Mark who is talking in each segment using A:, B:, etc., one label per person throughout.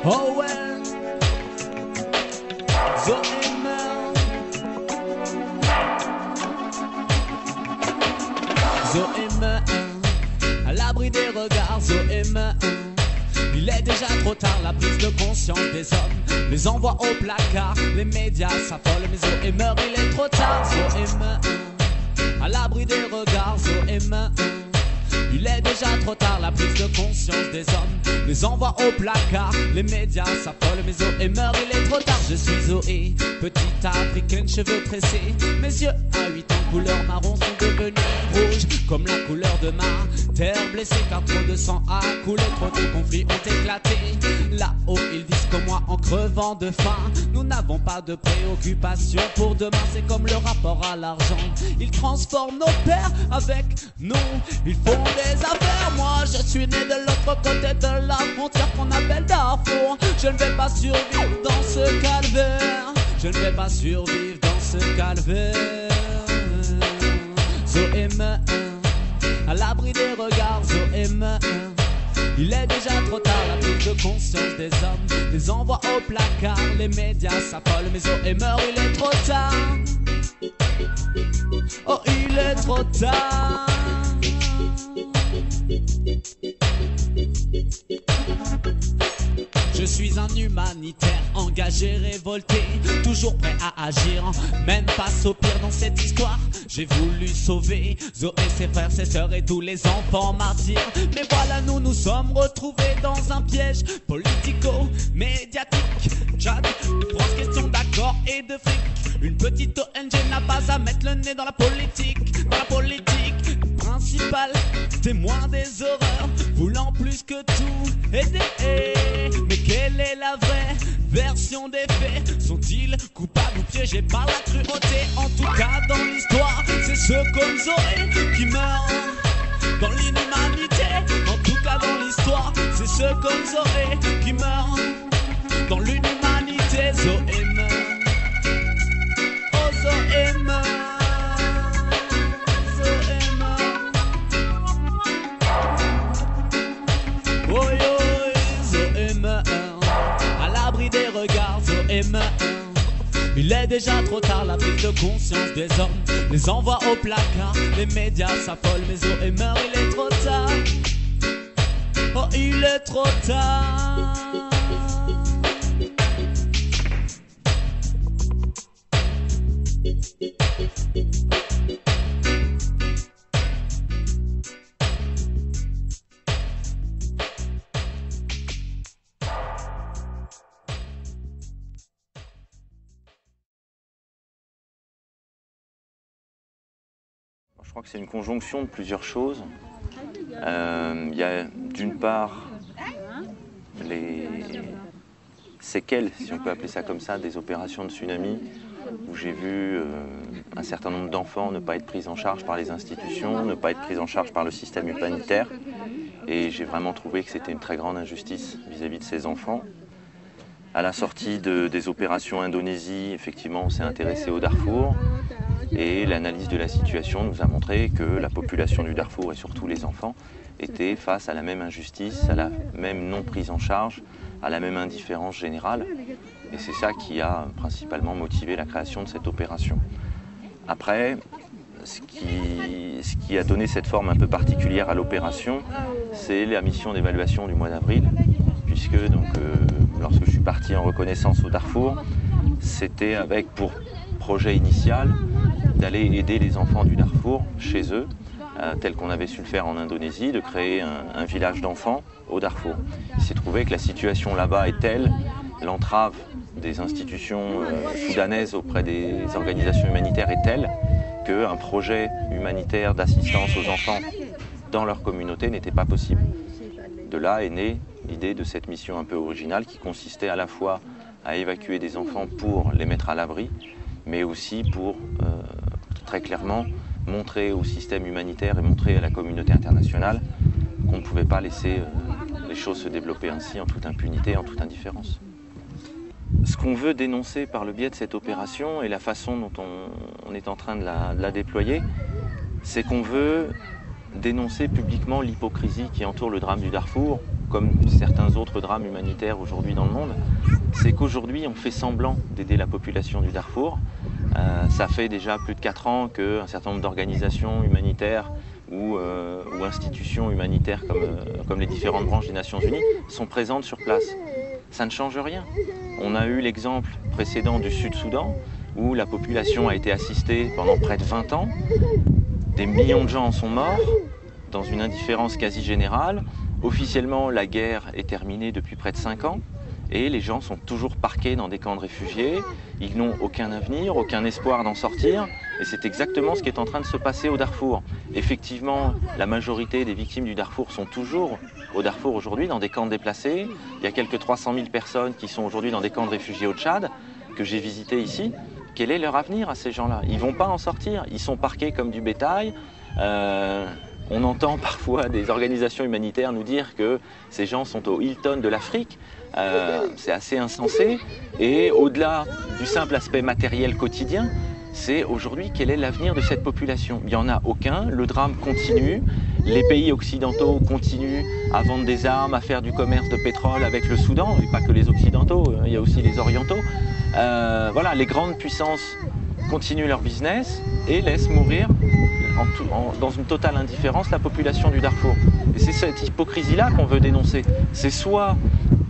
A: Oh ouais, Zoé meurt. Zoé meurt, à l'abri des regards, Zoé meurt. Il est déjà trop tard, la prise de conscience des hommes les envoie au placard. Les médias s'affolent, mais Zoé meurt, il est trop tard. Zoé meurt, à l'abri des regards, Zoé meurt. Il est déjà trop tard, la prise de conscience des hommes les envoie au placard. Les médias s'affolent, mais Zoé meurt, il est trop tard. Je suis Zoé, petite africaine, cheveux tressés. Mes yeux à 8 ans, couleur marron, sont devenus rouges comme la couleur de ma terre blessée. Car trop de sang a coulé, trop de conflits ont éclaté. Là-haut, ils disent comme moi en crevant de faim. Nous n'avons pas de préoccupation pour demain, c'est comme le rapport à l'argent. Ils transforment nos pères avec nous, ils font des affaires. Moi je suis né de l'autre côté de la frontière qu'on appelle Darfour. Je ne vais pas survivre dans ce calvaire. Je ne vais pas survivre dans ce calvaire. Zoé meurt, à l'abri des regards, Zoé meurt. Il est déjà trop tard, la prise de conscience des hommes les envoie au placard. Les médias s'affolent, mais Zoé meurt, il est trop tard. Oh, il est trop tard. Je suis un humanitaire engagé, révolté, toujours prêt à agir, même face au pire dans cette histoire. J'ai voulu sauver Zoé, ses frères, ses sœurs et tous les enfants martyrs. Mais voilà, nous nous sommes retrouvés dans un piège politico-médiatique. Tchad, France, question d'accord et de fric. Une petite ONG n'a pas à mettre le nez dans la politique. Dans la politique principale, témoin des horreurs, voulant plus que tout aider. Mais quelle est la vraie version des faits? Sont-ils coupables ou piégés par la cruauté? En tout cas dans l'histoire, c'est ceux comme Zoé qui meurent dans l'inhumanité. En tout cas dans l'histoire, c'est ceux comme Zoé qui meurent dans l'inhumanité. Zoé meurt, oh Zoé meurt. Des regards, Zoé meurt. Il est déjà trop tard, la prise de conscience des hommes les envoie au placard. Les médias s'affolent, mais Zoé meurt, il est trop tard. Oh, il est trop tard.
B: Je crois que c'est une conjonction de plusieurs choses. Il y a d'une part les séquelles, si on peut appeler ça comme ça, des opérations de tsunami, où j'ai vu un certain nombre d'enfants ne pas être pris en charge par les institutions, ne pas être pris en charge par le système humanitaire. Et j'ai vraiment trouvé que c'était une très grande injustice vis-à-vis de ces enfants. À la sortie des opérations Indonésie, effectivement, on s'est intéressé au Darfour. Et l'analyse de la situation nous a montré que la population du Darfour, et surtout les enfants, étaient face à la même injustice, à la même non prise en charge, à la même indifférence générale. Et c'est ça qui a principalement motivé la création de cette opération. Après, ce qui a donné cette forme un peu particulière à l'opération, c'est la mission d'évaluation du mois d'avril, puisque lorsque je suis parti en reconnaissance au Darfour, c'était avec pour projet initial d'aller aider les enfants du Darfour chez eux, tel qu'on avait su le faire en Indonésie, de créer un village d'enfants au Darfour. Il s'est trouvé que la situation là-bas est telle, l'entrave des institutions soudanaises auprès des organisations humanitaires est telle qu'un projet humanitaire d'assistance aux enfants dans leur communauté n'était pas possible. De là est née l'idée de cette mission un peu originale qui consistait à la fois à évacuer des enfants pour les mettre à l'abri, mais aussi pour très clairement montrer au système humanitaire et montrer à la communauté internationale qu'on ne pouvait pas laisser les choses se développer ainsi en toute impunité, en toute indifférence. Ce qu'on veut dénoncer par le biais de cette opération et la façon dont on est en train de la déployer, c'est qu'on veut dénoncer publiquement l'hypocrisie qui entoure le drame du Darfour, comme certains autres drames humanitaires aujourd'hui dans le monde, c'est qu'aujourd'hui on fait semblant d'aider la population du Darfour. Ça fait déjà plus de 4 ans qu'un certain nombre d'organisations humanitaires ou institutions humanitaires comme les différentes branches des Nations Unies sont présentes sur place. Ça ne change rien. On a eu l'exemple précédent du Sud-Soudan où la population a été assistée pendant près de 20 ans. Des millions de gens en sont morts dans une indifférence quasi générale. Officiellement, la guerre est terminée depuis près de 5 ans. Et les gens sont toujours parqués dans des camps de réfugiés, ils n'ont aucun avenir, aucun espoir d'en sortir, et c'est exactement ce qui est en train de se passer au Darfour. Effectivement, la majorité des victimes du Darfour sont toujours au Darfour aujourd'hui, dans des camps de déplacés. Il y a quelques 300 000 personnes qui sont aujourd'hui dans des camps de réfugiés au Tchad, que j'ai visités ici. Quel est leur avenir à ces gens-là? Ils ne vont pas en sortir, ils sont parqués comme du bétail. On entend parfois des organisations humanitaires nous dire que ces gens sont au Hilton de l'Afrique. C'est assez insensé. Et au-delà du simple aspect matériel quotidien, c'est aujourd'hui quel est l'avenir de cette population. Il n'y en a aucun, le drame continue. Les pays occidentaux continuent à vendre des armes, à faire du commerce de pétrole avec le Soudan, et pas que les occidentaux, il y a aussi les orientaux. Voilà, les grandes puissances continuent leur business et laissent mourir dans une totale indifférence la population du Darfour. Et c'est cette hypocrisie-là qu'on veut dénoncer. C'est soit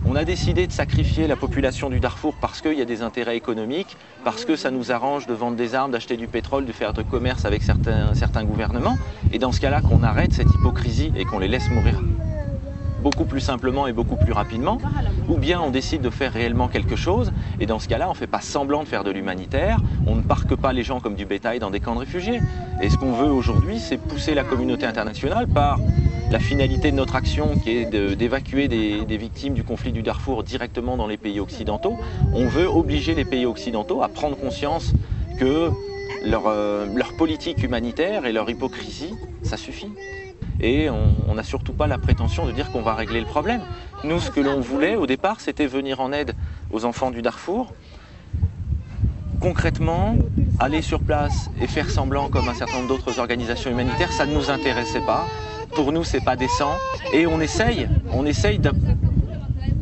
B: on a décidé de sacrifier la population du Darfour parce qu'il y a des intérêts économiques, parce que ça nous arrange de vendre des armes, d'acheter du pétrole, de faire de commerce avec certains gouvernements, et dans ce cas-là qu'on arrête cette hypocrisie et qu'on les laisse mourir beaucoup plus simplement et beaucoup plus rapidement, ou bien on décide de faire réellement quelque chose, et dans ce cas-là, on ne fait pas semblant de faire de l'humanitaire, on ne parque pas les gens comme du bétail dans des camps de réfugiés. Et ce qu'on veut aujourd'hui, c'est pousser la communauté internationale par la finalité de notre action qui est d'évacuer des victimes du conflit du Darfour directement dans les pays occidentaux. On veut obliger les pays occidentaux à prendre conscience que leur politique humanitaire et leur hypocrisie, ça suffit. Et on n'a surtout pas la prétention de dire qu'on va régler le problème. Nous, ce que l'on voulait au départ, c'était venir en aide aux enfants du Darfour. Concrètement, aller sur place et faire semblant comme un certain nombre d'autres organisations humanitaires, ça ne nous intéressait pas. Pour nous, c'est pas décent. Et on essaye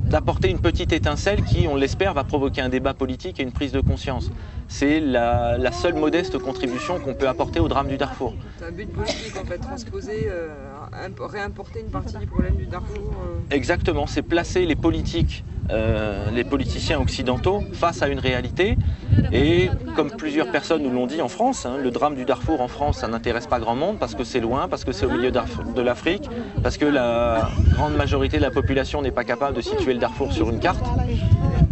B: d'apporter une petite étincelle qui, on l'espère, va provoquer un débat politique et une prise de conscience. C'est la seule modeste contribution qu'on peut apporter au drame du Darfour.
C: C'est un but politique en fait, transposer, réimporter une partie du problème du Darfour.
B: Exactement, c'est placer les politiciens occidentaux face à une réalité. Et comme plusieurs personnes nous l'ont dit en France, le drame du Darfour en France, ça n'intéresse pas grand monde parce que c'est loin, parce que c'est au milieu de l'Afrique, parce que la grande majorité de la population n'est pas capable de situer le Darfour sur une carte.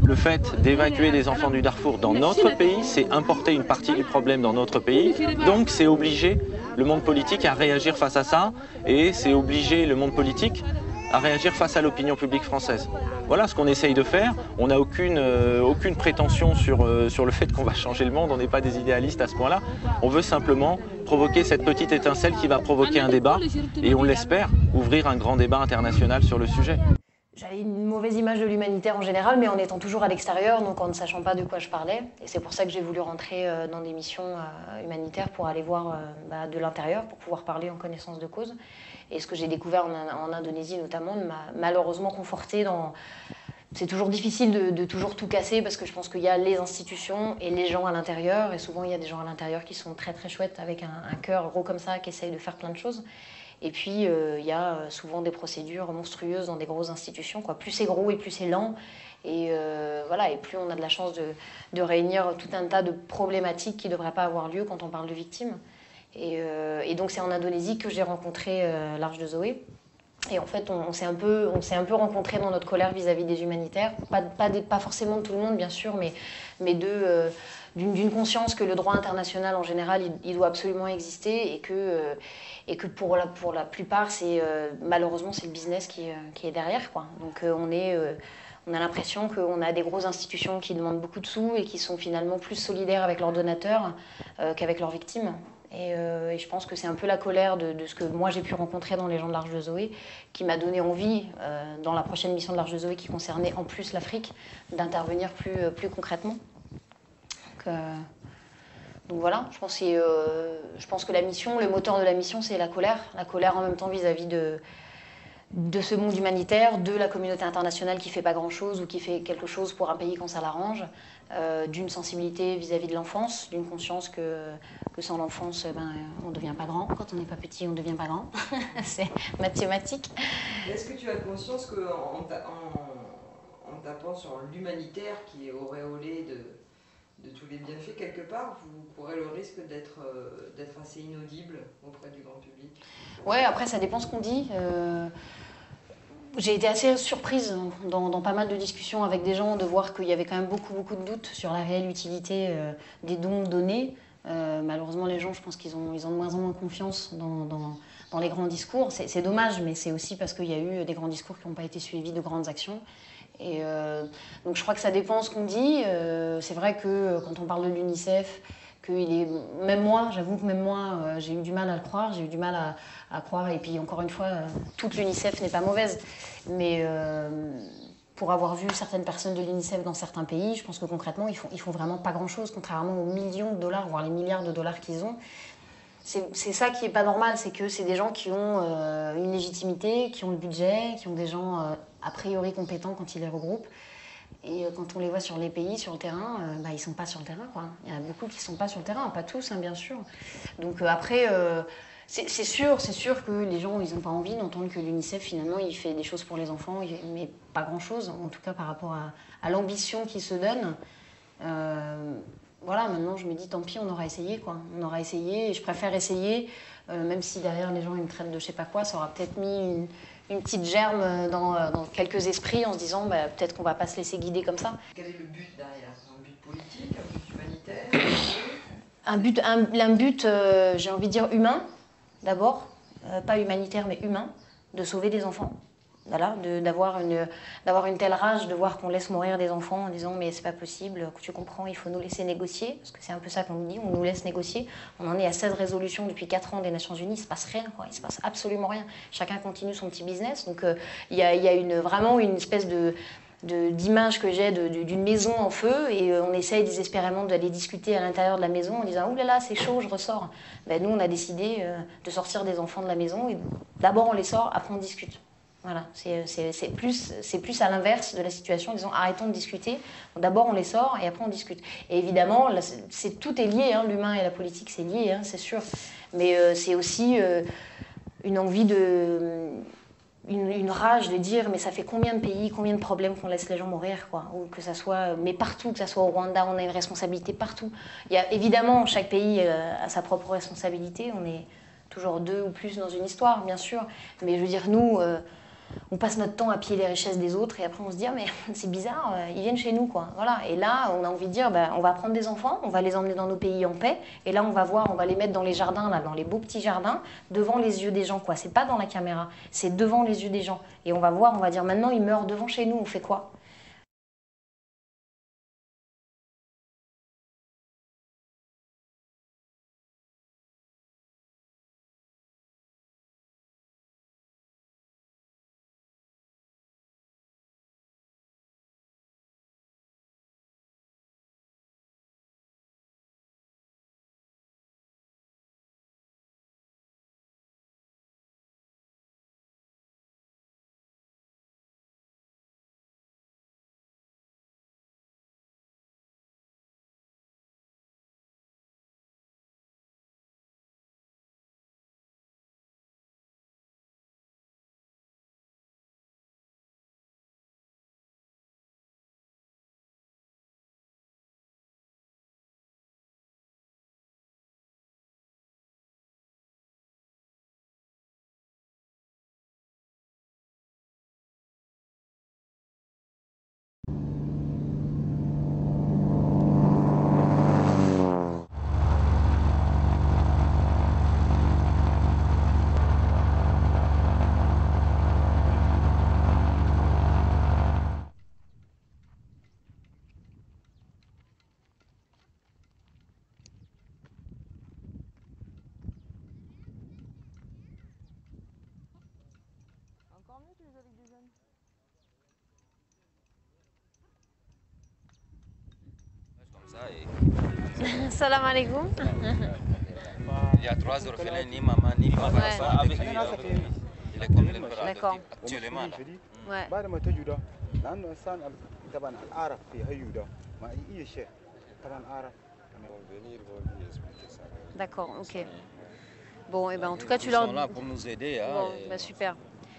B: Le fait d'évacuer des enfants du Darfour dans notre pays, c'est importer une partie du problème dans notre pays. Donc c'est obliger le monde politique à réagir face à ça, et c'est obliger le monde politique à réagir face à l'opinion publique française. Voilà ce qu'on essaye de faire. On n'a aucune prétention sur le fait qu'on va changer le monde, on n'est pas des idéalistes à ce point-là. On veut simplement provoquer cette petite étincelle qui va provoquer un débat, et on l'espère, ouvrir un grand débat international sur le sujet.
D: J'avais une mauvaise image de l'humanitaire en général, mais en étant toujours à l'extérieur, donc en ne sachant pas de quoi je parlais. Et c'est pour ça que j'ai voulu rentrer dans des missions humanitaires pour aller voir de l'intérieur, pour pouvoir parler en connaissance de cause. Et ce que j'ai découvert en Indonésie notamment m'a malheureusement conforté dans... C'est toujours difficile de toujours tout casser parce que je pense qu'il y a les institutions et les gens à l'intérieur. Et souvent, il y a des gens à l'intérieur qui sont très très chouettes avec un cœur gros comme ça, qui essayent de faire plein de choses. Et puis, il y a souvent des procédures monstrueuses dans des grosses institutions, quoi. Plus c'est gros et plus c'est lent. Et, voilà, et plus on a de la chance de réunir tout un tas de problématiques qui ne devraient pas avoir lieu quand on parle de victimes. Et donc, c'est en Indonésie que j'ai rencontré l'Arche de Zoé. Et en fait, on s'est un peu rencontrés dans notre colère vis-à-vis des humanitaires. Pas forcément de tout le monde, bien sûr, mais d'une conscience que le droit international, en général, il doit absolument exister et que pour la plupart, malheureusement, c'est le business qui est derrière, quoi. Donc, on a l'impression qu'on a des grosses institutions qui demandent beaucoup de sous et qui sont finalement plus solidaires avec leurs donateurs qu'avec leurs victimes. Et je pense que c'est un peu la colère de ce que moi j'ai pu rencontrer dans les gens de l'Arche de Zoé qui m'a donné envie, dans la prochaine mission de l'Arche de Zoé qui concernait en plus l'Afrique, d'intervenir plus concrètement. Donc voilà, je pense que la mission, le moteur de la mission, c'est la colère en même temps vis-à-vis de ce monde humanitaire, de la communauté internationale qui fait pas grand-chose ou qui fait quelque chose pour un pays quand ça l'arrange, d'une sensibilité vis-à-vis de l'enfance, d'une conscience que sans l'enfance, on ne devient pas grand. Quand on n'est pas petit, on ne devient pas grand. C'est mathématique.
C: Est-ce que tu as conscience qu'en tapant sur l'humanitaire qui est auréolé de tous les bienfaits, quelque part, vous courez le risque d'être assez inaudible auprès du grand public?
D: Ouais, après, ça dépend ce qu'on dit. J'ai été assez surprise dans pas mal de discussions avec des gens de voir qu'il y avait quand même beaucoup de doutes sur la réelle utilité des dons donnés. Malheureusement, les gens, je pense qu'ils ont de moins en moins confiance dans les grands discours. C'est dommage, mais c'est aussi parce qu'il y a eu des grands discours qui n'ont pas été suivis de grandes actions. Et donc je crois que ça dépend ce qu'on dit. C'est vrai que quand on parle de l'UNICEF, même moi, j'avoue que même moi, j'ai eu du mal à le croire, j'ai eu du mal à croire. Et puis encore une fois, toute l'UNICEF n'est pas mauvaise. Mais pour avoir vu certaines personnes de l'UNICEF dans certains pays, je pense que concrètement, ils font vraiment pas grand-chose, contrairement aux millions de dollars, voire les milliards de dollars qu'ils ont. C'est ça qui n'est pas normal, c'est que c'est des gens qui ont une légitimité, qui ont le budget, qui ont des gens a priori compétents quand ils les regroupent. Et quand on les voit sur les pays, sur le terrain, ils ne sont pas sur le terrain, quoi. Il y en a beaucoup qui ne sont pas sur le terrain, pas tous, hein, bien sûr. Donc après, c'est sûr que les gens, ils n'ont pas envie d'entendre que l'UNICEF, finalement, il fait des choses pour les enfants, mais pas grand-chose, en tout cas par rapport à l'ambition qu'il se donne. Voilà, maintenant je me dis tant pis, on aura essayé, quoi. On aura essayé, et je préfère essayer, même si derrière les gens ils me traitent de je sais pas quoi, ça aura peut-être mis une petite germe dans quelques esprits en se disant peut-être qu'on va pas se laisser guider comme ça.
C: Quel est le but derrière? Un but politique, un but humanitaire?
D: Un but, j'ai envie de dire humain, d'abord, pas humanitaire mais humain, de sauver des enfants. Voilà, d'avoir une telle rage de voir qu'on laisse mourir des enfants en disant mais c'est pas possible, tu comprends, il faut nous laisser négocier, parce que c'est un peu ça qu'on nous dit, on nous laisse négocier. On en est à 16 résolutions depuis 4 ans des Nations Unies, il se passe rien, quoi, il se passe absolument rien. Chacun continue son petit business, donc il y a vraiment une espèce d'image que j'ai d'une maison en feu et on essaye désespérément d'aller discuter à l'intérieur de la maison en disant « Ouh là là, c'est chaud, je ressors ». Nous, on a décidé de sortir des enfants de la maison et d'abord on les sort, après on discute. Voilà, c'est plus à l'inverse de la situation, disons arrêtons de discuter, d'abord on les sort et après on discute. Et évidemment, là, tout est lié, hein, l'humain et la politique c'est lié, hein, c'est sûr, mais c'est aussi une envie une rage de dire mais ça fait combien de pays, combien de problèmes qu'on laisse les gens mourir, quoi, ou que ça soit, mais partout, que ça soit au Rwanda, on a une responsabilité partout. Il y a évidemment, chaque pays a sa propre responsabilité, on est toujours 2 ou plus dans une histoire, bien sûr, mais je veux dire, nous... on passe notre temps à piller les richesses des autres et après on se dit ah, mais c'est bizarre, ils viennent chez nous, quoi. Voilà. Et là on a envie de dire on va prendre des enfants, on va les emmener dans nos pays en paix et là on va les mettre dans les jardins, là, dans les beaux petits jardins devant les yeux des gens, quoi. C'est pas dans la caméra, c'est devant les yeux des gens et on va voir, on va dire maintenant ils meurent devant chez nous, on fait quoi?
C: Encore mieux que les avec des jeunes.
E: Comme ça et
D: Salam alaikum.
E: il y a 3 orphelins, ni maman ni papa.
D: Ouais.
E: Avec lui, Elle est comme l'empereur
D: D'accord.
E: actuellement là.
D: Ouais.
F: بعد ما تجوا ده لانه انسان طبعا العرف في هيو ده ما اي شيء طبعا العرف.
D: D'accord, ok. Bon, et ben en tout cas, tu
E: Ils
D: leur.
E: sont là pour nous aider. Hein,
D: Bon,
E: et-
D: bah super.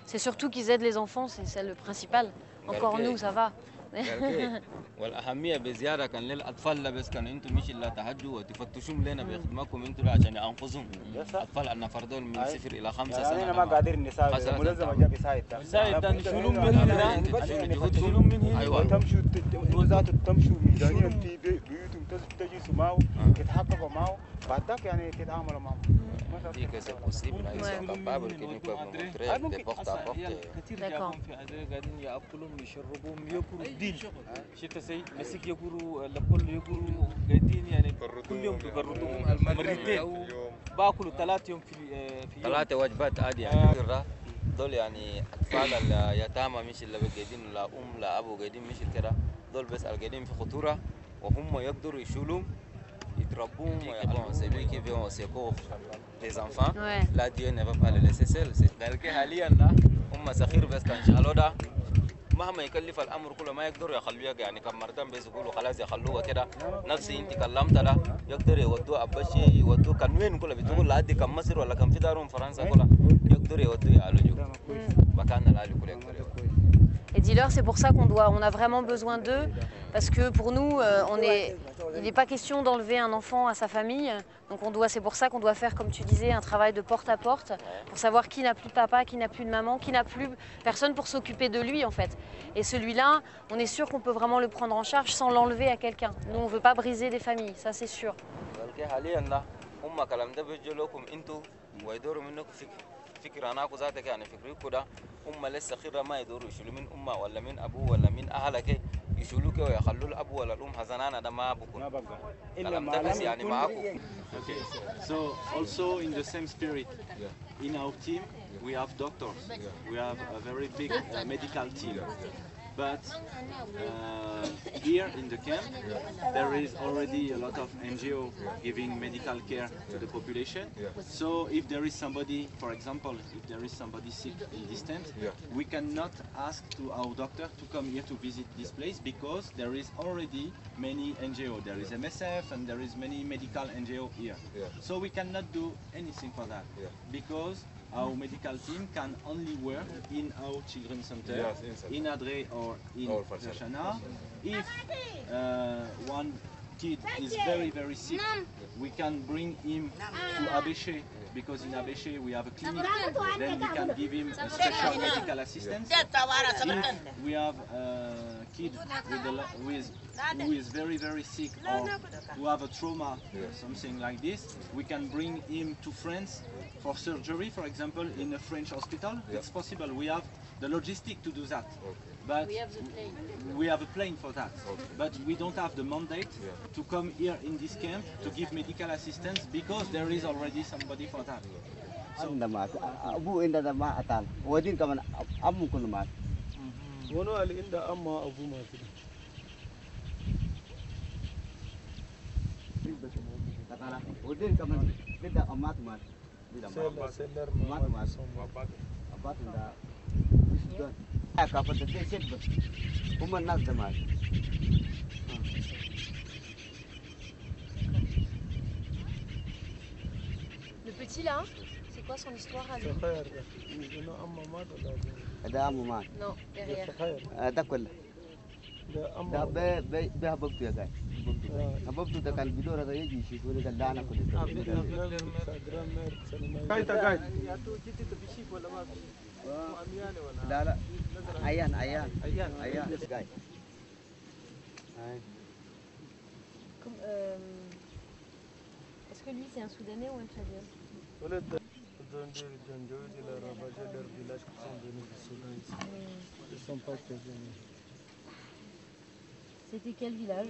D: C'est surtout qu'ils aident les enfants, c'est le principal. Encore
E: Galgué.
D: nous, ça va.
E: galgué. والأهمية بزيادة كان للأطفال بس كان أنتم مش اللي تهجوا وتفتشون لنا بخدمتكم أنتم عشان أنفسهم. أطفال أن فردون من 0 إلى 5 سنة.
F: انا ما قادر نساعد الملزمه جاب يساعد
G: ساعد يشيلون من هنا يشيلون من هنا
E: أيوة.
F: تمشوا ذات تمشوا ميدانيا في بيوتهم تجلسوا معه تتحققوا معه بعد ذاك يعني تتعاملوا معه.
E: dit que c'est possible, ils sont capables qu'ils nous peuvent nous montrer des porte à porte.
G: كثير
D: D'accord.
G: جابهم في أدري قاعدين يأكلهم يشربهم يأكلوا الدين شفت سي مسك يأكلوا الكل يأكلوا قاعدين يعني كل يوم بيبردوهم مرتين باكلوا 3 يوم في يوم
E: 3 وجبات عادي يعني كده دول يعني أطفال اليتامى مش اللي قاعدين لا أم لا أبو قاعدين مش كده دول بس قاعدين في خطورة وهم يقدروا يشيلوهم يتربون bon c'est lui qui vient au secours des enfants
D: Ouais.
E: là Dieu ne va pas les laisser seuls c'est قال حاليا لا هم سخير بس كان شالوا ده مهما يكلف الامر كله ما يقدروا يخلوه يعني كم مرتين بس يقولوا خلاص يخلوه كده نفسي انت كلمت ده يقدر يودوه ابشي يودوه كان وين كله بتقول لحد كم مصر ولا كم في دارهم فرنسا كله يقدر يودوه يعالجوا مكان العالي كله يقدر يودوه.
D: Et dis-leur, c'est pour ça on a vraiment besoin d'eux, parce que pour nous, il n'est pas question d'enlever un enfant à sa famille. Donc c'est pour ça qu'on doit faire, comme tu disais, un travail de porte à porte, pour savoir qui n'a plus de papa, qui n'a plus de maman, qui n'a plus personne pour s'occuper de lui en fait. Et celui-là, on est sûr qu'on peut vraiment le prendre en charge sans l'enlever à quelqu'un. Nous, on ne veut pas briser des familles, ça c'est sûr.
E: هم كلام ده بيجوا لكم انتوا ويدوروا منكم فكره اناكم ذاتك يعني فكركم ده هم لسه خيره ما يدوروا يشيلوا من امه ولا من ابوه ولا من اهلك يشيلوك ويخلوا الاب ولا الام حزنانه ده ما بكون كلام ده بس يعني معاكم.
H: Okay, so also in the same spirit, in our team we have doctors, we have a very big medical team. But here in the camp, there is already a lot of NGO giving medical care to the population. So if there is somebody, for example, if there is somebody sick in this tent, we cannot ask to our doctor to come here to visit this place because there is already many NGO. There is MSF and there is many medical NGO here. So we cannot do anything for that because our medical team can only work in our children's center, in Adre or in Rashana. If one kid is very, very sick, we can bring him to Abéché because in Abéché we have a clinic, then we can give him a special medical assistance. If we have a kid who is very, very sick or who have a trauma, something like this, we can bring him to France for surgery, for example, in a French hospital. It's possible. We have the logistic to do that. But we have a plane for that. But we don't have the mandate to come here in this camp to give medical assistance because there is already somebody for that.
D: Le petit là, c'est quoi son histoire à lui? Non, derrière. Est-ce que lui c'est un Soudanais ou un Tchadien? C'était quel village?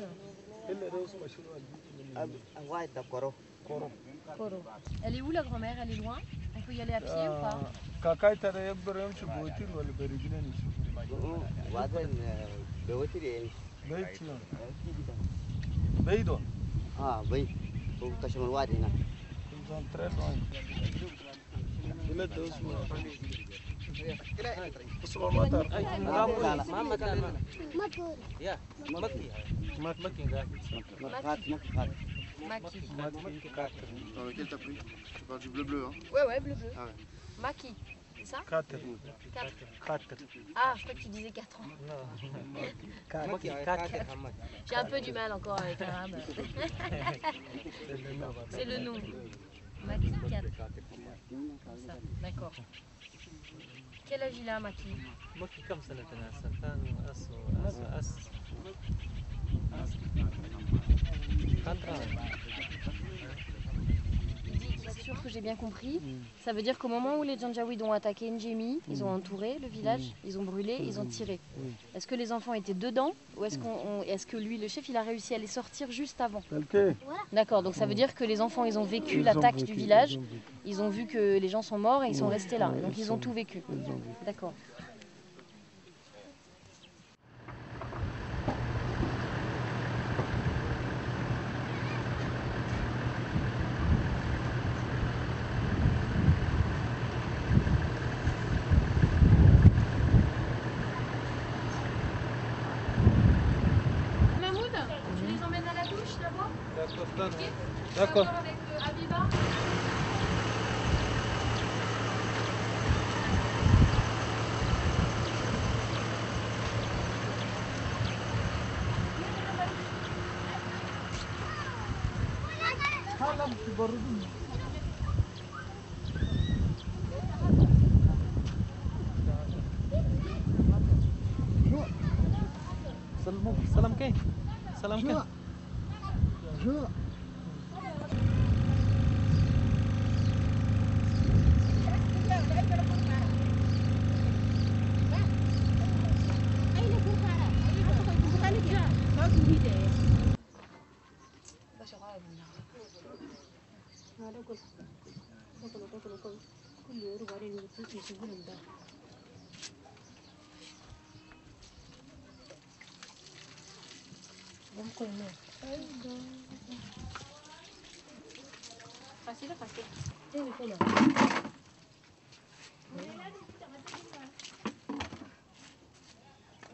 D: Koro. Elle est où la grand-mère? Elle est loin? On peut y aller à pied ou pas?
I: Dans lequel t'as pris? Tu parles du bleu-bleu, hein?
D: Ouais, bleu-bleu.
I: Ah ouais.
D: Maki, c'est ça?
J: 4.
D: Ah, je crois que tu disais 4 ans. J'ai un peu du mal encore avec l'arabe. C'est le nom. Maki 4. Comme ça, d'accord. Quel âge il a, Maki?
G: مكي كم سنة هسه؟ كان
D: Il dit qu'il est sûr que j'ai bien compris. Ça veut dire qu'au moment où les Janjaouides ont attaqué Njemi, ils ont entouré le village, ils ont brûlé, ils ont tiré. Est-ce que les enfants étaient dedans ou est-ce que lui, le chef, il a réussi à les sortir juste avant? D'accord, donc ça veut dire que les enfants, ils ont vécu l'attaque du village, ils ont vu que les gens sont morts et ils sont restés là. Donc ils ont tout vécu. D'accord.
G: D'accord.
D: Avec Abiba.
G: سلام كين سلام كين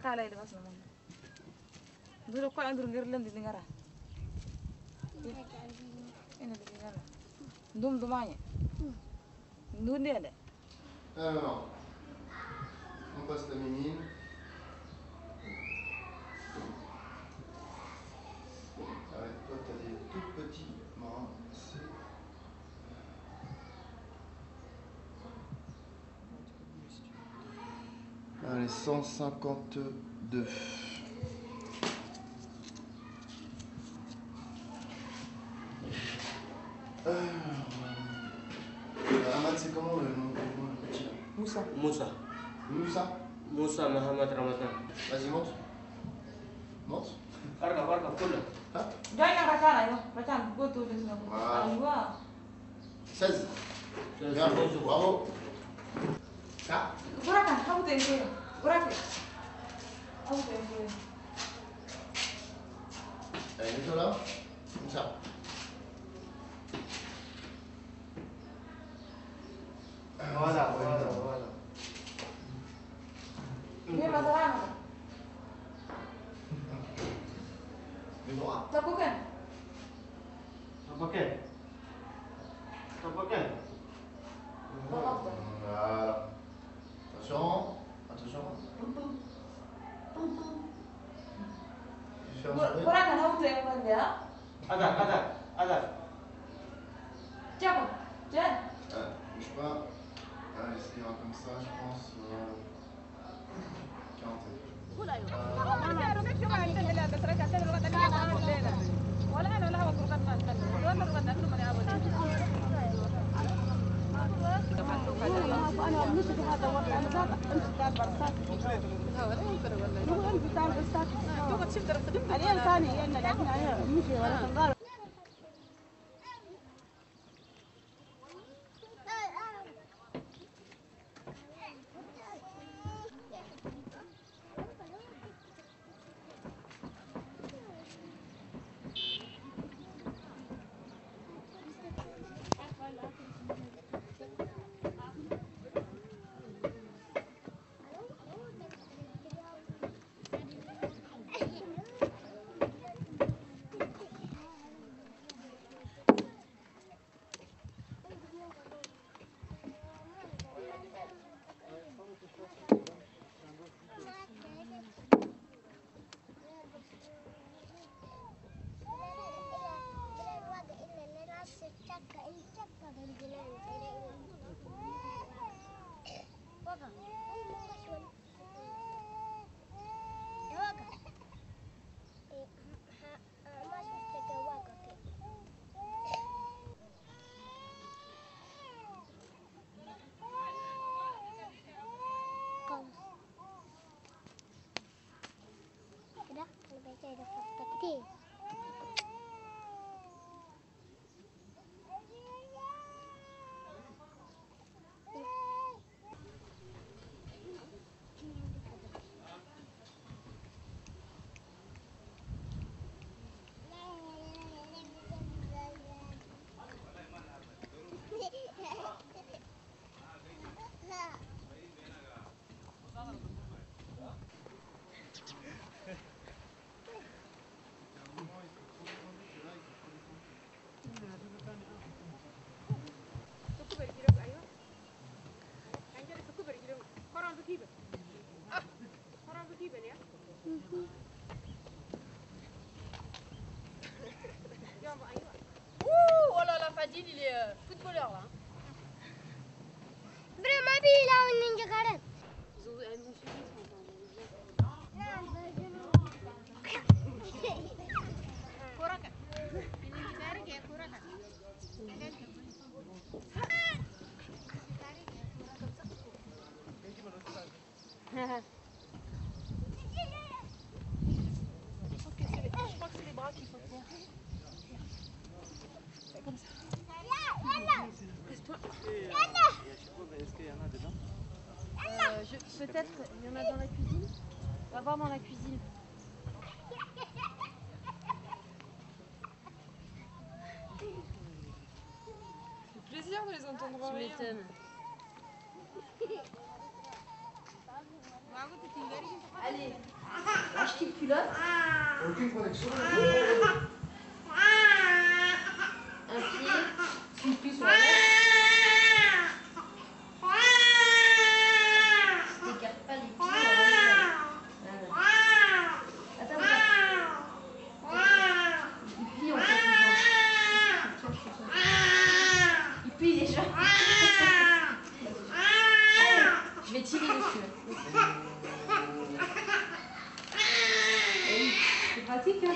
K: Kala itu mas namun. Dulu kau yang durung gerlem di dengar. Ini di dengar. Dum dumanya. Dum dia ada.
I: Alors, on passe la ménine. Ouais, toi t'as des tout petits marins. Allez, 152. Ahmad, c'est comment le nom du petit là?
L: Moussa.
I: Moussa?
L: Moussa Mohamed Ramadan.
I: Vas-y, monte. Monte.
L: Barka, cool.
K: Jangan bacaan ayo, bacaan gua tuh di sana.
I: Wow. 16. Bien, bravo. Ah.
K: Gurakan, kamu tuh yang kiri. Gurakan. Kamu tuh yang kiri.
I: Allez, mets-toi là. Comme ça. Voilà.
K: Ini masalah.
I: Le droit.
K: Lakukan.
I: Voilà. Attention.
K: Gurakan, kamu tuh yang mana ya?
L: Ada.
K: Siapa? Jan.
I: Bouge pas. Allez, ça ira comme ça, je pense. 40.
J: Oh là là, Fadil, il est footballeur là. Elles vont suivre. Je crois que c'est les bras qu'il faut tenir. C'est comme ça. Reste-toi.
H: Est-ce qu'il y en a dedans?
J: Peut-être, il y en a dans la cuisine. On va voir dans la cuisine.
K: C'est plaisir de les entendre rire.
J: Tu m'étonnes. Allez, lâche tes culottes.
I: Aucune connexion.
J: Un pied, tu pieds sur la tête. Je t'écarte pas les pieds. Voilà. Attends, il plie en fait les jambes. Il plie les jambes. Allez, je vais tirer dessus. C'est pratique, hein.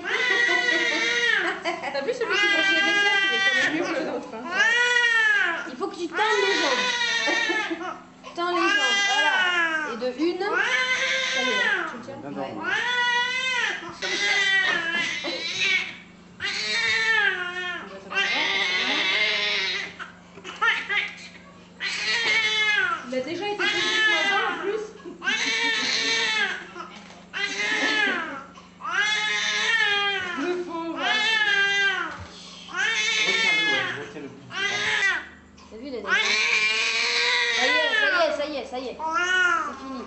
K: T'as vu celui qui mange les vaisselles, il est quand même mieux que l'autre. Hein.
J: Il faut que tu tends les jambes. Tends les jambes, voilà. Et de une, ça y est, tu le tiens. Ouais.
K: Il a déjà été posé ce matin en plus. Le pauvre.
J: T'as vu les dents? Ça y est. C'est fini.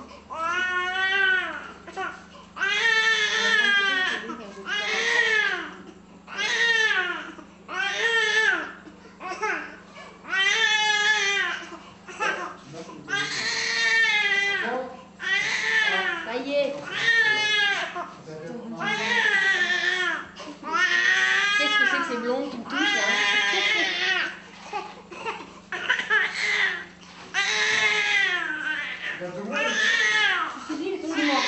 J: Ça y est. Qu'est-ce que c'est que ces blondes qui me touchent là? Suis-moi.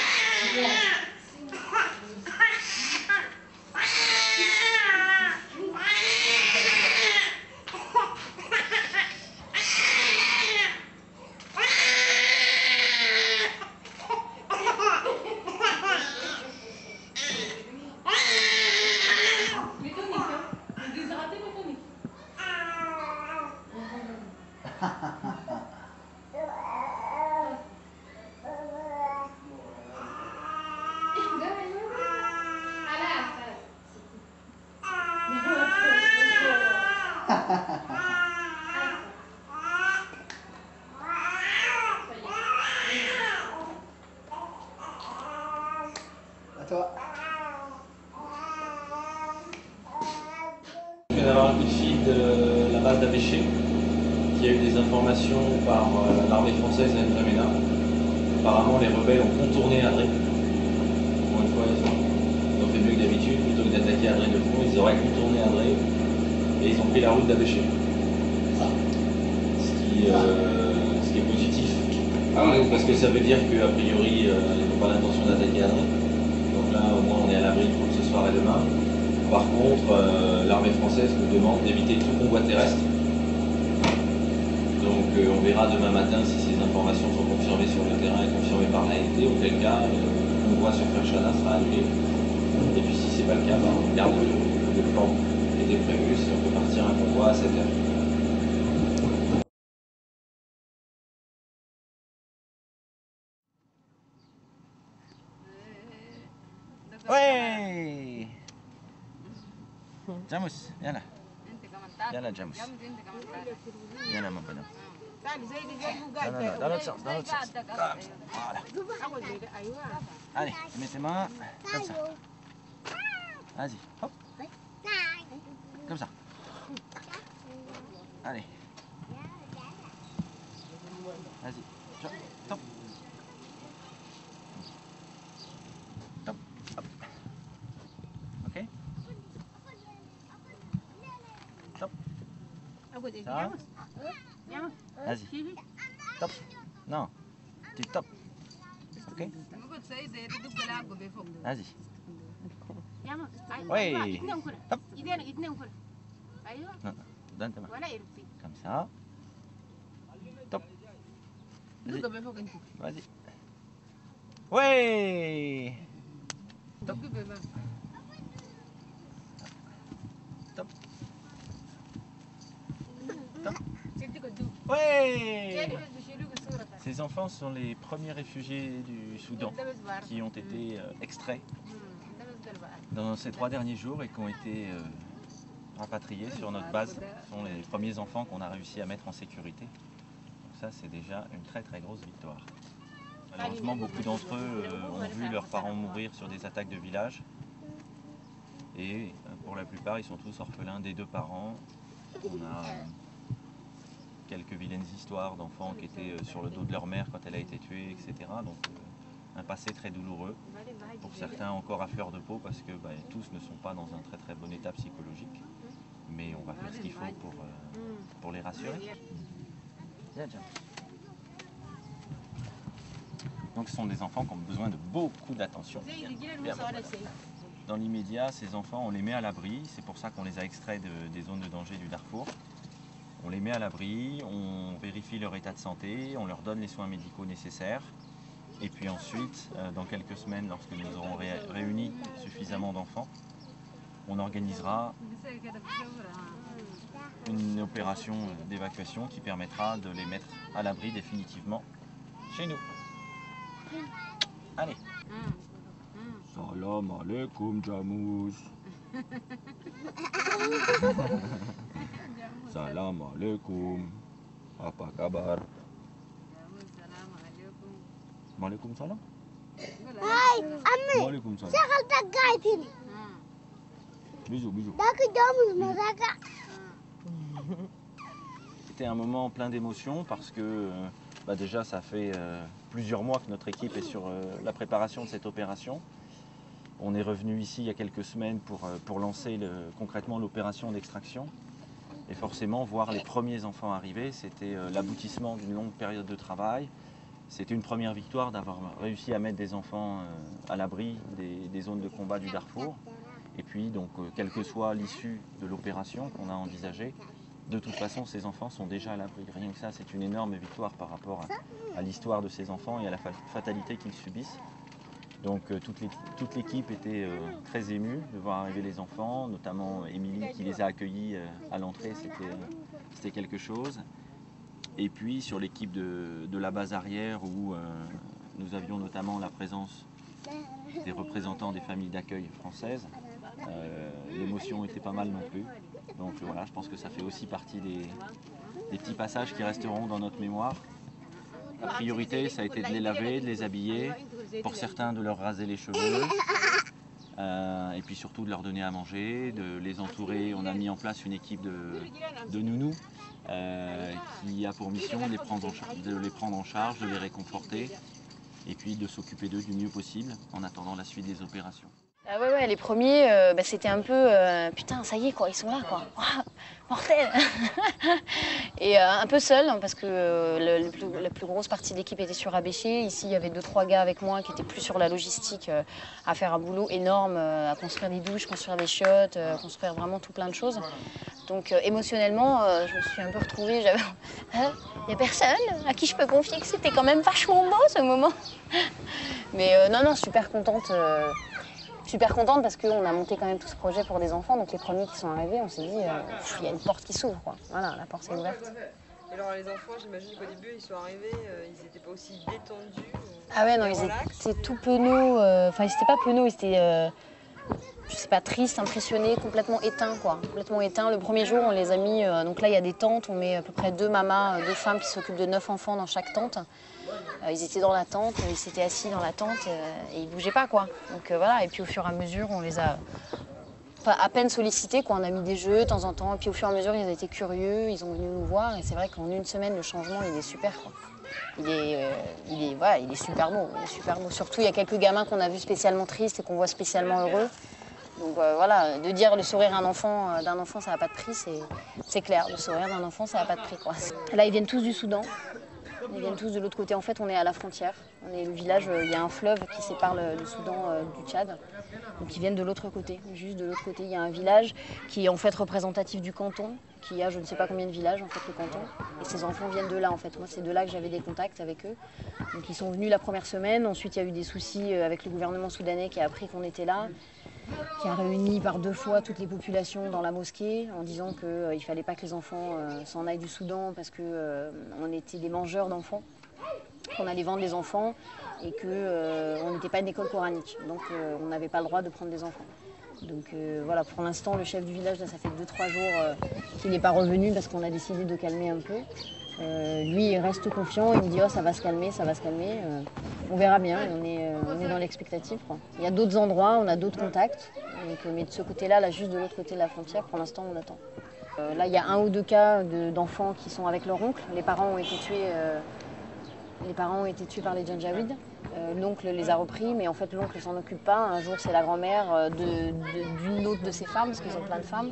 I: À toi.
M: Je viens d'avoir un coup de fil de la base d'Abéché qui a eu des informations par l'armée française à N'Djamena. Apparemment, les rebelles ont contourné Adré. Pour une fois, ils ont fait mieux que d'habitude. Plutôt que d'attaquer Adré de front, ils auraient contourné Adré et ils ont pris la route d'Abéché. Ce qui est positif. Parce que ça veut dire qu'a priori, ils n'ont pas l'intention d'attaquer Adré. Donc là, au moins, on est à l'abri pour ce soir et demain. Par contre, l'armée française nous demande d'éviter tout convoi terrestre. Donc on verra demain matin si ces informations sont confirmées sur le terrain et confirmées par l'ANT, auquel cas le convoi sur Ferchana sera annulé. Et puis si c'est pas le cas, on garde le plan qui était prévu, si on peut partir un convoi à 7h.
B: Ouais Jamus, يلا يلا جاموس يلا ما بنا allez mets tes mains comme ça vas-y hop comme ça allez vas-y top top hop ok top ça vas-y top non tu top ok vas-y oui hop non donne tes mains comme ça top vas-y oui top top top ouais. Ces enfants sont les premiers réfugiés du Soudan qui ont été extraits dans ces 3 derniers jours et qui ont été rapatriés sur notre base. Ce sont les premiers enfants qu'on a réussi à mettre en sécurité. Donc ça, c'est déjà une très très grosse victoire. Malheureusement, beaucoup d'entre eux ont vu leurs parents mourir sur des attaques de village. Et pour la plupart, ils sont tous orphelins des 2 parents. On a quelques vilaines histoires d'enfants qui étaient sur le dos de leur mère quand elle a été tuée, etc. Donc un passé très douloureux, pour certains encore à fleur de peau, parce que tous ne sont pas dans un très très bon état psychologique. Mais on va faire ce qu'il faut pour les rassurer. Donc ce sont des enfants qui ont besoin de beaucoup d'attention. Dans l'immédiat, ces enfants, on les met à l'abri, c'est pour ça qu'on les a extraits des zones de danger du Darfour. On les met à l'abri, on vérifie leur état de santé, on leur donne les soins médicaux nécessaires. Et puis ensuite, dans quelques semaines, lorsque nous aurons réuni suffisamment d'enfants, on organisera une opération d'évacuation qui permettra de les mettre à l'abri définitivement chez nous. Allez. Salam alaikum Jamus. Salam alaikum. Apa kabar? Waalaikum salam.
N: Hai, Ami.
B: Waalaikum salam.
N: Saya tak gaitin.
B: Bisous, bisous.
N: Dak Jamus mereka.
B: C'était un moment plein d'émotions parce que déjà ça fait plusieurs mois que notre équipe est sur la préparation de cette opération. On est revenu ici il y a quelques semaines pour lancer concrètement l'opération d'extraction. Et forcément, voir les premiers enfants arriver, c'était l'aboutissement d'une longue période de travail. C'était une première victoire d'avoir réussi à mettre des enfants à l'abri des zones de combat du Darfour. Et puis, donc, quelle que soit l'issue de l'opération qu'on a envisagée, de toute façon, ces enfants sont déjà à l'abri. Rien que ça, c'est une énorme victoire par rapport à l'histoire de ces enfants et à la fatalité qu'ils subissent. Donc toute l'équipe était très émue de voir arriver les enfants, notamment Émilie qui les a accueillis à l'entrée, c'était quelque chose. Et puis sur l'équipe de la base arrière où nous avions notamment la présence des représentants des familles d'accueil françaises, l'émotion était pas mal non plus. Donc voilà, je pense que ça fait aussi partie des petits passages qui resteront dans notre mémoire. La priorité, ça a été de les laver, de les habiller, pour certains de leur raser les cheveux, et puis surtout de leur donner à manger, de les entourer. On a mis en place une équipe de nounous qui a pour mission de les prendre en charge, de les réconforter, et puis de s'occuper d'eux du mieux possible en attendant la suite des opérations.
D: Ah ouais, les premiers, c'était un peu putain, ça y est, quoi, ils sont là, quoi. Wow, mortel. Et un peu seul, parce que la plus grosse partie de l'équipe était sur Abéché. Ici, il y avait 2-3 gars avec moi qui étaient plus sur la logistique, à faire un boulot énorme, à construire des douches, construire des chiottes, construire vraiment tout plein de choses. Donc émotionnellement, je me suis un peu retrouvée, j'avais... Il n'y a personne à qui je peux confier que c'était quand même vachement beau ce moment. Mais non, super contente. super contente parce qu'on a monté quand même tout ce projet pour des enfants. Donc les premiers qui sont arrivés, on s'est dit, il y a une porte qui s'ouvre, quoi. Voilà, la porte s'est ouverte.
C: Et alors les enfants, j'imagine qu'au début, ils sont arrivés, ils n'étaient pas aussi détendus.
D: Ah ouais, non, ils étaient tout penauds. Enfin, ils n'étaient pas penauds, ils étaient, je sais pas, tristes, impressionnés, complètement éteints, quoi. Complètement éteints. Le premier jour, on les a mis, donc là, il y a des tentes, on met à peu près 2 mamas, 2 femmes qui s'occupent de 9 enfants dans chaque tente. Ils étaient dans la tente, ils s'étaient assis dans la tente et ils bougeaient pas, quoi. Donc voilà, et puis au fur et à mesure, on les a à peine sollicités, quoi. On a mis des jeux de temps en temps, et puis au fur et à mesure, ils ont été curieux, ils ont venu nous voir, et c'est vrai qu'en une semaine, le changement, il est super, quoi. Voilà, il est super beau, il est super beau. Surtout, il y a quelques gamins qu'on a vus spécialement tristes et qu'on voit spécialement heureux. Donc voilà, de dire le sourire d'un enfant, ça n'a pas de prix, c'est clair. Le sourire d'un enfant, ça n'a pas de prix, quoi. Là, ils viennent tous du Soudan. Ils viennent tous de l'autre côté. En fait, on est à la frontière. On est le village, il y a un fleuve qui sépare le Soudan du Tchad. Donc ils viennent de l'autre côté, juste de l'autre côté. Il y a un village qui est en fait représentatif du canton, qui a je ne sais pas combien de villages, en fait, le canton. Et ces enfants viennent de là, en fait. Moi, c'est de là que j'avais des contacts avec eux. Donc ils sont venus la première semaine. Ensuite, il y a eu des soucis avec le gouvernement soudanais qui a appris qu'on était là, qui a réuni par 2 fois toutes les populations dans la mosquée en disant qu'il ne fallait pas que les enfants s'en aillent du Soudan parce qu'on était des mangeurs d'enfants, qu'on allait vendre des enfants et qu'on n'était pas une école coranique. Donc on n'avait pas le droit de prendre des enfants. Donc voilà, pour l'instant, le chef du village, là, ça fait 2-3 jours qu'il n'est pas revenu parce qu'on a décidé de calmer un peu. Lui, il reste confiant, il me dit oh, ça va se calmer, ça va se calmer. On verra bien, on est dans l'expectative, quoi. Il y a d'autres endroits, on a d'autres contacts, donc, mais de ce côté-là, là, juste de l'autre côté de la frontière, pour l'instant, on attend. Là, il y a 1 ou 2 cas d'enfants qui sont avec leur oncle. Les parents ont été tués par les Janjaweed. L'oncle les a repris, mais en fait, l'oncle ne s'en occupe pas. Un jour, c'est la grand-mère d'une autre de ses femmes, parce qu'ils ont plein de femmes.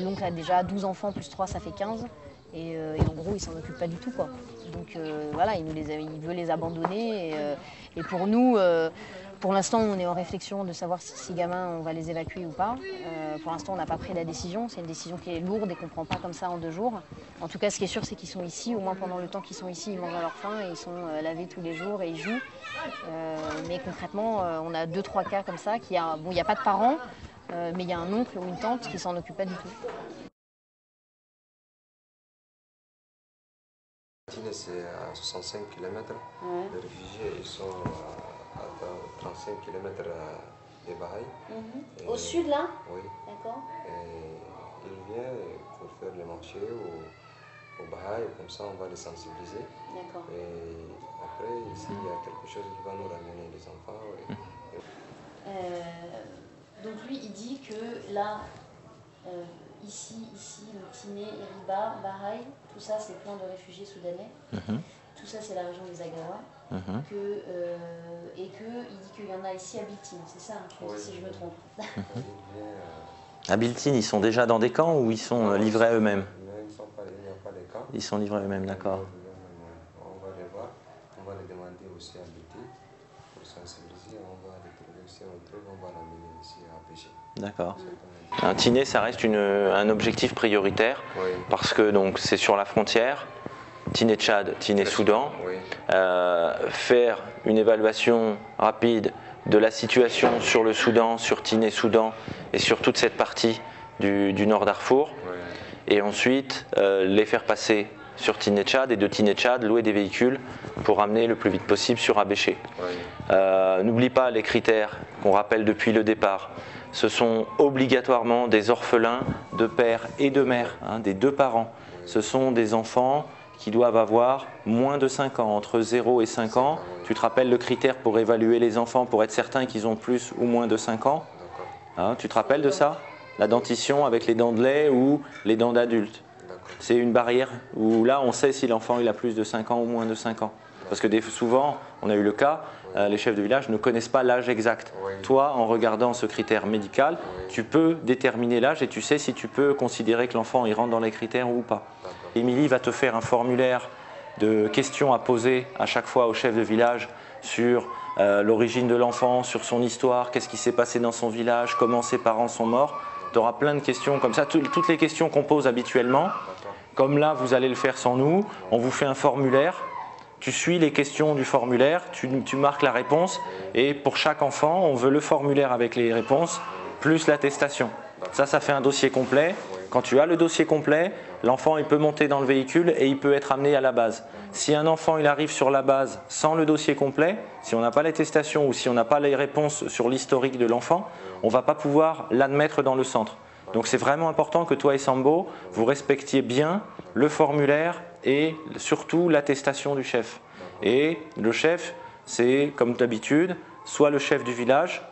D: L'oncle a déjà 12 enfants, plus 3, ça fait 15. Et en gros, il ne s'en occupe pas du tout, quoi. Donc voilà, il veut les abandonner. Et pour nous, pour l'instant, on est en réflexion de savoir si ces gamins, on va les évacuer ou pas. Pour l'instant, on n'a pas pris la décision. C'est une décision qui est lourde et qu'on ne prend pas comme ça en 2 jours. En tout cas, ce qui est sûr, c'est qu'ils sont ici. Au moins pendant le temps qu'ils sont ici, ils mangent à leur faim et ils sont lavés tous les jours et ils jouent. Mais concrètement, on a 2-3 cas comme ça. Bon, il n'y a pas de parents, mais il y a un oncle ou une tante qui ne s'en occupe pas du tout.
O: C'est à 65 km. Ouais. Les réfugiés ils sont à 35 km des Bahai.
D: Au sud, là?
O: Oui.
D: D'accord.
O: Ils viennent pour faire les marchés au Bahai, comme ça on va les sensibiliser.
D: D'accord.
O: Et après, ici, il y a quelque chose qui va nous ramener les enfants.
D: Donc lui, il dit que là, ici, le Tiné, Iriba, Bahai, tout ça c'est plein de réfugiés soudanais. Tout ça c'est la région des Agawa. Et qu'il dit qu'il y en a ici à Biltine, c'est ça, si je me trompe.
B: À Biltine, ils sont déjà dans des camps ou ils sont livrés à eux-mêmes?
O: Ils ne sont pas, il n'y a pas de camps.
B: Ils sont livrés à eux-mêmes, d'accord.
O: On va les voir, on va les demander aussi à Biltine pour sensibiliser, on va les trouver aussi un truc, on va l'amener ici à pêcher.
B: D'accord. Un Tiné, ça reste un objectif prioritaire, oui, parce que c'est sur la frontière, Tiné-Tchad, Tiné-Soudan. Oui. Faire une évaluation rapide de la situation sur le Soudan, sur Tiné-Soudan et sur toute cette partie du nord Darfour. Oui. Et ensuite, les faire passer sur Tiné-Tchad et de Tiné-Tchad, louer des véhicules pour ramener le plus vite possible sur Abéché. Oui. N'oublie pas les critères qu'on rappelle depuis le départ. Ce sont obligatoirement des orphelins de père et de mère, des 2 parents. Ce sont des enfants qui doivent avoir moins de 5 ans, entre 0 et 5 ans. Tu te rappelles le critère pour évaluer les enfants, pour être certain qu'ils ont plus ou moins de 5 ans? Tu te rappelles de ça? La dentition avec les dents de lait ou les dents d'adulte. C'est une barrière où là on sait si l'enfant il a plus de 5 ans ou moins de 5 ans. Parce que souvent, on a eu le cas, les chefs de village ne connaissent pas l'âge exact. Oui. Toi, en regardant ce critère médical, oui, tu peux déterminer l'âge et tu sais si tu peux considérer que l'enfant il rentre dans les critères ou pas. Émilie va te faire un formulaire de questions à poser à chaque fois au chef de village sur l'origine de l'enfant, sur son histoire, qu'est-ce qui s'est passé dans son village, comment ses parents sont morts. Tu auras plein de questions comme ça, toutes les questions qu'on pose habituellement. Comme là, vous allez le faire sans nous, on vous fait un formulaire tu suis les questions du formulaire, tu marques la réponse et pour chaque enfant, on veut le formulaire avec les réponses plus l'attestation. Ça fait un dossier complet. Quand tu as le dossier complet, l'enfant il peut monter dans le véhicule et il peut être amené à la base. Si un enfant il arrive sur la base sans le dossier complet, si on n'a pas l'attestation ou si on n'a pas les réponses sur l'historique de l'enfant, on ne va pas pouvoir l'admettre dans le centre. Donc c'est vraiment important que toi et Sambo, vous respectiez bien le formulaire et surtout l'attestation du chef. Et le chef, c'est comme d'habitude, soit le chef du village,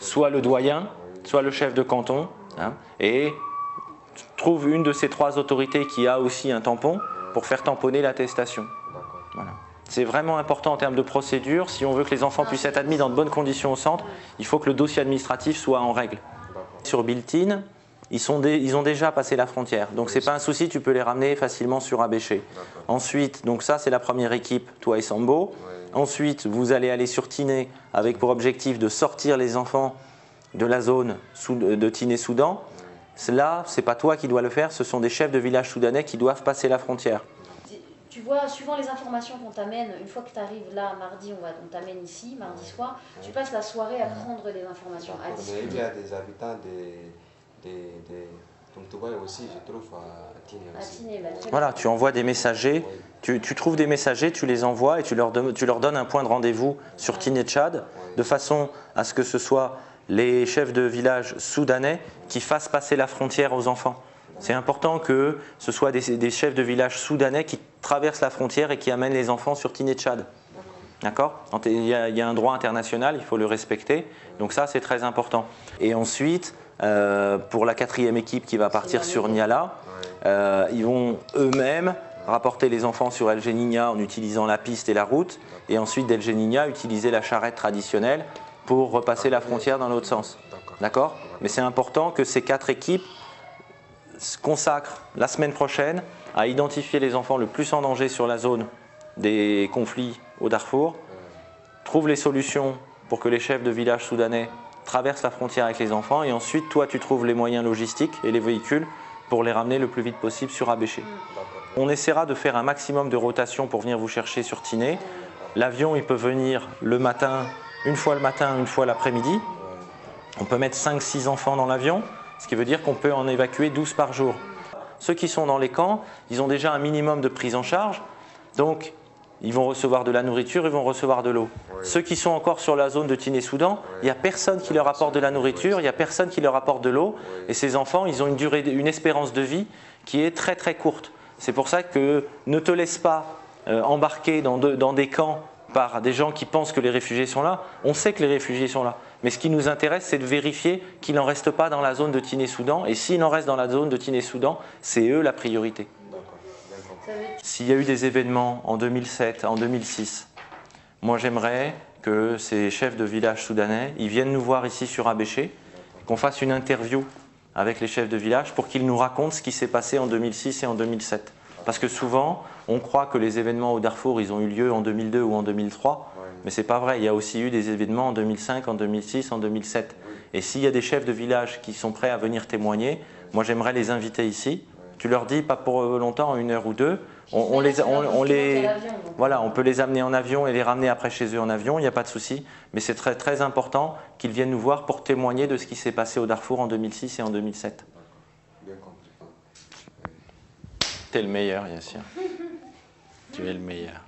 B: soit le doyen, soit le chef de canton, hein, et trouve une de ces trois autorités qui a aussi un tampon pour faire tamponner l'attestation. Voilà. C'est vraiment important en termes de procédure. Si on veut que les enfants puissent être admis dans de bonnes conditions au centre, il faut que le dossier administratif soit en règle. Sur Built-in, ils ont déjà passé la frontière. Donc ce n'est pas un souci, tu peux les ramener facilement sur Abéché. Ensuite, donc ça c'est la première équipe, toi et Sambo. Ensuite, vous allez aller sur Tiné avec pour objectif de sortir les enfants de la zone de Tiné-Soudan. Là, ce n'est pas toi qui dois le faire, ce sont des chefs de village soudanais qui doivent passer la frontière.
D: Tu vois, suivant les informations qu'on t'amène, une fois que tu arrives là, mardi, on t'amène ici, mardi soir, tu passes la soirée à prendre des informations, à discuter.
O: Il y a des habitants de Tumtubaï aussi, je trouve, à Tiné aussi.
B: Voilà, tu envoies des messagers, tu trouves des messagers, tu les envoies et tu leur donnes un point de rendez-vous sur Tiné-Tchad, de façon à ce que ce soit les chefs de village soudanais qui fassent passer la frontière aux enfants. C'est important que ce soit des chefs de village soudanais qui traversent la frontière et qui amènent les enfants sur Tiné-Tchad. D'accord ? Il y a un droit international, il faut le respecter. Donc ça, c'est très important. Et ensuite, pour la quatrième équipe qui va partir sur Niala, ils vont eux-mêmes rapporter les enfants sur El Génina en utilisant la piste et la route. Et ensuite, d'El Génina, utiliser la charrette traditionnelle pour repasser la frontière dans l'autre sens. D'accord ? Mais c'est important que ces quatre équipes se consacrent la semaine prochaine à identifier les enfants le plus en danger sur la zone des conflits au Darfour, trouvent les solutions pour que les chefs de village soudanais traversent la frontière avec les enfants et ensuite toi tu trouves les moyens logistiques et les véhicules pour les ramener le plus vite possible sur Abéché. On essaiera de faire un maximum de rotation pour venir vous chercher sur Tiné. L'avion il peut venir le matin, une fois le matin, une fois l'après-midi. On peut mettre 5-6 enfants dans l'avion, ce qui veut dire qu'on peut en évacuer 12 par jour. Ceux qui sont dans les camps, ils ont déjà un minimum de prise en charge, donc ils vont recevoir de la nourriture, ils vont recevoir de l'eau. Ceux qui sont encore sur la zone de Tiné-Soudan, il n'y a personne qui leur apporte de la nourriture, il n'y a personne qui leur apporte de l'eau, et ces enfants, ils ont une espérance de vie qui est très très courte. C'est pour ça que ne te laisse pas embarquer dans des camps par des gens qui pensent que les réfugiés sont là. On sait que les réfugiés sont là. Mais ce qui nous intéresse, c'est de vérifier qu'il n'en reste pas dans la zone de Tiné-Soudan. Et s'il en reste dans la zone de Tiné-Soudan, c'est eux la priorité. S'il y a eu des événements en 2007, en 2006, moi j'aimerais que ces chefs de village soudanais, ils viennent nous voir ici sur Abéché, qu'on fasse une interview avec les chefs de village pour qu'ils nous racontent ce qui s'est passé en 2006 et en 2007. Parce que souvent, on croit que les événements au Darfour, ils ont eu lieu en 2002 ou en 2003, mais ce n'est pas vrai. Il y a aussi eu des événements en 2005, en 2006, en 2007. Et s'il y a des chefs de village qui sont prêts à venir témoigner, moi j'aimerais les inviter ici. Tu leur dis, pas pour longtemps, 1 heure ou 2, on peut les amener en avion et les ramener après chez eux en avion, il n'y a pas de souci. Mais c'est très, très important qu'ils viennent nous voir pour témoigner de ce qui s'est passé au Darfour en 2006 et en 2007. T'es le meilleur, Yassir. Tu es le meilleur.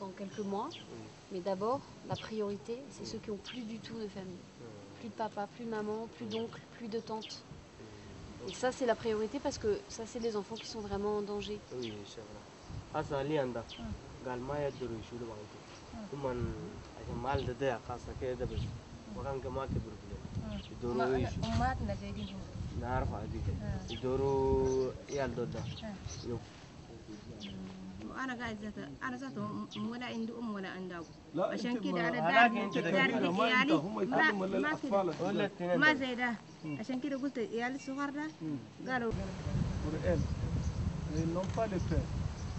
P: Dans quelques mois, mais d'abord la priorité c'est ceux qui n'ont plus du tout de famille, plus de papa, plus de maman, plus d'oncle, plus de tante. Et ça c'est la priorité parce que ça c'est les enfants qui sont vraiment en danger.
L: Oui, c'est vrai.
Q: انا قاعد انا ذاته ولا عندي ولا عندي ابو
L: لا
Q: عشان
L: انت
Q: كده انا
L: هلاك
Q: داري
L: انت
Q: داري
L: كبيرة، ما انت
Q: عيالي
L: هم يتكلموا ولا
Q: ما
L: الاطفال
Q: كده ما زي ده عشان كده قلت عيالي الصغار ده قالوا
L: pour elle. Ils n'ont pas le père.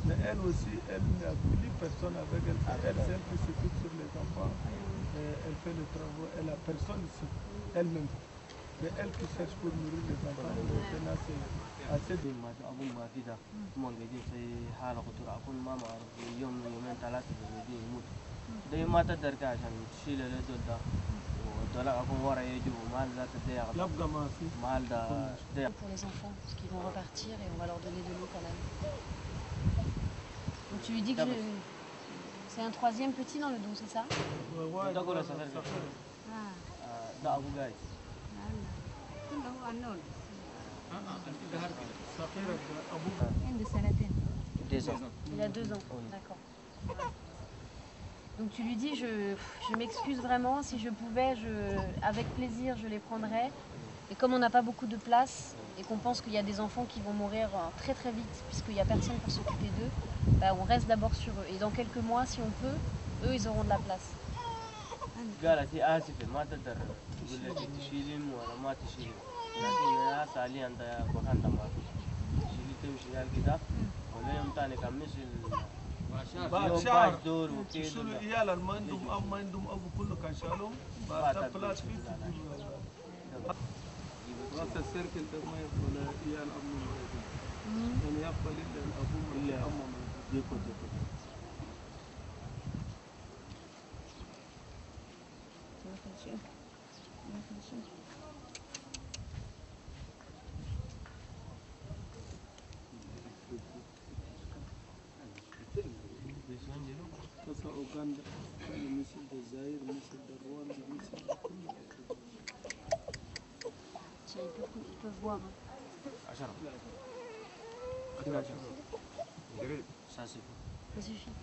L: Mais elle aussi, elle n'a plus personne avec elle. C'est elle, c'est elle qui s'occupe sur les enfants. Elle fait le travail. Elle n'a personne ici, elle-même. C'est elle qui cherche pour nourrir les enfants. Maintenant, c'est assez de
R: أبو ما في ده هم قاعدين في حالة خطورة أكون ما أعرف يوم يومين ثلاثة قاعدين يموتوا ده ما تقدر عشان تشيل الدول ده والدولار أكون ورا يجوا مال ذات الدنيا
L: يبقى ما في
R: مال ده
P: pour les enfants, parce qu'ils vont repartir et on va leur donner de l'eau quand même. Donc tu lui dis que c'est un troisième petit dans le dos, c'est ça?
R: ده كله سفر ده أبو جاي
Q: كله هو النون
L: صغيرة
Q: عنده سنتين.
P: Il a 2 ans, d'accord. Donc tu lui dis, je m'excuse vraiment, si je pouvais, avec plaisir, je les prendrais. Et comme on n'a pas beaucoup de place et qu'on pense qu'il y a des enfants qui vont mourir très très vite, puisqu'il n'y a personne pour s'occuper d'eux, bah, on reste d'abord sur eux. Et dans quelques mois, si on peut, eux, ils auront de la place.
R: قالت هي آسفة ما تقدر تقول لك تشيلين ولا ما تشيلين لكن أنا حاليا أنت بخان ما تشيلي تمشي قال كده ولا يوم تاني كان مثل
L: بعد
R: يوم
L: شهر
R: باش دور وكده
L: يشيلوا العيال اللي ما عندهم اب ما عندهم ابو كله كان شالهم بعد بلاش في راس السيركل ده ما يبقى العيال ام يعني يبقى الا الابو ولا الام
R: ديكو
L: Sasa Uganda, Misri, Zaire, Misri, Rwanda, Misri.
P: Tiens, ils peuvent boire.
R: Ça suffit.
P: Ça suffit.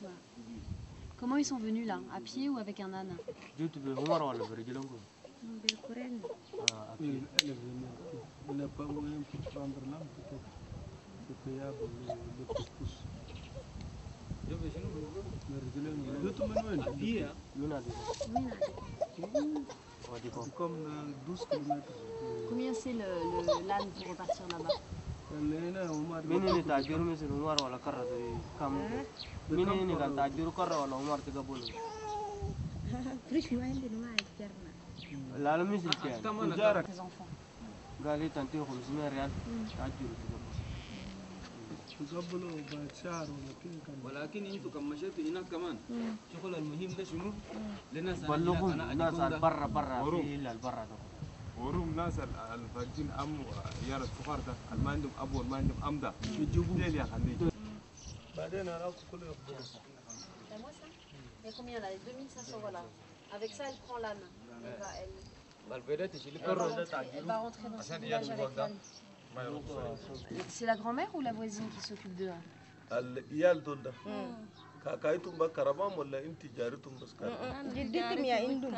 P: Voilà. Comment ils sont venus là? À pied ou avec un âne?
L: Il n'a pas moyen pour prendre l'âme peut-être. C'est payable le pousse-pousse. Comme 12 km.
P: Combien c'est l'âne pour repartir là-bas?
R: منين تاجر مثل عمر ولا كرة كم منين كان تاجر كرة ولا عمر تقبل
Q: فريش ما عندنا ما أذكرنا
R: لا لا مثل كان
L: تجارة
R: قال لي تنتي 500 ريال تاجر
L: تقبلوا بعد شهر ولا كده كان
G: ولكن انتوا كم مشيتوا هناك كمان شغل المهم ده شنو؟ لناس
R: بلغوا الناس برا في البرا ده
L: وروم ناس الفاجين ام ويارا الصغار ده ما عندهم اب وما عندهم ام ده يجيبوا ليه يا خليه بعدين انا كله يقبلوا
P: Moi ça? Il y a combien là? 2500 voilà. Avec ça elle prend l'âne. Elle va rentrer dans ce village avec l'âne. C'est la grand-mère ou la voisine qui s'occupe d'eux?
L: العيال دول ده كاكايتم بكربام ولا انت جارتم بس كربام؟
Q: جدتهم يا عندهم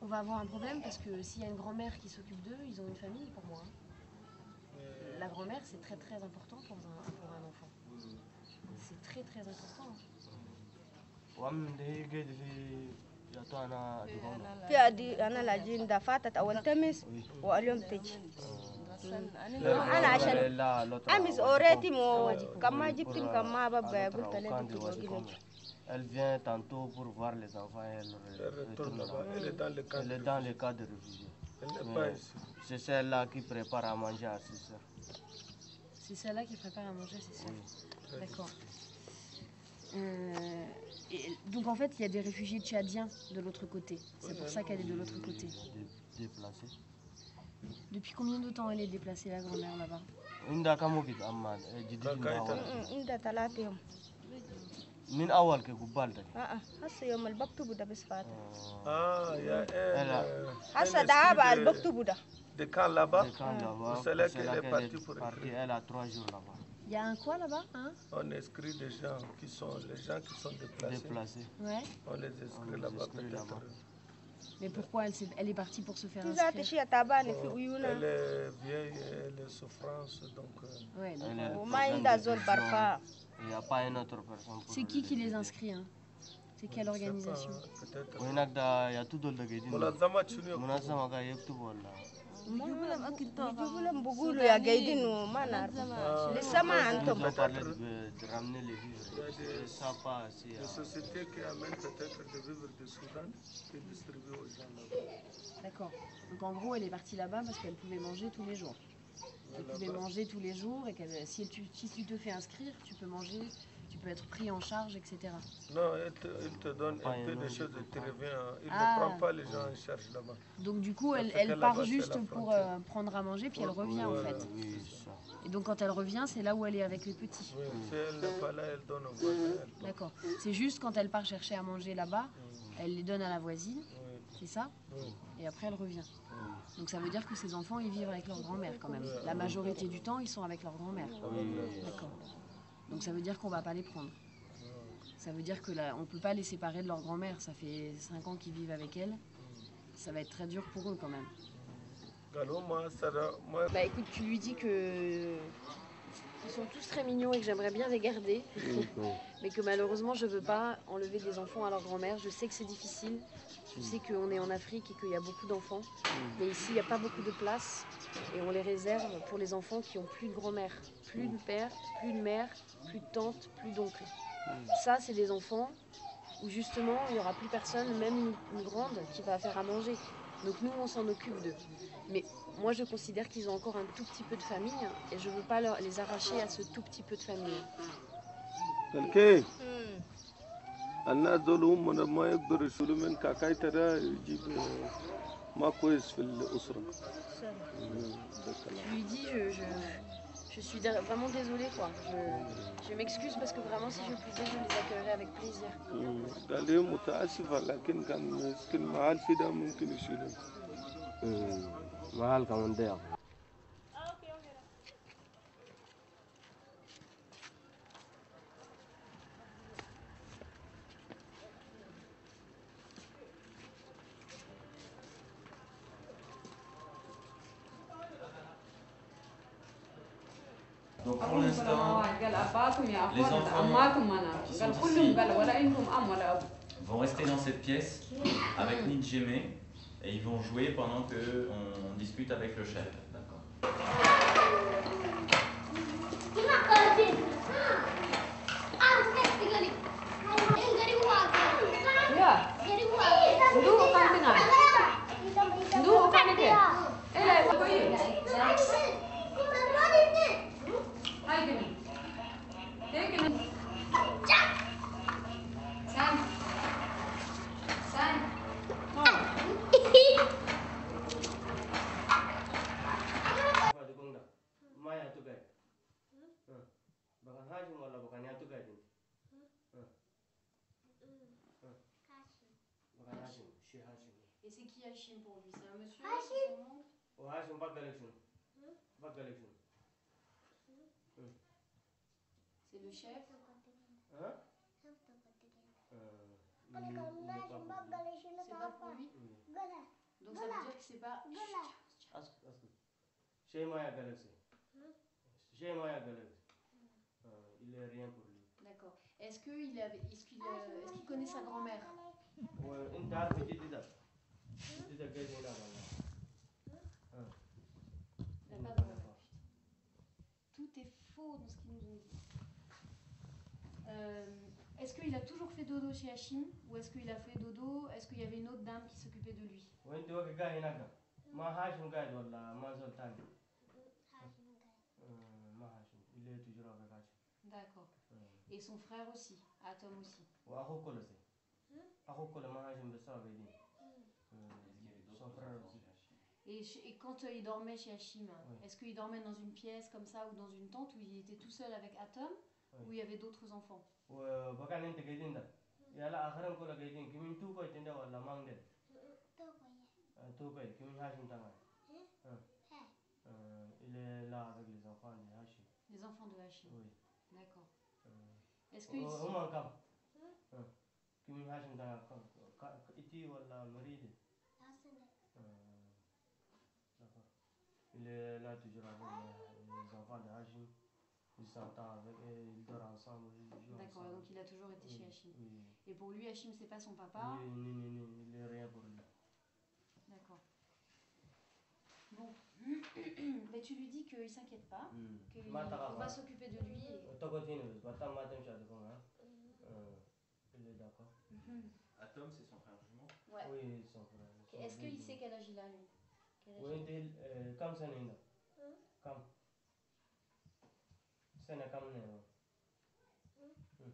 P: On va avoir un problème parce que s'il y a une grand-mère qui s'occupe d'eux, ils ont une famille pour moi. La grand-mère, c'est très très important pour un enfant. C'est très très important.
Q: في أنا لاجين دفعت أول تمس واليوم تجي أنا عشان أمس أوريتي مو كم جبتم كم ما ببقى قلت لك
R: Elle vient tantôt pour voir les enfants et elle retourne là-bas. Elle est dans le cas de réfugiés. C'est celle-là qui prépare à manger à ses soeurs.
P: C'est celle-là qui prépare à manger, c'est ça. D'accord. Donc en fait, il y a des réfugiés tchadiens de l'autre côté. C'est pour ça qu'elle est de l'autre côté.
R: Déplacée.
P: Depuis combien de temps elle est déplacée, la grand-mère, là-bas?
R: من أول كقبال ده.
Q: هسه يوم البكتب ده بس فات.
L: يا
Q: هسه ده البكتب ده.
L: De quand là-bas?
R: C'est là qu'elle est partie. Elle a 3 jours là-bas.
P: Il y a un quoi là-bas, hein?
L: On inscrit les gens qui sont déplacés.
P: Ouais.
L: On les inscrit là-bas peut-être.
P: Mais pourquoi elle est partie pour se faire
Q: Tu as
P: inscrire?
Q: attaché à ta banne, et puis oui,
L: Elle est vieille, elle est souffrance, donc...
P: Ouais,
R: Elle est
Q: Au
R: le
Q: moins,
R: problème
Q: il a
R: de
Q: zone
R: vision.
Q: parfois.
R: Il n'y a pas une autre personne pour
P: C'est qui les inscrit hein? C'est quelle organisation?
R: il y a tout dans le guide. Munazama ka yaktubu wala.
Q: Jubulam bugulu ya gaidin no manar. Le sama antum.
R: Ils ont parlé de ramener les vivres. Ça pas assez.
L: Des sociétés qui amènent peut-être des vivres du Soudan et distribuent aux gens là-bas.
P: D'accord. Donc en gros, elle est partie là-bas parce qu'elle pouvait manger tous les jours. Elle pouvait manger tous les jours et si tu te fais inscrire, tu peux manger, tu peux être pris en charge, etc.
L: Non, il te donne un peu de choses et tu reviens. Il ne prend pas les gens en charge là-bas.
P: Donc du coup, elle part juste pour prendre à manger, puis elle revient en fait. Et donc quand elle revient, c'est là où elle est avec les petits.
L: Oui, si elle n'est pas là, elle donne au voisin.
P: D'accord. C'est juste quand elle part chercher à manger là-bas, elle les donne à la voisine, c'est ça? Et après elle revient. Donc ça veut dire que ces enfants, ils vivent avec leur grand-mère quand même. La majorité du temps, ils sont avec leur grand-mère. D'accord. Donc ça veut dire qu'on ne va pas les prendre. Ça veut dire qu'on ne peut pas les séparer de leur grand-mère. Ça fait 5 ans qu'ils vivent avec elle. Ça va être très dur pour eux quand même. Bah écoute, tu lui dis que ils sont tous très mignons et que j'aimerais bien les garder. Mais que malheureusement, je ne veux pas enlever des enfants à leur grand-mère. Je sais que c'est difficile. Je sais qu'on est en Afrique et qu'il y a beaucoup d'enfants. Mais ici, il n'y a pas beaucoup de place. Et on les réserve pour les enfants qui n'ont plus de grand-mère, plus de père, plus de mère, plus de tante, plus d'oncle. Ça, c'est des enfants où justement, il n'y aura plus personne, même une grande, qui va faire à manger. Donc nous, on s'en occupe d'eux. Mais moi, je considère qu'ils ont encore un tout petit peu de famille et je ne veux pas les arracher à ce tout petit peu de famille.
L: Okay. الناس دول هم ما يقدروا يشيلوا من كاكاي ترى يجيب ما كويس في الأسرة.
P: Je lui dis, je suis vraiment désolée quoi. Je m'excuse parce que vraiment si je pouvais, je les accueillerais avec plaisir.
L: قال لي متأسفة لكن كان مسكين محل في ده ممكن يشيلوا.
R: محل كمان ده.
M: Donc pour l'instant, les enfants qui sont ici vont rester dans cette pièce avec Nidjeme et ils vont jouer pendant qu'on discute avec le chef. D'accord.
P: Et c'est qui Hachim pour lui? C'est un monsieur qui son monde?
R: Oh, Hachim, pas d'élection. Pas d'élection.
P: C'est le chef?
R: Hein?
P: C'est pas pour lui? Donc ça veut dire que c'est pas...
R: Chez Maya Galaxy. Chez Maya Galaxy. Il n'est rien pour lui.
P: D'accord. Est-ce qu'il connaît sa grand-mère?
R: Oui, une date qui dit ça.
P: Tout est faux dans ce qu'ils nous ont dit. Est-ce qu'il a toujours fait dodo chez Hachim? Ou est-ce qu'il a fait dodo? Est-ce qu'il y avait une autre dame qui s'occupait de lui?
R: Oui, tu vois que gars, il y en a. Ma Hachim gagne wala ma Zoltan. Ma Hachim, il est toujours avec Hachim.
P: D'accord. Et son frère aussi, Atom aussi.
R: Wa akho ko lase. Akho ko la ma Hachim be sa gadi. Son frère aussi.
P: Et quand il dormait chez Hachim, est-ce qu'il dormait dans une pièce comme ça ou dans une tente où il était tout seul avec Atom ou il y avait d'autres enfants?
R: Bakan inte gaidin da. Yala akharan ko la gaidin kimin tu ko tinde wala mangde. Tu ko kimin Hachim tanga. Il est là avec les enfants de Hachim.
P: Les enfants de Hachim.
R: Oui.
P: D'accord. Est-ce que
R: Oman kam. Kimin Hachim tanga iti wala maride. Il est là toujours avec les enfants de Hachim. Il s'entend avec eux, ils dorment ensemble.
P: D'accord, donc il a toujours été chez Hachim.
R: Oui.
P: Et pour lui, Hachim, c'est pas son papa?
R: Oui, non, il n'est rien pour lui.
P: D'accord. Bon, mais tu lui dis qu'il ne s'inquiète pas, qu'on va s'occuper de lui. Et...
R: Il est d'accord.
B: Atom, c'est son frère jumeau?
P: Ouais.
R: Oui, son frère.
P: Est-ce qu'il sait quel âge il a, lui?
R: Oui, comme ça, Ninda. Comme. C'est un comme Néo. Il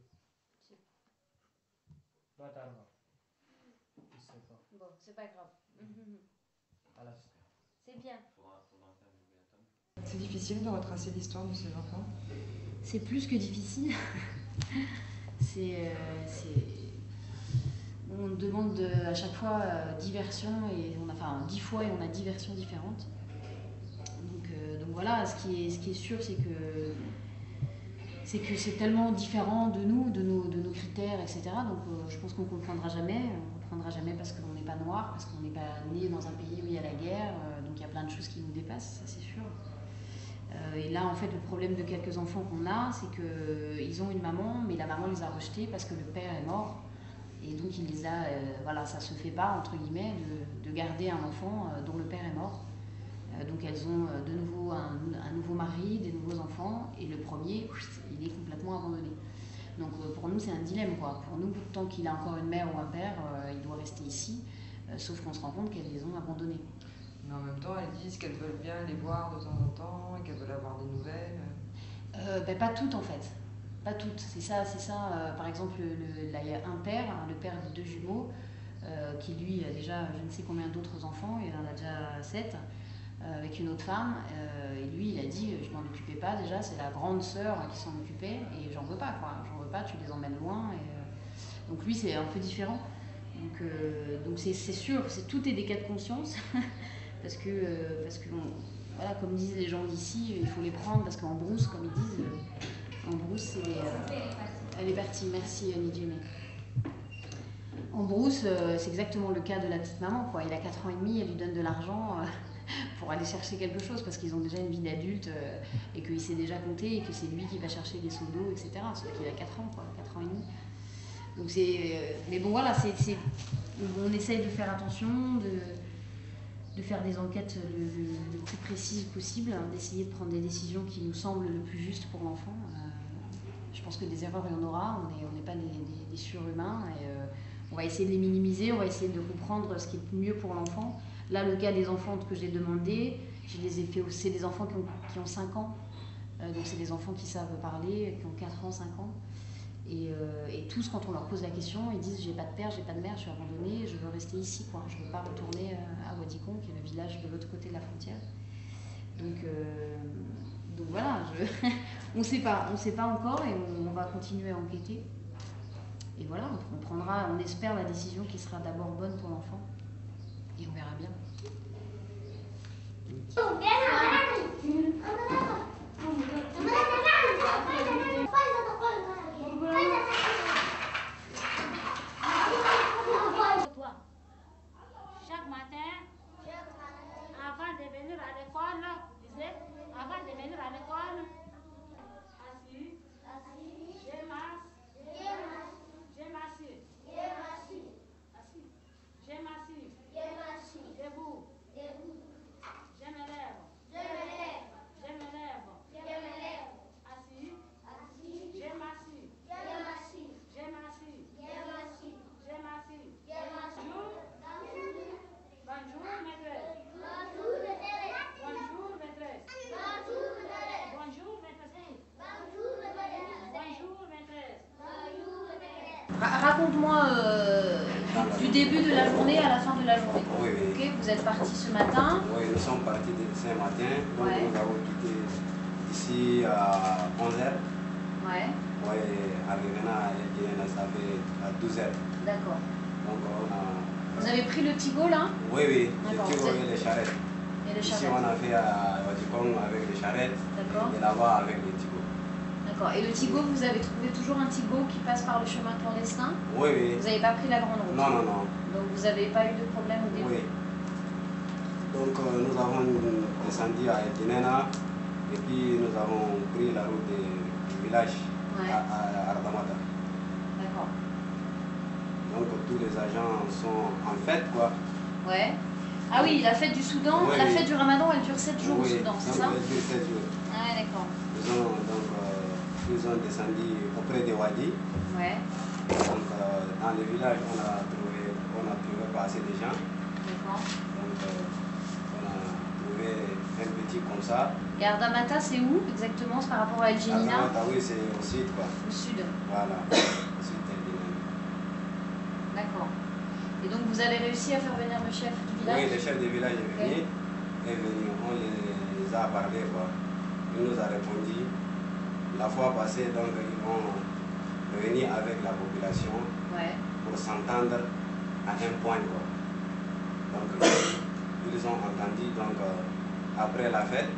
R: sait pas.
P: Bon, c'est pas grave. C'est bien.
C: C'est difficile de retracer l'histoire de ces enfants?
P: C'est plus que difficile. On demande à chaque fois diversion, et on a, enfin 10 fois et on a 10 versions différentes. Donc voilà, ce qui est sûr, c'est que c'est tellement différent de nous, de nos critères, etc. Donc je pense qu'on ne comprendra jamais. On ne comprendra jamais parce qu'on n'est pas noir, parce qu'on n'est pas né dans un pays où il y a la guerre. Donc il y a plein de choses qui nous dépassent, ça c'est sûr. Et là, en fait, le problème de quelques enfants qu'on a, c'est qu'ils ont une maman, mais la maman les a rejetés parce que le père est mort. Et donc il les a, voilà, ça se fait pas, entre guillemets, de garder un enfant dont le père est mort. Donc elles ont de nouveau un nouveau mari, des nouveaux enfants, et le premier, il est complètement abandonné. Donc pour nous, c'est un dilemme, quoi. Pour nous, tant qu'il a encore une mère ou un père, il doit rester ici, sauf qu'on se rend compte qu'elles les ont abandonnés.
C: Mais en même temps, elles disent qu'elles veulent bien les voir de temps en temps, et qu'elles veulent avoir des nouvelles.
P: Pas toutes, en fait. Pas toutes. C'est ça. Par exemple, là, il y a un père, le père de 2 jumeaux, qui lui a déjà je ne sais combien d'autres enfants, il en a déjà 7. Avec une autre femme, et lui il a dit je m'en occupais pas déjà, c'est la grande sœur qui s'en occupait, et j'en veux pas, quoi, j'en veux pas, tu les emmènes loin. Donc lui c'est un peu différent, donc c'est sûr, tout est des cas de conscience, parce que voilà, comme disent les gens d'ici, il faut les prendre parce qu'en brousse, comme ils disent, en brousse elle est partie, merci Nidjime. En brousse, c'est exactement le cas de la petite maman, quoi. Il a 4 ans et demi, elle lui donne de l'argent pour aller chercher quelque chose parce qu'ils ont déjà une vie d'adulte et qu'il sait déjà compter et que c'est lui qui va chercher des seaux d'eau, etc. Sauf qu'il a 4 ans, quoi, 4 ans et demi. Donc mais bon voilà, on essaye de faire attention, de faire des enquêtes le plus précises possible, hein, d'essayer de prendre des décisions qui nous semblent le plus justes pour l'enfant. Je pense que des erreurs il y en aura, on n'est pas des surhumains, et on va essayer de les minimiser, on va essayer de comprendre ce qui est mieux pour l'enfant. Là, le cas des enfants que j'ai demandé, je les ai fait aussi, c'est des enfants qui ont 5 ans, donc c'est des enfants qui savent parler, qui ont 4 ans, 5 ans. Et tous, quand on leur pose la question, ils disent j'ai pas de père, j'ai pas de mère, je suis abandonnée, je veux rester ici, quoi. Je veux pas retourner à Wadikon, qui est le village de l'autre côté de la frontière. Donc voilà, on sait pas encore, et on va continuer à enquêter. Et voilà, on prendra, on espère, la décision qui sera d'abord bonne pour l'enfant. Et on verra bien.
S: Chaque matin, avant de venir à l'école, avant de venir à l'école, assis, je m'assieds, debout, je me lève, assis, je m'assieds, bonjour maîtresse, bonjour maîtresse, bonjour maîtresse.
P: Raconte-moi du début de la journée à la fin de la journée.
O: Oui.
P: Okay, vous êtes partis ce matin.
O: Oui, nous sommes partis ce matin. Donc
P: Ouais.
O: nous avons quitté ici à 11h.
P: Ouais.
O: Oui, en revenant à Elgin, ça fait à 12h.
P: D'accord.
O: Donc on a...
P: Vous avez pris le Tigo là?
O: Oui, le
P: D'accord,
O: Tigo
P: vous êtes-
O: et les charrettes.
P: Et les
O: Ici
P: charrettes.
O: on a fait à Wadikon avec les charrettes.
P: D'accord.
O: Et là-bas avec les Tigo.
P: D'accord. Et le Tigo, vous avez trouvé toujours un Tigo qui passe par le chemin clandestin?
O: Oui.
P: Vous n'avez pas pris la grande route?
O: Non.
P: Donc vous n'avez pas eu de problème au début?
O: Oui.
T: Donc nous avons descendu à Etinena et puis nous avons pris la route du village à Ardamata.
D: D'accord.
T: Donc tous les agents sont en fête quoi.
D: Ouais. Ah oui, la fête du Soudan,
T: Oui,
D: la
T: oui.
D: fête du Ramadan, elle dure 7 jours au
T: Oui,
D: Soudan, c'est
T: donc
D: ça?
T: elle dure 7 jours.
D: Ah ouais, d'accord.
T: Ils ont descendu auprès de Wadi.
D: Ouais.
T: Donc dans le village, on a trouvé pas assez de gens.
D: D'accord.
T: Donc on a trouvé un petit comme ça.
D: Et Ardamata, c'est où exactement? C'est par rapport à El Génina?
T: Ardamata, oui, c'est au sud quoi.
D: Au sud.
T: Voilà, au sud d'El Génina.
D: D'accord. Et donc vous avez réussi à faire venir le chef du village?
T: Oui, le chef du village est venu. On les a parlé quoi. Il nous a répondu. La fois passée, donc ils vont revenir avec la population pour s'entendre à un point quoi. Donc ils ont entendu, donc après la fête,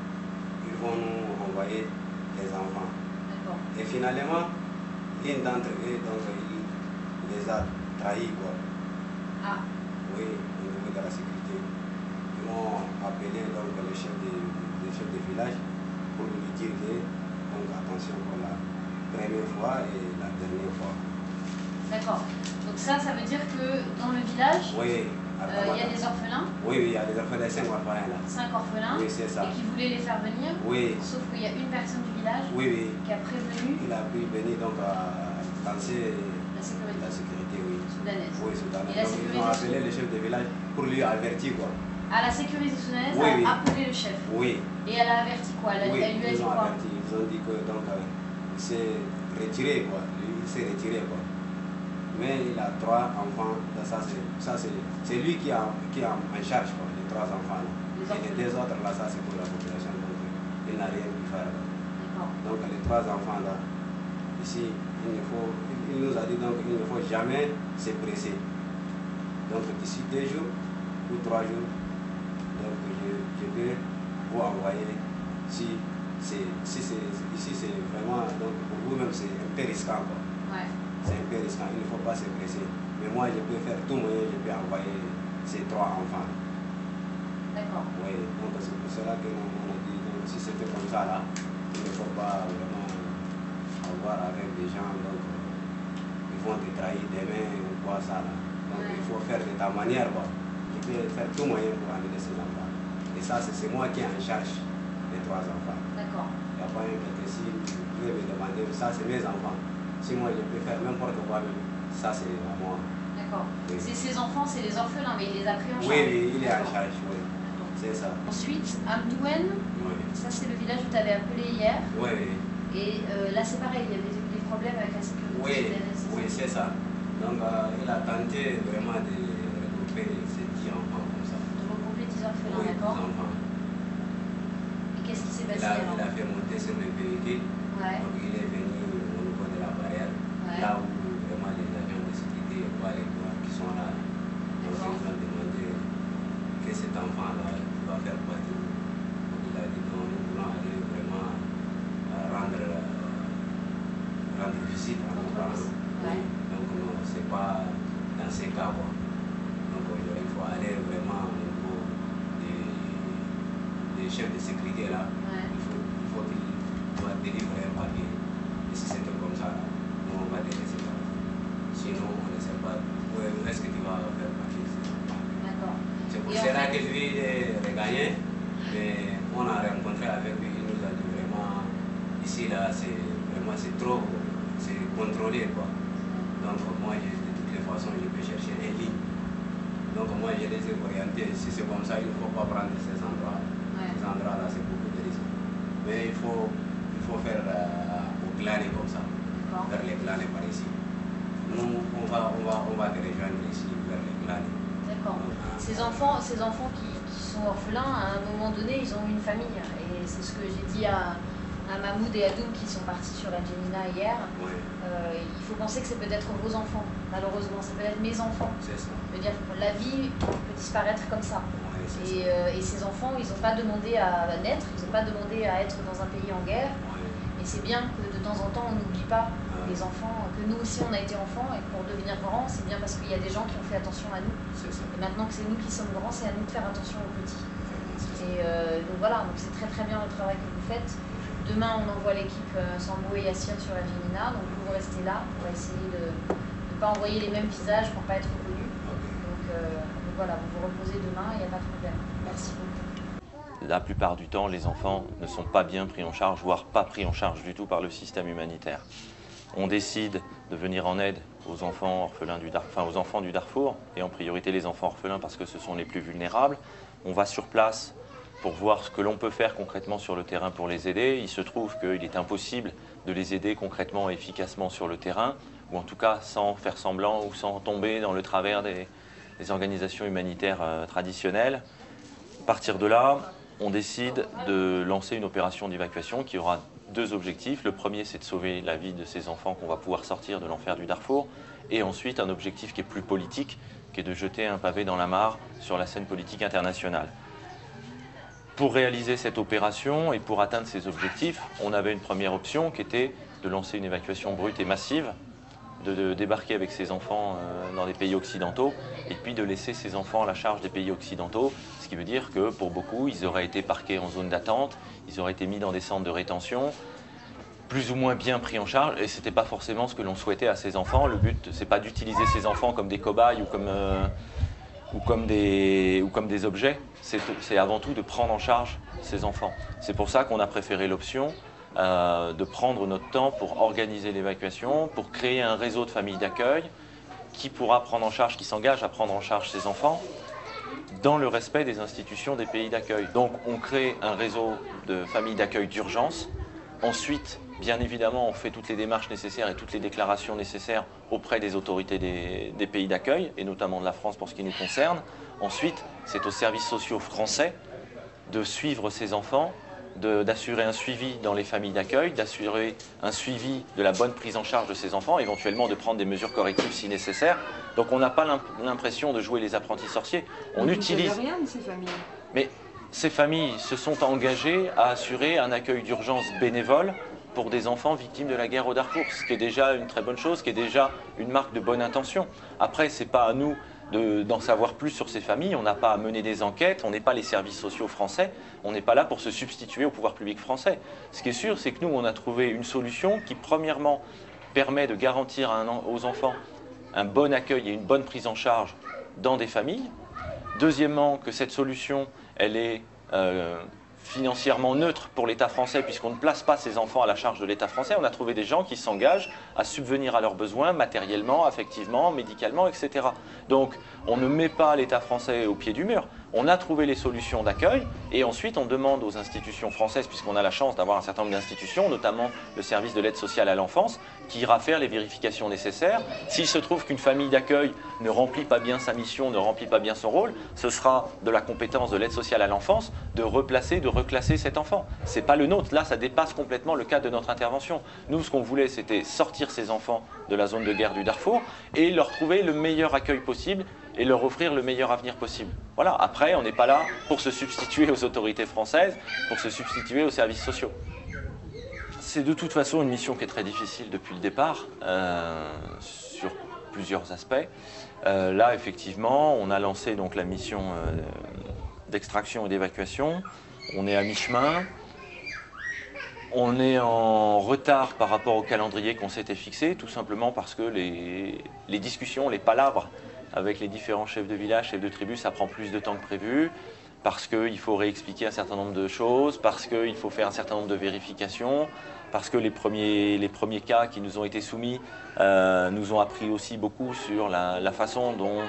T: ils vont nous envoyer les enfants. Et finalement, l'une d'entre eux, donc il les a trahis quoi.
D: Ah.
T: Oui, au niveau de la sécurité. Ils ont appelé donc le chef de village pour lui dire que donc attention pour la première fois et la dernière fois.
D: D'accord. Donc ça veut dire que dans le village,
T: oui,
D: il y a des orphelins?
T: Oui, il y a des orphelins, 5 orphelins là.
D: 5 orphelins?
T: Oui, c'est ça.
D: Et qui voulaient les faire venir?
T: Oui.
D: Sauf qu'il y a une personne du village qui a prévenu?
T: Il a pu venir donc à lancer
D: la sécurité,
T: oui.
D: Soudanaise.
T: Oui, soudanaise.
D: Et la
T: Donc, ils ont appelé le chef de village pour lui avertir quoi.
D: Ah, la sécurité soudanaise a appelé le chef?
T: Oui.
D: Et elle a averti quoi? Elle lui a dit
T: ils ont
D: quoi?
T: averti. Ils ont dit que donc il s'est retiré quoi. Il s'est retiré quoi. Mais il a 3 enfants. C'est lui qui a en charge quoi, les 3 enfants là. Et les 2 autres là, ça c'est pour la population. Donc il n'a rien pu faire. Donc les 3 enfants là, ici, il nous a dit donc il ne faut jamais se presser. Donc d'ici 2 jours ou 3 jours, donc je vais vous envoyer si ici c'est vraiment, donc pour vous-même c'est un peu risquant quoi. C'est un peu risquant, il ne faut pas se presser. Mais moi je peux faire tout moyen, je peux envoyer ces 3 enfants.
D: D'accord.
T: Oui, donc c'est pour cela que on a dit, donc si c'était comme ça là, il ne faut pas vraiment avoir avec des gens, donc ils vont te trahir demain ou quoi ça là. Donc il faut faire de ta manière quoi. Tu peux faire tout moyen pour amener ces enfants. Et ça c'est moi qui ai en charge les 3 enfants.
D: D'accord.
T: Il n'y a pas un que si vous voulez me demander, ça c'est mes enfants. Si moi je peux faire n'importe quoi même, ça c'est à moi.
D: D'accord. Oui. Ces enfants, c'est les orphelins, mais il les a pris en charge?
T: Oui, il est en charge, oui. C'est ça.
D: Ensuite, Amdouen, ça c'est le village où tu avais appelé hier.
T: Oui.
D: Et là c'est pareil, il y avait des problèmes avec la sécurité.
T: Oui, c'est ça. Donc il a tenté vraiment de regrouper ces 10 enfants comme ça.
D: De regrouper 10 orphelins, d'accord. Et qu'est-ce qui s'est passé alors?
T: Il a fait monter sur le véhicule. Donc il est venu au niveau de la barrière, là où vraiment les agents de sécurité qui sont là. Donc ils ont demandé que cet enfant-là va faire partie. Donc il a dit non, nous voulons aller vraiment rendre visite à nos parents. Donc non, c'est pas dans ces cas quoi. Donc il faut aller vraiment au niveau des chefs de sécurité là. Il faut qu'ils doivent délivrer un papier. Et si c'était comme ça, nous on va te laisser là. Sinon on ne sait pas où est-ce que tu vas faire partie. C'est pour cela que je vais regagner. Mais on a rencontré avec lui, il nous a dit vraiment ici là c'est trop, c'est contrôlé quoi. Donc moi de toutes les façons je peux chercher en ligne. Donc moi je les ai orientés, si c'est comme ça il ne faut pas prendre ces endroits. Ces endroits là c'est beaucoup de risques. Mais il faut faire au glané comme ça, vers les glanés par ici. Nous on va te rejoindre ici vers les glanés.
D: D'accord. Ces enfants qui sont orphelins, à un moment donné, ils ont une famille. Et c'est ce que j'ai dit à Mahmoud et Adoum qui sont partis sur la Génina hier. Il faut penser que c'est peut-être vos enfants, malheureusement. C'est peut-être mes enfants.
T: C'est ça.
D: Je veux dire, la vie peut disparaître comme ça. Et ces enfants, ils n'ont pas demandé à naître, ils n'ont pas demandé à être dans un pays en guerre. Et c'est bien que de temps en temps, on n'oublie pas les enfants, que nous aussi on a été enfants et que pour devenir grands, c'est bien parce qu'il y a des gens qui ont fait attention à nous. Et maintenant que c'est nous qui sommes grands, c'est à nous de faire attention aux petits. Donc voilà, donc c'est très très bien le travail que vous faites. Demain, on envoie l'équipe Sambo et Yassir sur la Fémina, donc vous restez là pour essayer de ne pas envoyer les mêmes visages pour ne pas être reconnus. Donc voilà, vous vous reposez demain, il n'y a pas de problème. Merci beaucoup.
B: La plupart du temps, les enfants ne sont pas bien pris en charge, voire pas pris en charge du tout par le système humanitaire. On décide de venir en aide aux enfants orphelins aux enfants du Darfour, et en priorité les enfants orphelins parce que ce sont les plus vulnérables. On va sur place pour voir ce que l'on peut faire concrètement sur le terrain pour les aider. Il se trouve qu'il est impossible de les aider concrètement et efficacement sur le terrain, ou en tout cas sans faire semblant ou sans tomber dans le travers des organisations humanitaires traditionnelles. À partir de là, on décide de lancer une opération d'évacuation qui aura deux objectifs. Le premier, c'est de sauver la vie de ces enfants qu'on va pouvoir sortir de l'enfer du Darfour. Et ensuite, un objectif qui est plus politique, qui est de jeter un pavé dans la mare sur la scène politique internationale. Pour réaliser cette opération et pour atteindre ces objectifs, on avait une première option qui était de lancer une évacuation brute et massive, de débarquer avec ces enfants dans des pays occidentaux et puis de laisser ces enfants à la charge des pays occidentaux, ce qui veut dire que pour beaucoup, ils auraient été parqués en zone d'attente, ils auraient été mis dans des centres de rétention, plus ou moins bien pris en charge, et ce n'était pas forcément ce que l'on souhaitait à ces enfants. Le but, ce n'est pas d'utiliser ces enfants comme des cobayes ou comme des objets, c'est avant tout de prendre en charge ces enfants. C'est pour ça qu'on a préféré l'option de prendre notre temps pour organiser l'évacuation, pour créer un réseau de familles d'accueil qui pourra prendre en charge, qui s'engage à prendre en charge ces enfants dans le respect des institutions des pays d'accueil. Donc on crée un réseau de familles d'accueil d'urgence. Ensuite, bien évidemment, on fait toutes les démarches nécessaires et toutes les déclarations nécessaires auprès des autorités des pays d'accueil, et notamment de la France pour ce qui nous concerne. Ensuite, c'est aux services sociaux français de suivre ces enfants, d'assurer un suivi dans les familles d'accueil, d'assurer un suivi de la bonne prise en charge de ces enfants, éventuellement de prendre des mesures correctives si nécessaire. Donc on n'a pas l'impression de jouer les apprentis sorciers. On utilise...
C: rien de ces familles.
B: Mais ces familles se sont engagées à assurer un accueil d'urgence bénévole pour des enfants victimes de la guerre au Darfour, ce qui est déjà une très bonne chose, ce qui est déjà une marque de bonne intention. Après, ce n'est pas à nous d'en savoir plus sur ces familles, on n'a pas à mener des enquêtes, on n'est pas les services sociaux français, on n'est pas là pour se substituer au pouvoir public français. Ce qui est sûr, c'est que nous, on a trouvé une solution qui, premièrement, permet de garantir aux enfants un bon accueil et une bonne prise en charge dans des familles. Deuxièmement, que cette solution, elle est financièrement neutre pour l'État français, puisqu'on ne place pas ces enfants à la charge de l'État français. On a trouvé des gens qui s'engagent à subvenir à leurs besoins matériellement, affectivement, médicalement, etc. Donc on ne met pas l'État français au pied du mur. On a trouvé les solutions d'accueil et ensuite on demande aux institutions françaises, puisqu'on a la chance d'avoir un certain nombre d'institutions, notamment le service de l'aide sociale à l'enfance, qui ira faire les vérifications nécessaires. S'il se trouve qu'une famille d'accueil ne remplit pas bien sa mission, ne remplit pas bien son rôle, ce sera de la compétence de l'aide sociale à l'enfance de replacer, de reclasser cet enfant. Ce n'est pas le nôtre, là ça dépasse complètement le cadre de notre intervention. Nous, ce qu'on voulait, c'était sortir ces enfants de la zone de guerre du Darfour et leur trouver le meilleur accueil possible et leur offrir le meilleur avenir possible. Voilà, après, on n'est pas là pour se substituer aux autorités françaises, pour se substituer aux services sociaux. C'est de toute façon une mission qui est très difficile depuis le départ, sur plusieurs aspects. Là, effectivement, on a lancé donc la mission d'extraction et d'évacuation. On est à mi-chemin. On est en retard par rapport au calendrier qu'on s'était fixé, tout simplement parce que les discussions, les palabres avec les différents chefs de village, chefs de tribu, ça prend plus de temps que prévu, parce qu'il faut réexpliquer un certain nombre de choses, parce qu'il faut faire un certain nombre de vérifications, parce que les premiers cas qui nous ont été soumis nous ont appris aussi beaucoup sur la façon dont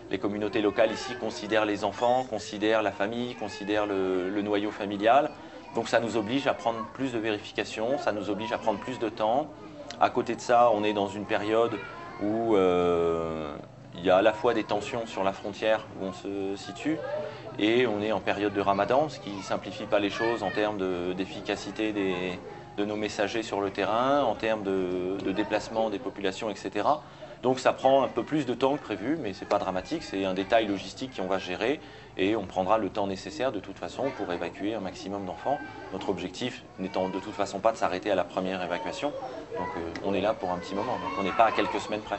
B: les communautés locales ici considèrent les enfants, considèrent la famille, considèrent le noyau familial. Donc ça nous oblige à prendre plus de vérifications, ça nous oblige à prendre plus de temps. À côté de ça, on est dans une période où il y a à la fois des tensions sur la frontière où on se situe et on est en période de Ramadan, ce qui ne simplifie pas les choses en termes d'efficacité de nos messagers sur le terrain, en termes de déplacement des populations, etc. Donc ça prend un peu plus de temps que prévu, mais ce n'est pas dramatique, c'est un détail logistique qu'on va gérer et on prendra le temps nécessaire de toute façon pour évacuer un maximum d'enfants. Notre objectif n'étant de toute façon pas de s'arrêter à la première évacuation, donc on est là pour un petit moment, donc on n'est pas à quelques semaines près.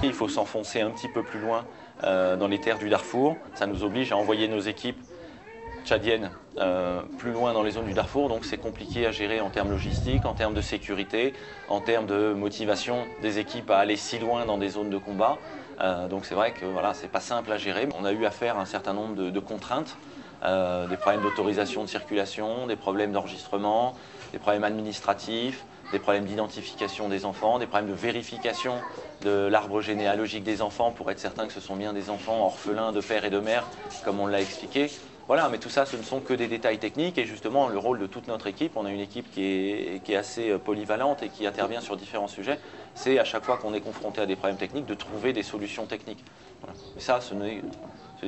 B: Il faut s'enfoncer un petit peu plus loin dans les terres du Darfour. Ça nous oblige à envoyer nos équipes tchadienne plus loin dans les zones du Darfour, donc c'est compliqué à gérer en termes logistiques, en termes de sécurité, en termes de motivation des équipes à aller si loin dans des zones de combat. Donc c'est vrai que voilà, c'est pas simple à gérer. On a eu affaire à un certain nombre de contraintes, des problèmes d'autorisation de circulation, des problèmes d'enregistrement, des problèmes administratifs, des problèmes d'identification des enfants, des problèmes de vérification de l'arbre généalogique des enfants pour être certain que ce sont bien des enfants orphelins de père et de mère, comme on l'a expliqué. Voilà, mais tout ça, ce ne sont que des détails techniques et justement, le rôle de toute notre équipe, on a une équipe qui est assez polyvalente et qui intervient sur différents sujets, c'est à chaque fois qu'on est confronté à des problèmes techniques de trouver des solutions techniques. Voilà. Mais ça, ce n'est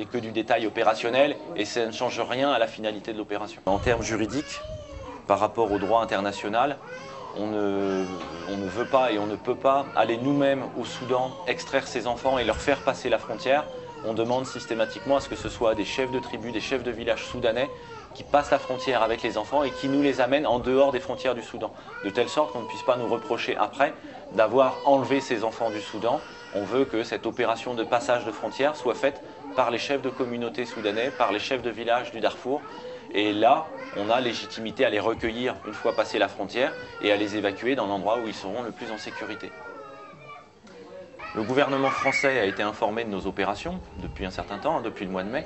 B: que du détail opérationnel et ça ne change rien à la finalité de l'opération. En termes juridiques, par rapport au droit international, on ne veut pas et on ne peut pas aller nous-mêmes au Soudan extraire ces enfants et leur faire passer la frontière. On demande systématiquement à ce que ce soit des chefs de tribu, des chefs de village soudanais qui passent la frontière avec les enfants et qui nous les amènent en dehors des frontières du Soudan. De telle sorte qu'on ne puisse pas nous reprocher après d'avoir enlevé ces enfants du Soudan. On veut que cette opération de passage de frontière soit faite par les chefs de communauté soudanais, par les chefs de village du Darfour. Et là, on a légitimité à les recueillir une fois passé la frontière et à les évacuer dans l'endroit où ils seront le plus en sécurité. Le gouvernement français a été informé de nos opérations depuis un certain temps, depuis le mois de mai.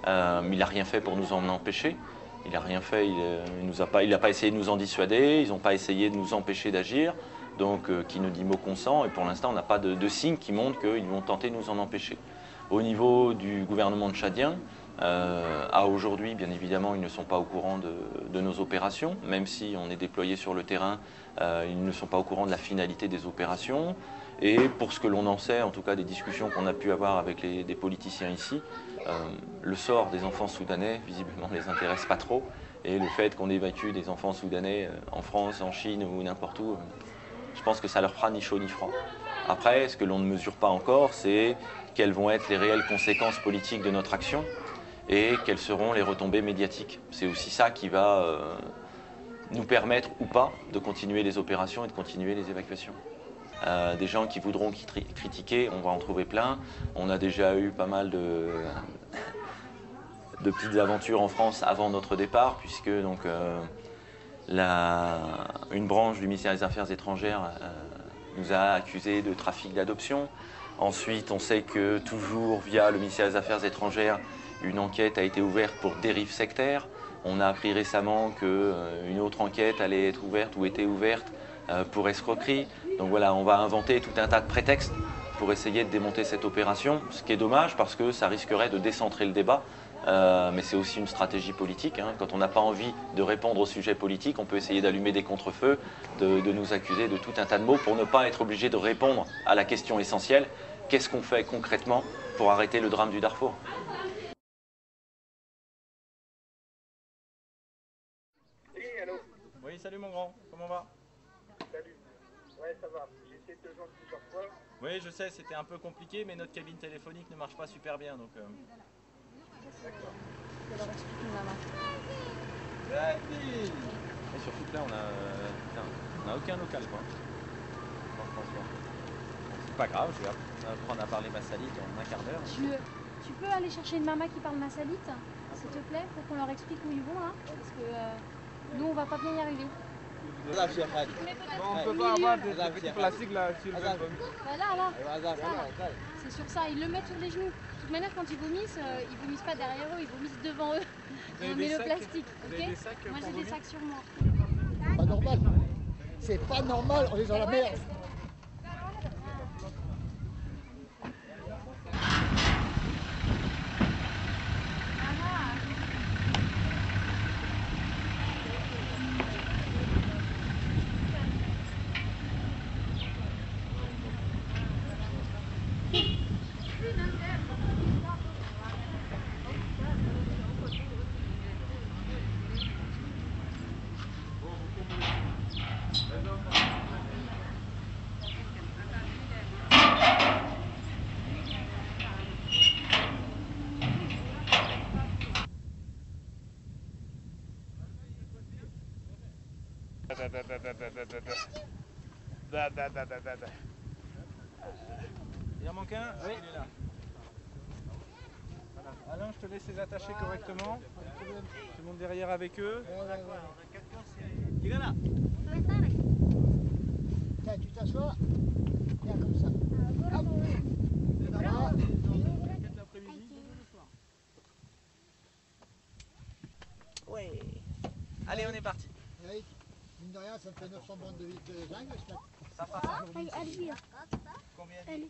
B: Il n'a rien fait pour nous en empêcher. Il n'a rien fait, il n'a pas essayé de nous en dissuader, ils n'ont pas essayé de nous empêcher d'agir. Donc, qui ne dit mot consent, et pour l'instant, on n'a pas de signe qui montre qu'ils vont tenter de nous en empêcher. Au niveau du gouvernement tchadien, à aujourd'hui, bien évidemment, ils ne sont pas au courant de nos opérations, même si on est déployé sur le terrain, ils ne sont pas au courant de la finalité des opérations. Et pour ce que l'on en sait, en tout cas des discussions qu'on a pu avoir avec des politiciens ici, le sort des enfants soudanais, visiblement, ne les intéresse pas trop. Et le fait qu'on évacue des enfants soudanais en France, en Chine ou n'importe où, je pense que ça leur fera ni chaud ni froid. Après, ce que l'on ne mesure pas encore, c'est quelles vont être les réelles conséquences politiques de notre action et quelles seront les retombées médiatiques. C'est aussi ça qui va nous permettre ou pas de continuer les opérations et de continuer les évacuations. Des gens qui voudront critiquer, on va en trouver plein. On a déjà eu pas mal de petites aventures en France avant notre départ, puisque donc, une branche du ministère des Affaires étrangères nous a accusés de trafic d'adoption. Ensuite, on sait que toujours via le ministère des Affaires étrangères, une enquête a été ouverte pour dérive sectaire. On a appris récemment qu'une autre enquête allait être ouverte ou était ouverte pour escroquerie. Donc voilà, on va inventer tout un tas de prétextes pour essayer de démonter cette opération, ce qui est dommage parce que ça risquerait de décentrer le débat. Mais c'est aussi une stratégie politique. Hein. Quand on n'a pas envie de répondre au sujet politique, on peut essayer d'allumer des contre-feux, de nous accuser de tout un tas de mots pour ne pas être obligé de répondre à la question essentielle. Qu'est-ce qu'on fait concrètement pour arrêter le drame du Darfour ?
U: Oui, salut mon grand, comment va?
L: Salut. Ouais, ça va. J'ai essayé de te joindre plusieurs fois.
U: Oui, je sais, c'était un peu compliqué, mais notre cabine téléphonique ne marche pas super bien, donc...
L: D'accord.
J: Alors explique maman.
U: Et surtout que là, on a aucun local, quoi. C'est pas grave, je vais apprendre à parler massalite en un quart d'heure.
J: Tu peux aller chercher une maman qui parle massalite, s'il te plaît, pour qu'on leur explique où ils vont, là, parce que nous, on va pas bien y arriver.
L: Non, on peut pas avoir des petits plastiques là sur le ventre.
J: Là. C'est sur ça, ils le mettent sur les genoux. De toute manière, quand ils vomissent pas derrière eux, ils vomissent devant eux. On met le plastique, ok? Moi j'ai des sacs sur moi.
V: Pas normal. C'est pas normal, on est dans la merde.
U: Il en manque un? Oui, il est là. Alain, je te laisse les attacher correctement. Tu montes derrière avec eux.
V: Tiens, tu t'assois. Viens comme ça. Hop. Voilà.
U: Ouais. Allez, on est parti.
V: Eric, mine de rien, ça me fait 900 bandes de zinc.
U: Ça fera ça. Combien de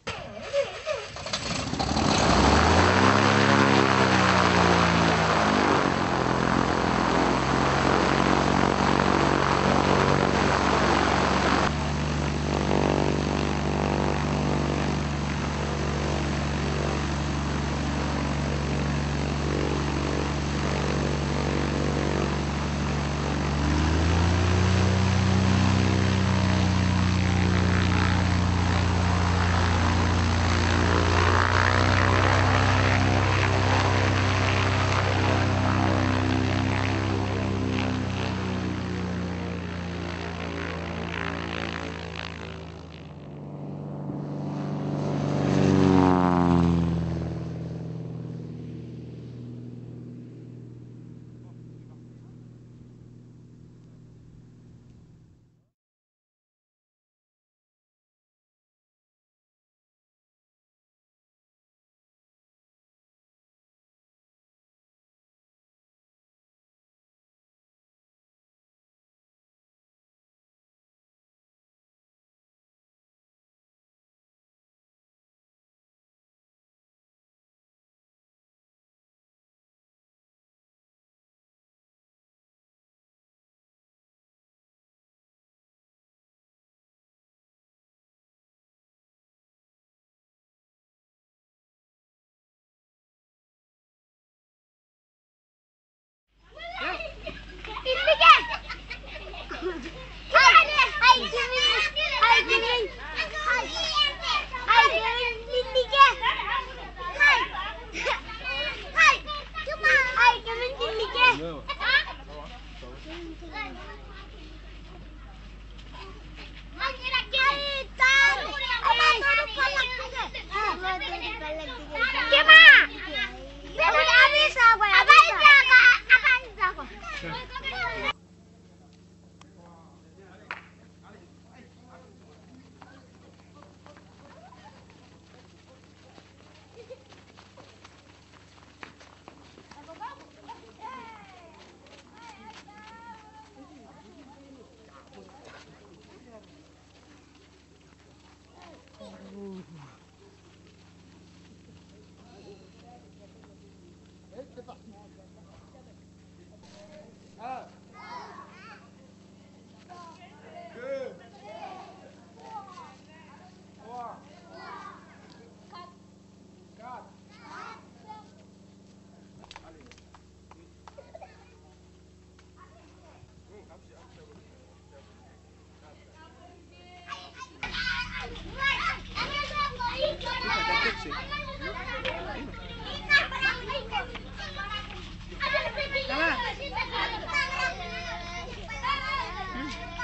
V: C'est parti.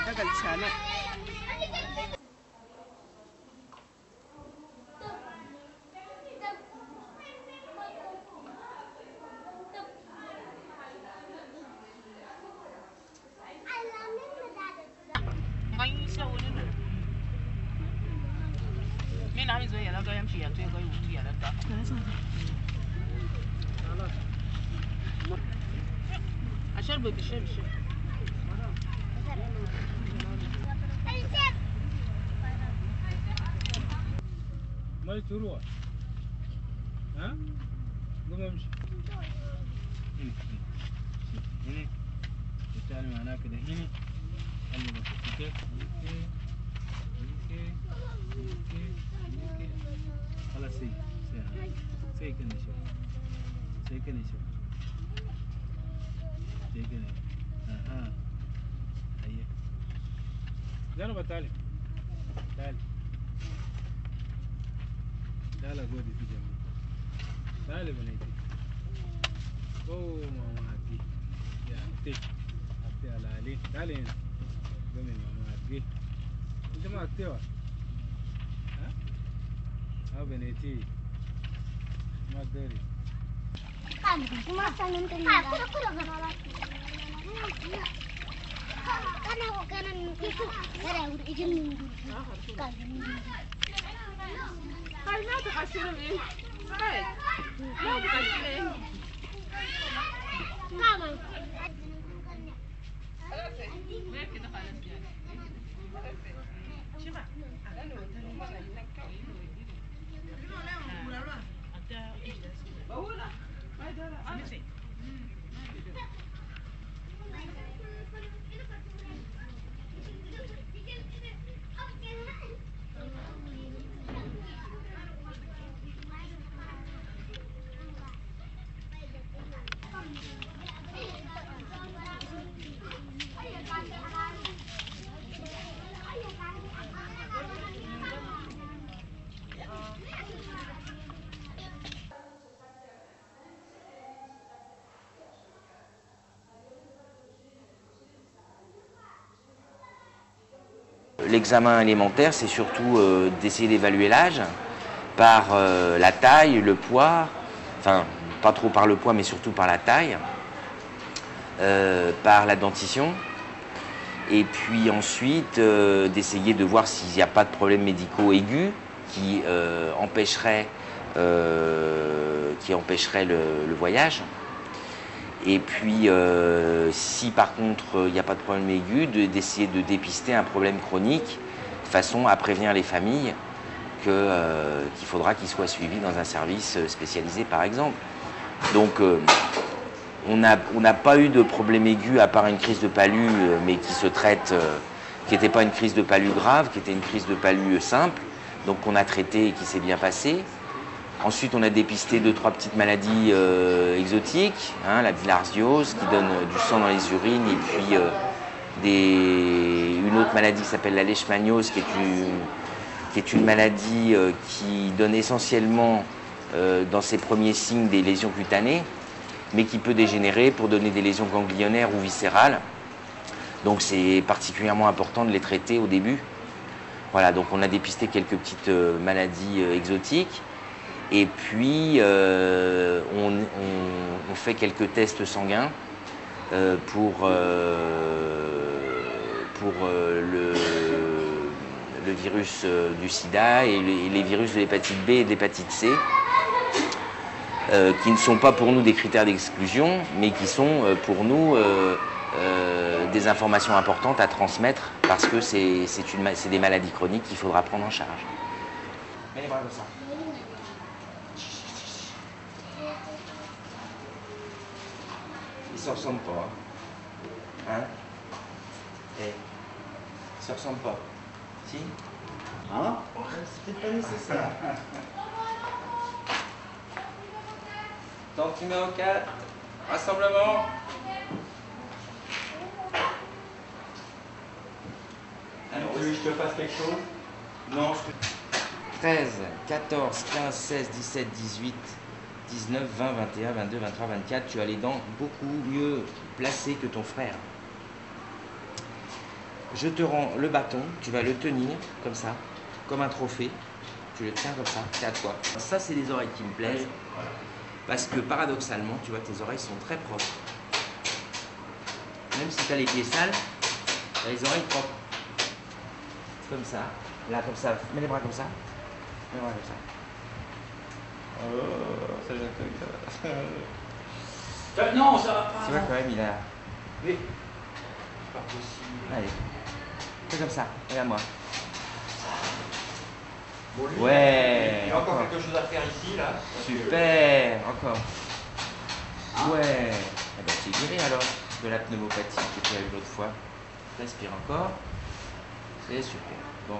K: 那个钱呢？
A: مين عايز زي ده يمشي يا توي جاي وتي يا ده عشان بيشرب
L: ما تروح ها قوم امشي هنا تعال معنا كده هنا اوكي خلاص سي كده شوف سي كده شوف سي كده اها هيا جرب تعالي تعالي تعالى قولي في جنبي تعالي بنيتي اوه ماما عدي يا عدي عدي على علي تعالي هنا قومي ماما عدي انت ما عدتيها ها بنيتي ما تدري
B: L'examen élémentaire, c'est surtout d'essayer d'évaluer l'âge par la taille, le poids, enfin pas trop par le poids mais surtout par la taille, par la dentition, et puis ensuite d'essayer de voir s'il n'y a pas de problèmes médicaux aigus qui empêcheraient le voyage. Et puis, si par contre il n'y a pas de problème aigu, d'essayer de dépister un problème chronique, de façon à prévenir les familles qu'il faudra qu'ils soient suivis dans un service spécialisé par exemple. Donc on n'a pas eu de problème aigu à part une crise de palu, mais qui se traite, qui n'était pas une crise de palu grave, qui était une crise de palu simple, donc qu'on a traité et qui s'est bien passé. Ensuite, on a dépisté 2-3 petites maladies exotiques, hein, la bilharziose qui donne du sang dans les urines, et puis une autre maladie qui s'appelle la leishmaniose, qui est une maladie qui donne essentiellement dans ses premiers signes des lésions cutanées, mais qui peut dégénérer pour donner des lésions ganglionnaires ou viscérales. Donc c'est particulièrement important de les traiter au début. Voilà, donc on a dépisté quelques petites maladies exotiques. Et puis, on fait quelques tests sanguins pour le virus du sida et les virus de l'hépatite B et de l'hépatite C, qui ne sont pas pour nous des critères d'exclusion, mais qui sont pour nous des informations importantes à transmettre, parce que c'est des maladies chroniques qu'il faudra prendre en charge. Mets les bras comme ça. Ils se ressemblent pas. Hein? Eh, ils se ressemblent pas. Si? Hein? C'était pas nécessaire. Donc numéro 4, rassemblement. Alors, tu veux que je te fasse quelque chose? Non, 13, 14, 15, 16, 17, 18, 19, 20, 21, 22, 23, 24, tu as les dents beaucoup mieux placées que ton frère. Je te rends le bâton, tu vas le tenir comme ça, comme un trophée. Tu le tiens comme ça, c'est à toi. Ça, c'est les oreilles qui me plaisent, parce que paradoxalement, tu vois, tes oreilles sont très propres. Même si tu as les pieds sales, tu as les oreilles propres. Comme ça, là, comme ça, mets les bras comme ça. Mets les bras comme ça.
U: Oh, ça vient comme
B: ça.
U: Non, ça va pas.
B: Tu vois quand même, il a...
U: Oui. C'est pas possible.
B: Allez. Fais comme ça, regarde-moi.
U: Bon, lui,
B: ouais.
U: Il y a encore quelque chose à faire ici, là.
B: Super. Encore. Ouais. Eh ben, c'est guéri alors de la pneumopathie que tu as eu l'autre fois. Respire encore. C'est super. Bon,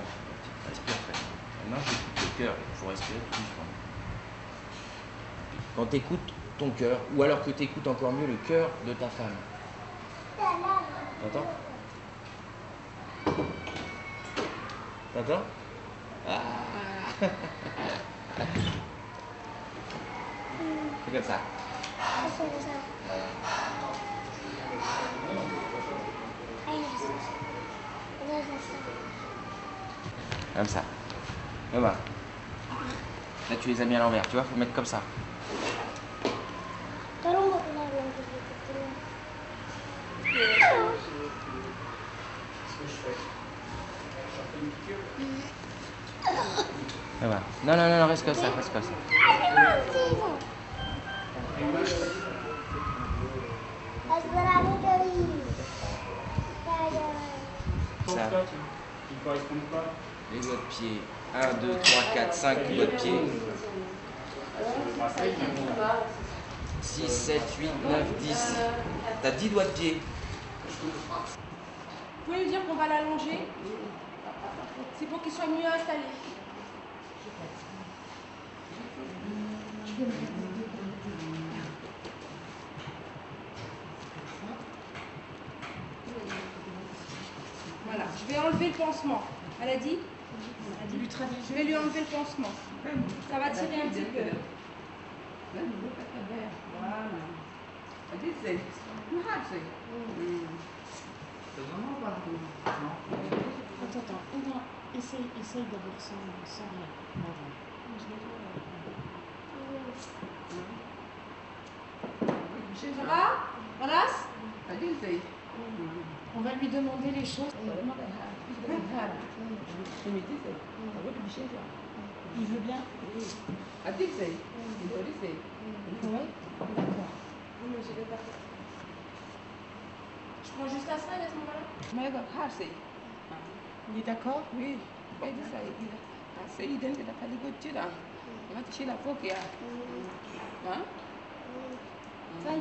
B: respire très bien. Maintenant, j'écoute le cœur. Il faut respirer tout doucement. Quand tu écoutes ton cœur, ou alors que tu écoutes encore mieux le cœur de ta femme. T'entends? T'entends? Ah. C'est comme ça. Comme ça. Là, tu les as mis à l'envers, tu vois, faut mettre comme ça.
E: Voilà. Non, non, non, reste comme ça, reste comme ça. Ça. Les doigts de pied. 1, 2, 3, 4, 5 doigts de pied. 6, 7, 8, 9, 10. T'as 10 doigts de pied.
K: Vous pouvez lui dire qu'on va l'allonger. C'est pour qu'il soit mieux installé. Voilà, je vais enlever le pansement. Elle a dit? Je vais lui enlever le pansement. Ça va tirer un petit peu.
S: Attends, essaye d'abord sans rien.
K: Voilà.
S: On va lui demander les choses. Il veut bien. Oui, d'accord.
K: Je prends juste la seringue à ce moment-là.
S: Il est d'accord?
K: Oui.
S: Ça y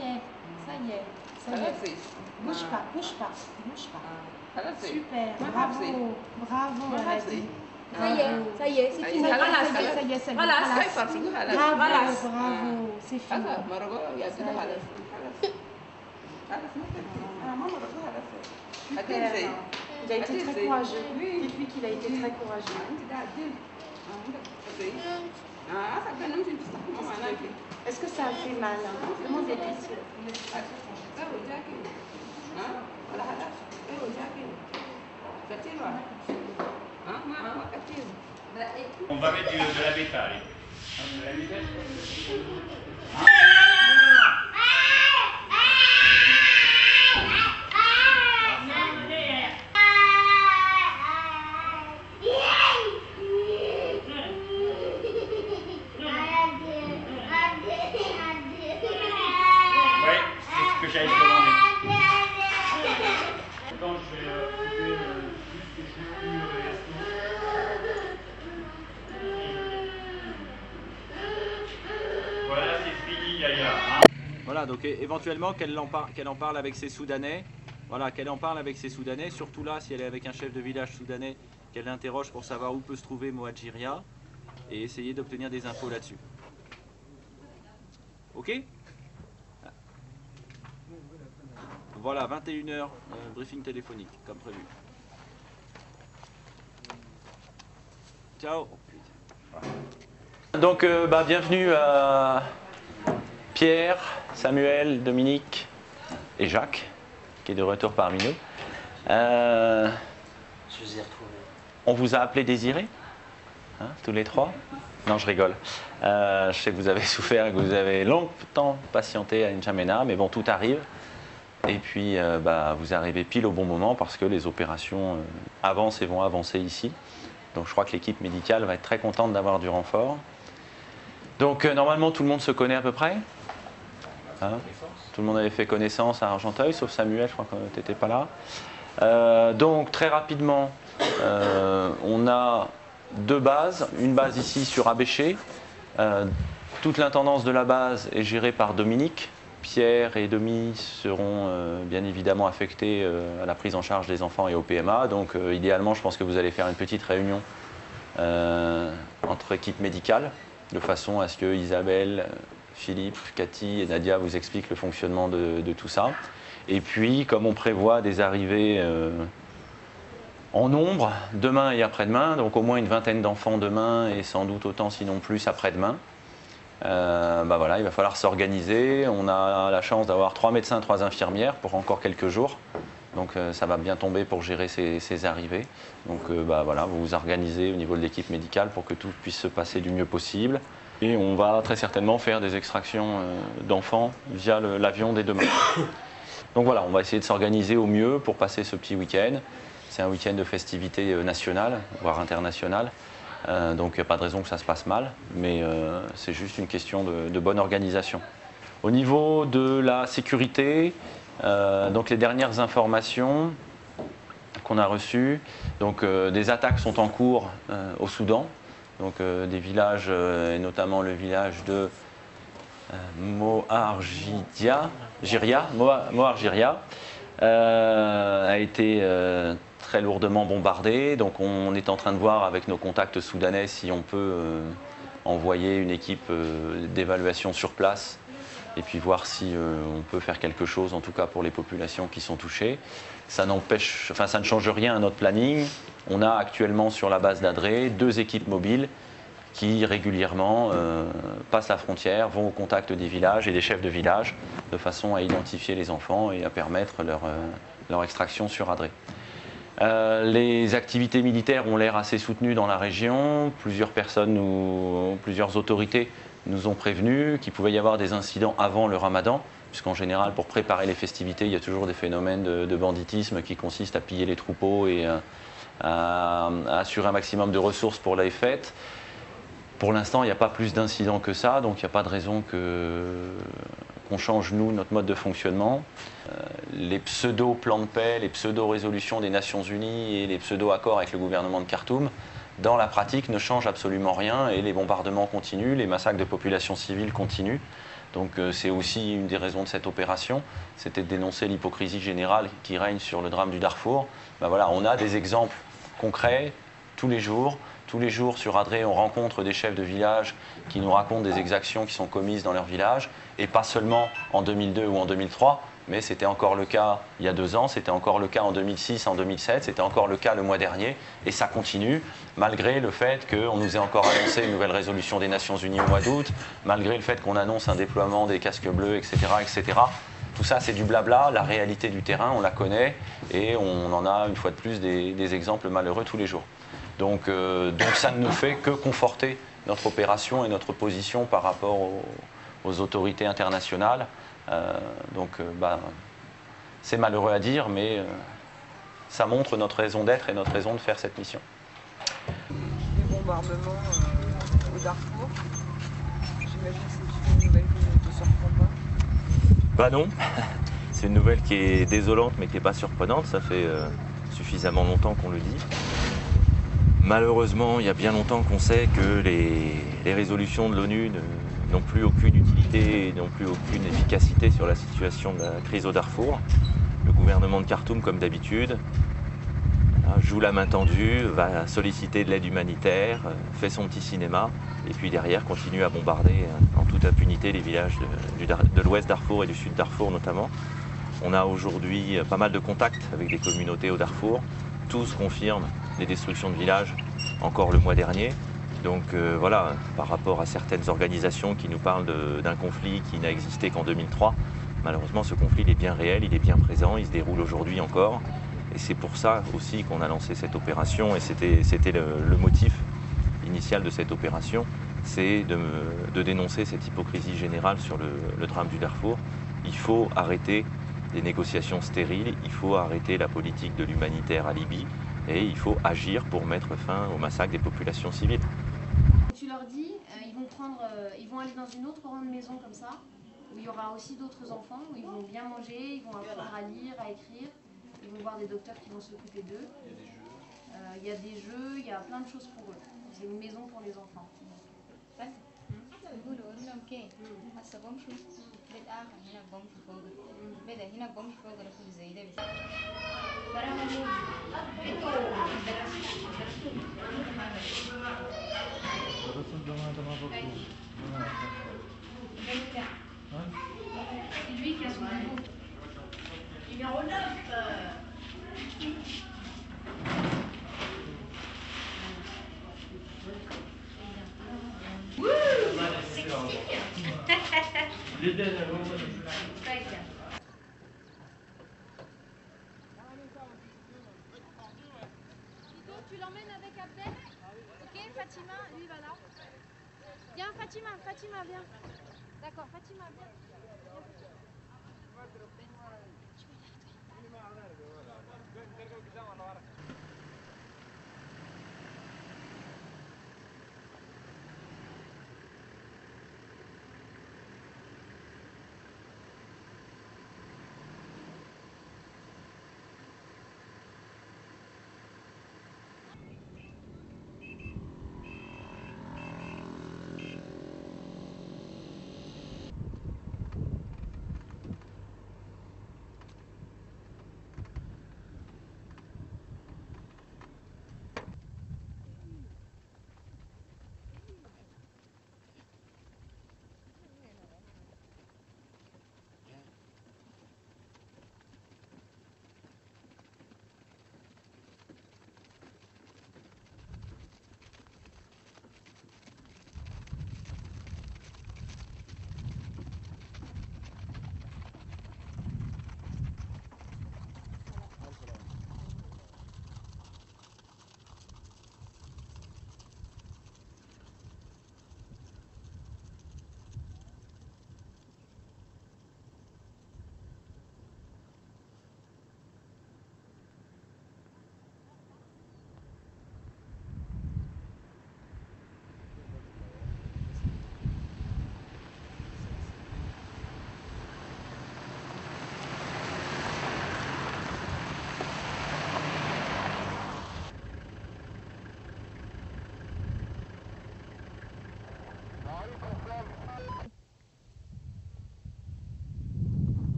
S: est. Bouge pas. Super, bravo, Aladi.
K: Ça y est, c'est fini.
S: Ça y est.
K: Voilà.
S: Bravo, c'est fini. Super. Il a été très courageux. Dites-lui qu'il a été très courageux. Est-ce que ça a fait mal? Demandez-lui.
F: On va mettre de la bêta, allez. Ouais, c'est ce que j'allais te demander. Quand je vais couper juste les chaussures et voilà, c'est fini, Yaya.
U: Voilà, donc éventuellement qu'elle en parle avec ses Soudanais. Voilà, qu'elle en parle avec ses Soudanais, surtout là, si elle est avec un chef de village soudanais, qu'elle l'interroge pour savoir où peut se trouver Moadjiria et essayer d'obtenir des infos là-dessus. Ok? Voilà, 21h, briefing téléphonique, comme prévu. Ciao.
B: Donc, bienvenue à Pierre, Samuel, Dominique et Jacques, qui est de retour parmi nous.
E: Je vous ai retrouvé.
B: On vous a appelé Désiré, hein, tous les trois? Non, je rigole. Je sais que vous avez souffert et que vous avez longtemps patienté à N'Djamena, mais bon, tout arrive. Et puis, vous arrivez pile au bon moment parce que les opérations avancent et vont avancer ici. Donc, je crois que l'équipe médicale va être très contente d'avoir du renfort. Donc, normalement, tout le monde se connaît à peu près. Hein? Tout le monde avait fait connaissance à Argenteuil, sauf Samuel, je crois que tu n'étais pas là. Donc, très rapidement, on a deux bases. Une base ici sur Abéché. Toute l'intendance de la base est gérée par Dominique. Pierre et Domi seront bien évidemment affectés à la prise en charge des enfants et au PMA. Donc, idéalement, je pense que vous allez faire une petite réunion entre équipes médicales, de façon à ce que Isabelle, Philippe, Cathy et Nadia vous expliquent le fonctionnement de tout ça. Et puis, comme on prévoit des arrivées en nombre, demain et après-demain, donc au moins une vingtaine d'enfants demain et sans doute autant, sinon plus, après-demain, voilà, il va falloir s'organiser. On a la chance d'avoir 3 médecins, 3 infirmières pour encore quelques jours. Donc ça va bien tomber pour gérer ces arrivées. Donc voilà, vous vous organisez au niveau de l'équipe médicale pour que tout puisse se passer du mieux possible. Et on va très certainement faire des extractions d'enfants via l'avion dès demain. Donc voilà, on va essayer de s'organiser au mieux pour passer ce petit week-end. C'est un week-end de festivités nationales, voire internationales. Donc il n'y a pas de raison que ça se passe mal, mais c'est juste une question de bonne organisation. Au niveau de la sécurité, donc les dernières informations qu'on a reçues, donc des attaques sont en cours au Soudan, donc des villages, et notamment le village de Moharjiria a été très lourdement bombardé. Donc on est en train de voir avec nos contacts soudanais si on peut envoyer une équipe d'évaluation sur place et puis voir si on peut faire quelque chose, en tout cas pour les populations qui sont touchées. Ça n'empêche, enfin ça ne change rien à notre planning. On a actuellement sur la base d'Adré 2 équipes mobiles qui régulièrement passent la frontière, vont au contact des villages et des chefs de village de façon à identifier les enfants et à permettre leur extraction sur Adré. Les activités militaires ont l'air assez soutenues dans la région. Plusieurs autorités nous ont prévenus qu'il pouvait y avoir des incidents avant le ramadan, puisqu'en général, pour préparer les festivités, il y a toujours des phénomènes de banditisme qui consistent à piller les troupeaux et à assurer un maximum de ressources pour les fêtes. Pour l'instant, il n'y a pas plus d'incidents que ça, donc il n'y a pas de raison qu'on change, nous, notre mode de fonctionnement. Les pseudo-plans de paix, les pseudo-résolutions des Nations Unies et les pseudo-accords avec le gouvernement de Khartoum, dans la pratique, ne changent absolument rien et les bombardements continuent, les massacres de populations civiles continuent. Donc c'est aussi une des raisons de cette opération, c'était de dénoncer l'hypocrisie générale qui règne sur le drame du Darfour. Ben voilà, on a des exemples concrets tous les jours. Tous les jours sur Adré, on rencontre des chefs de village qui nous racontent des exactions qui sont commises dans leur village, et pas seulement en 2002 ou en 2003, mais c'était encore le cas il y a 2 ans, c'était encore le cas en 2006, en 2007, c'était encore le cas le mois dernier, et ça continue, malgré le fait qu'on nous ait encore annoncé une nouvelle résolution des Nations Unies au mois d'août, malgré le fait qu'on annonce un déploiement des casques bleus, etc., etc. Tout ça, c'est du blabla, la réalité du terrain, on la connaît, et on en a une fois de plus des exemples malheureux tous les jours. Donc ça ne fait que conforter notre opération et notre position par rapport aux autorités internationales. C'est malheureux à dire, mais ça montre notre raison d'être et notre raison de faire cette mission.
C: Les bombardements au Darfour, j'imagine que c'est une nouvelle qui ne te surprend pas.
B: Bah non, c'est une nouvelle qui est désolante mais qui n'est pas surprenante, ça fait suffisamment longtemps qu'on le dit. Malheureusement, il y a bien longtemps qu'on sait que les résolutions de l'ONU n'ont plus aucune utilité et n'ont plus aucune efficacité sur la situation de la crise au Darfour. Le gouvernement de Khartoum, comme d'habitude, joue la main tendue, va solliciter de l'aide humanitaire, fait son petit cinéma, et puis derrière continue à bombarder en toute impunité les villages de l'ouest Darfour et du sud Darfour notamment. On a aujourd'hui pas mal de contacts avec des communautés au Darfour. Tous confirment les destructions de villages encore le mois dernier. Donc voilà, par rapport à certaines organisations qui nous parlent d'un conflit qui n'a existé qu'en 2003, malheureusement ce conflit il est bien réel, il est bien présent, il se déroule aujourd'hui encore. Et c'est pour ça aussi qu'on a lancé cette opération et c'était le motif initial de cette opération, c'est de dénoncer cette hypocrisie générale sur le drame du Darfour. Il faut arrêter les négociations stériles, il faut arrêter la politique de l'humanitaire à Libye et il faut agir pour mettre fin au massacre des populations civiles.
J: Tu leur dis, ils vont aller dans une autre grande maison comme ça, où il y aura aussi d'autres enfants, où ils vont bien manger, ils vont apprendre à lire, à écrire, ils vont voir des docteurs qui vont s'occuper d'eux. Il y a des jeux, il y a plein de choses pour eux. C'est une maison pour les enfants.
S: C'est lui qui a son niveau. Numéro 9.
J: Tu l'emmènes avec Abdel? Ok, Fatima, lui va là. Viens Fatima, viens. D'accord, Fatima, viens.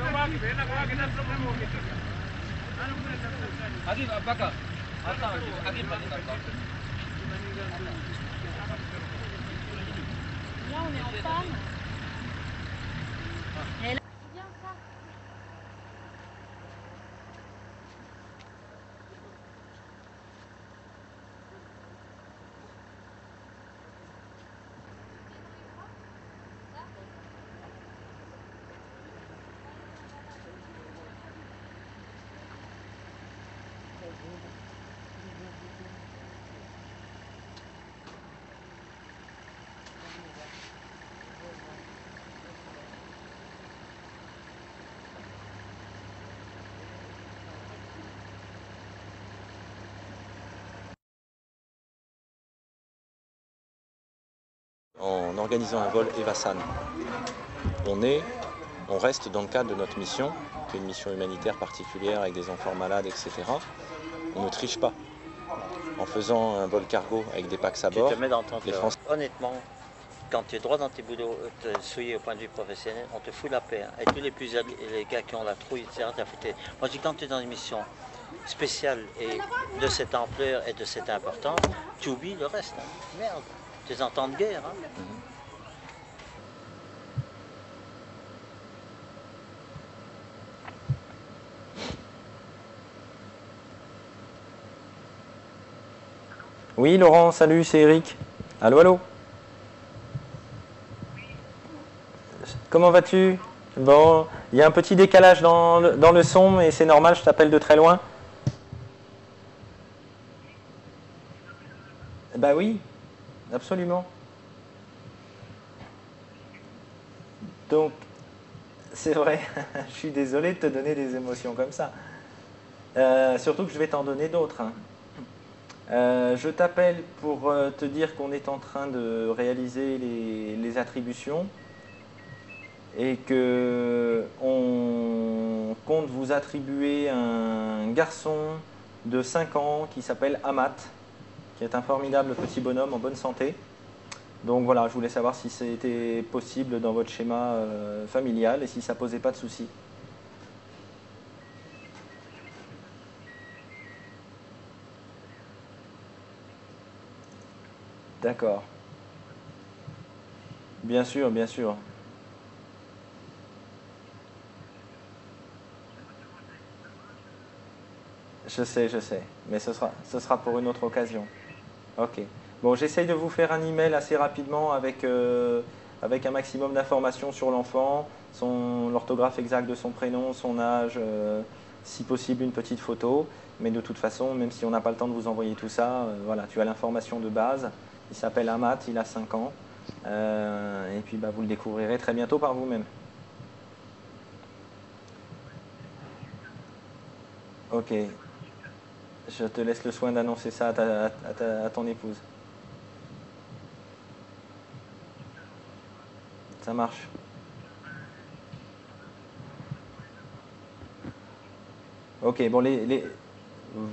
S: Là, on est en panne. Et là, viens ça.
B: En organisant un vol Evasan, on reste dans le cadre de notre mission, qui est une mission humanitaire particulière avec des enfants malades, etc. On ne triche pas. En faisant un vol cargo avec des packs à bord,
H: Tu te mets dans ton
B: les
H: cœur.
B: Français...
H: Honnêtement, quand tu es droit dans tes boulots, te souiller au point de vue professionnel, on te fout la paix. Hein. Et tous les plus les gars qui ont la trouille, etc., t'as foutu. Moi, je dis quand tu es dans une mission spéciale et de cette ampleur et de cette importance, tu oublies le reste. Hein. Merde, tu entends de guerre. Hein.
B: Oui Laurent, salut, c'est Eric. Allô, allô. Comment vas-tu? Bon, il y a un petit décalage dans le son, mais c'est normal, je t'appelle de très loin. Bah oui, absolument. Donc, c'est vrai, je suis désolé de te donner des émotions comme ça. Surtout que je vais t'en donner d'autres. Hein. Je t'appelle pour te dire qu'on est en train de réaliser les attributions et que on compte vous attribuer un garçon de 5 ans qui s'appelle Amat, qui est un formidable petit bonhomme en bonne santé. Donc voilà, je voulais savoir si c'était possible dans votre schéma familial et si ça posait pas de soucis. D'accord. Bien sûr, bien sûr. Je sais. Mais ce sera pour une autre occasion. Ok. Bon, j'essaye de vous faire un email assez rapidement avec un maximum d'informations sur l'enfant, l'orthographe exacte de son prénom, son âge, si possible une petite photo. Mais de toute façon, même si on n'a pas le temps de vous envoyer tout ça, voilà, tu as l'information de base. Il s'appelle Amat, il a 5 ans. Et puis bah, vous le découvrirez très bientôt par vous-même. Ok. Je te laisse le soin d'annoncer ça à ton épouse. Ça marche. Ok, bon,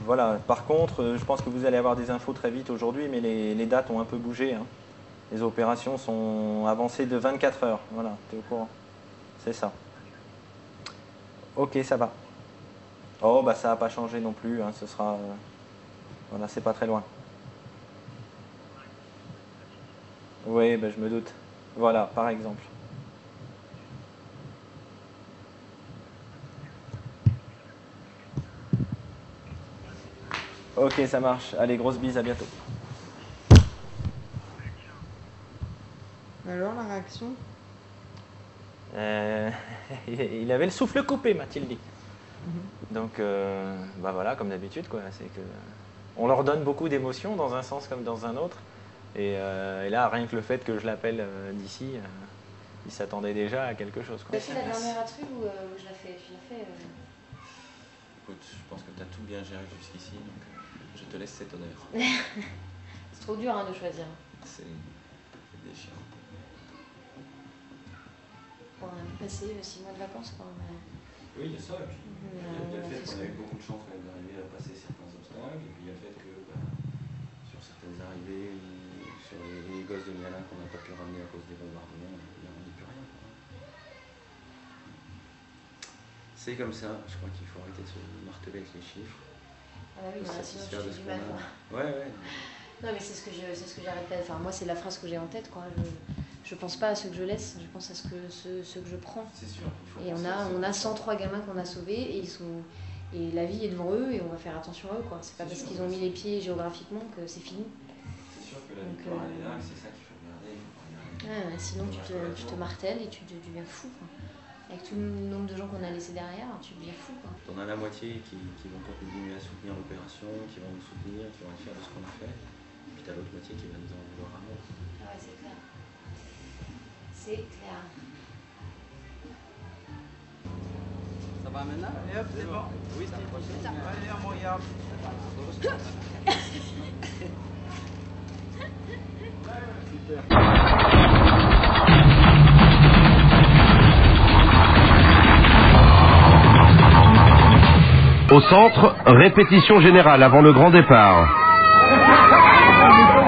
B: voilà. Par contre, je pense que vous allez avoir des infos très vite aujourd'hui, mais les dates ont un peu bougé. Hein. Les opérations sont avancées de 24 heures. Voilà, tu es au courant. C'est ça. Ok, ça va. Oh, bah ça n'a pas changé non plus. Hein. Ce sera... voilà, c'est pas très loin. Oui, bah, je me doute. Voilà, par exemple. Ok, ça marche. Allez, grosse bise, à bientôt.
C: Alors, la réaction?
B: Il avait le souffle coupé, m'a-t-il dit. Donc, bah voilà, comme d'habitude, quoi. C'est que on leur donne beaucoup d'émotions dans un sens comme dans un autre. Et là, rien que le fait que je l'appelle d'ici, il s'attendait déjà à quelque chose.
D: Tu as fait la dernière attrue ou je la fais
B: Écoute, je pense que tu as tout bien géré jusqu'ici, donc je te laisse cet honneur.
D: C'est trop dur hein, de choisir.
B: C'est déchirant.
D: On a passé 6 mois de vacances quand même.
B: Oui, il y a ça, et puis il y a le fait qu'on a eu beaucoup de chance quand même d'arriver à passer certains obstacles, et puis il y a le fait que sur certaines arrivées, sur les gosses de Miala qu'on n'a pas pu ramener à cause des bombardements, il n'y a plus rien.
U: C'est comme ça, je crois qu'il faut arrêter de se marteler avec les chiffres.
D: Ah oui, voilà, sinon
U: satisfaire de
D: j'ai
U: ce
D: du mal.
U: qu'on a. Ouais.
D: Non, mais c'est ce que j'arrête pas. Enfin, moi, c'est la phrase que j'ai en tête, quoi. Je pense pas à ceux que je laisse, je pense à ceux que je prends.
U: C'est sûr.
D: Et on a 103 gamins qu'on a sauvés et la vie est devant eux et on va faire attention à eux, quoi. C'est pas parce qu'ils ont mis les pieds géographiquement que c'est fini.
U: C'est sûr que la victoire elle est là, c'est ça qu'il faut regarder.
D: Sinon tu te martèles et tu deviens fou, quoi. Avec tout le nombre de gens qu'on a laissés derrière, tu deviens fou, quoi.
U: T'en as la moitié qui vont continuer à soutenir l'opération, qui vont nous soutenir, qui vont être fiers de ce qu'on a fait. Puis t'as l'autre moitié qui va nous en vouloir à mort.
D: Ah ouais, c'est clair. C'est clair.
E: Ça va maintenant?
G: C'est bon. Oui, c'est bon. Allez, à mon yab.
I: Au centre, répétition générale avant le grand départ.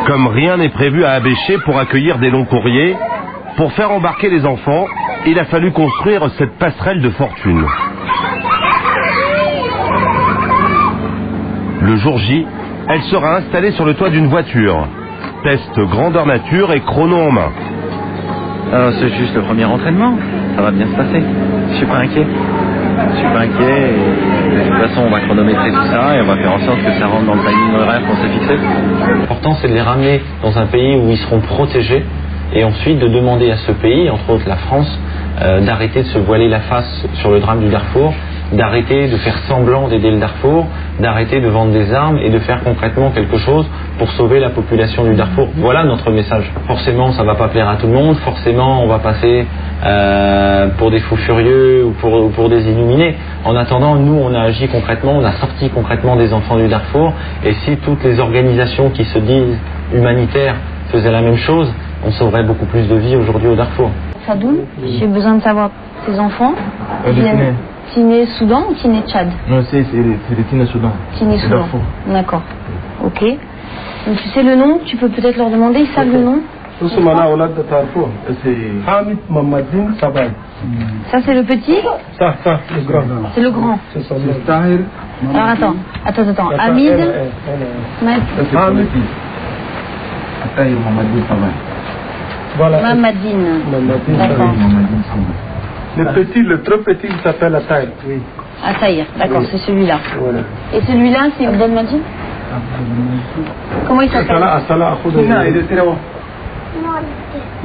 I: Comme rien n'est prévu à Abéché pour accueillir des longs courriers, pour faire embarquer les enfants, il a fallu construire cette passerelle de fortune. Le jour J, elle sera installée sur le toit d'une voiture. Test grandeur nature et chrono en main.
B: C'est juste le premier entraînement, ça va bien se passer. Je suis pas inquiet. Et de toute façon on va chronométrer tout ça et on va faire en sorte que ça rentre dans le timing horaire qu'on s'est fixé.
M: L'important c'est de les ramener dans un pays où ils seront protégés et ensuite de demander à ce pays, entre autres la France, d'arrêter de se voiler la face sur le drame du Darfour, d'arrêter de faire semblant d'aider le Darfour, d'arrêter de vendre des armes et de faire concrètement quelque chose pour sauver la population du Darfour. Voilà notre message. Forcément, ça ne va pas plaire à tout le monde, forcément on va passer pour des fous furieux ou pour des illuminés. En attendant, nous on a agi concrètement, on a sorti concrètement des enfants du Darfour, et si toutes les organisations qui se disent humanitaires faisaient la même chose, on sauverait beaucoup plus de vies aujourd'hui au Darfour.
N: Sadoun, j'ai besoin de savoir tes enfants. Tiné Soudan ou Tiné Tchad?
L: Non, c'est le Tiné Soudan.
N: Tiné Soudan. D'accord. Ok. Donc tu sais le nom, tu peux peut-être leur demander, ils savent le nom?
L: C'est Hamid Mamadine Sabay.
N: Ça c'est le petit?
L: Ça, le grand.
N: C'est le grand.
L: C'est son nom. Tahir.
N: Alors attends. Hamid.
L: Hamid. Tahir Mamadine Sabay. Voilà.
N: Mamadine. D'accord.
L: Le trop petit, il s'appelle Ataïr. Oui.
N: Ataïr, d'accord, c'est celui-là.
L: Voilà.
N: Et celui-là, c'est Abdel Majid? Comment il s'appelle?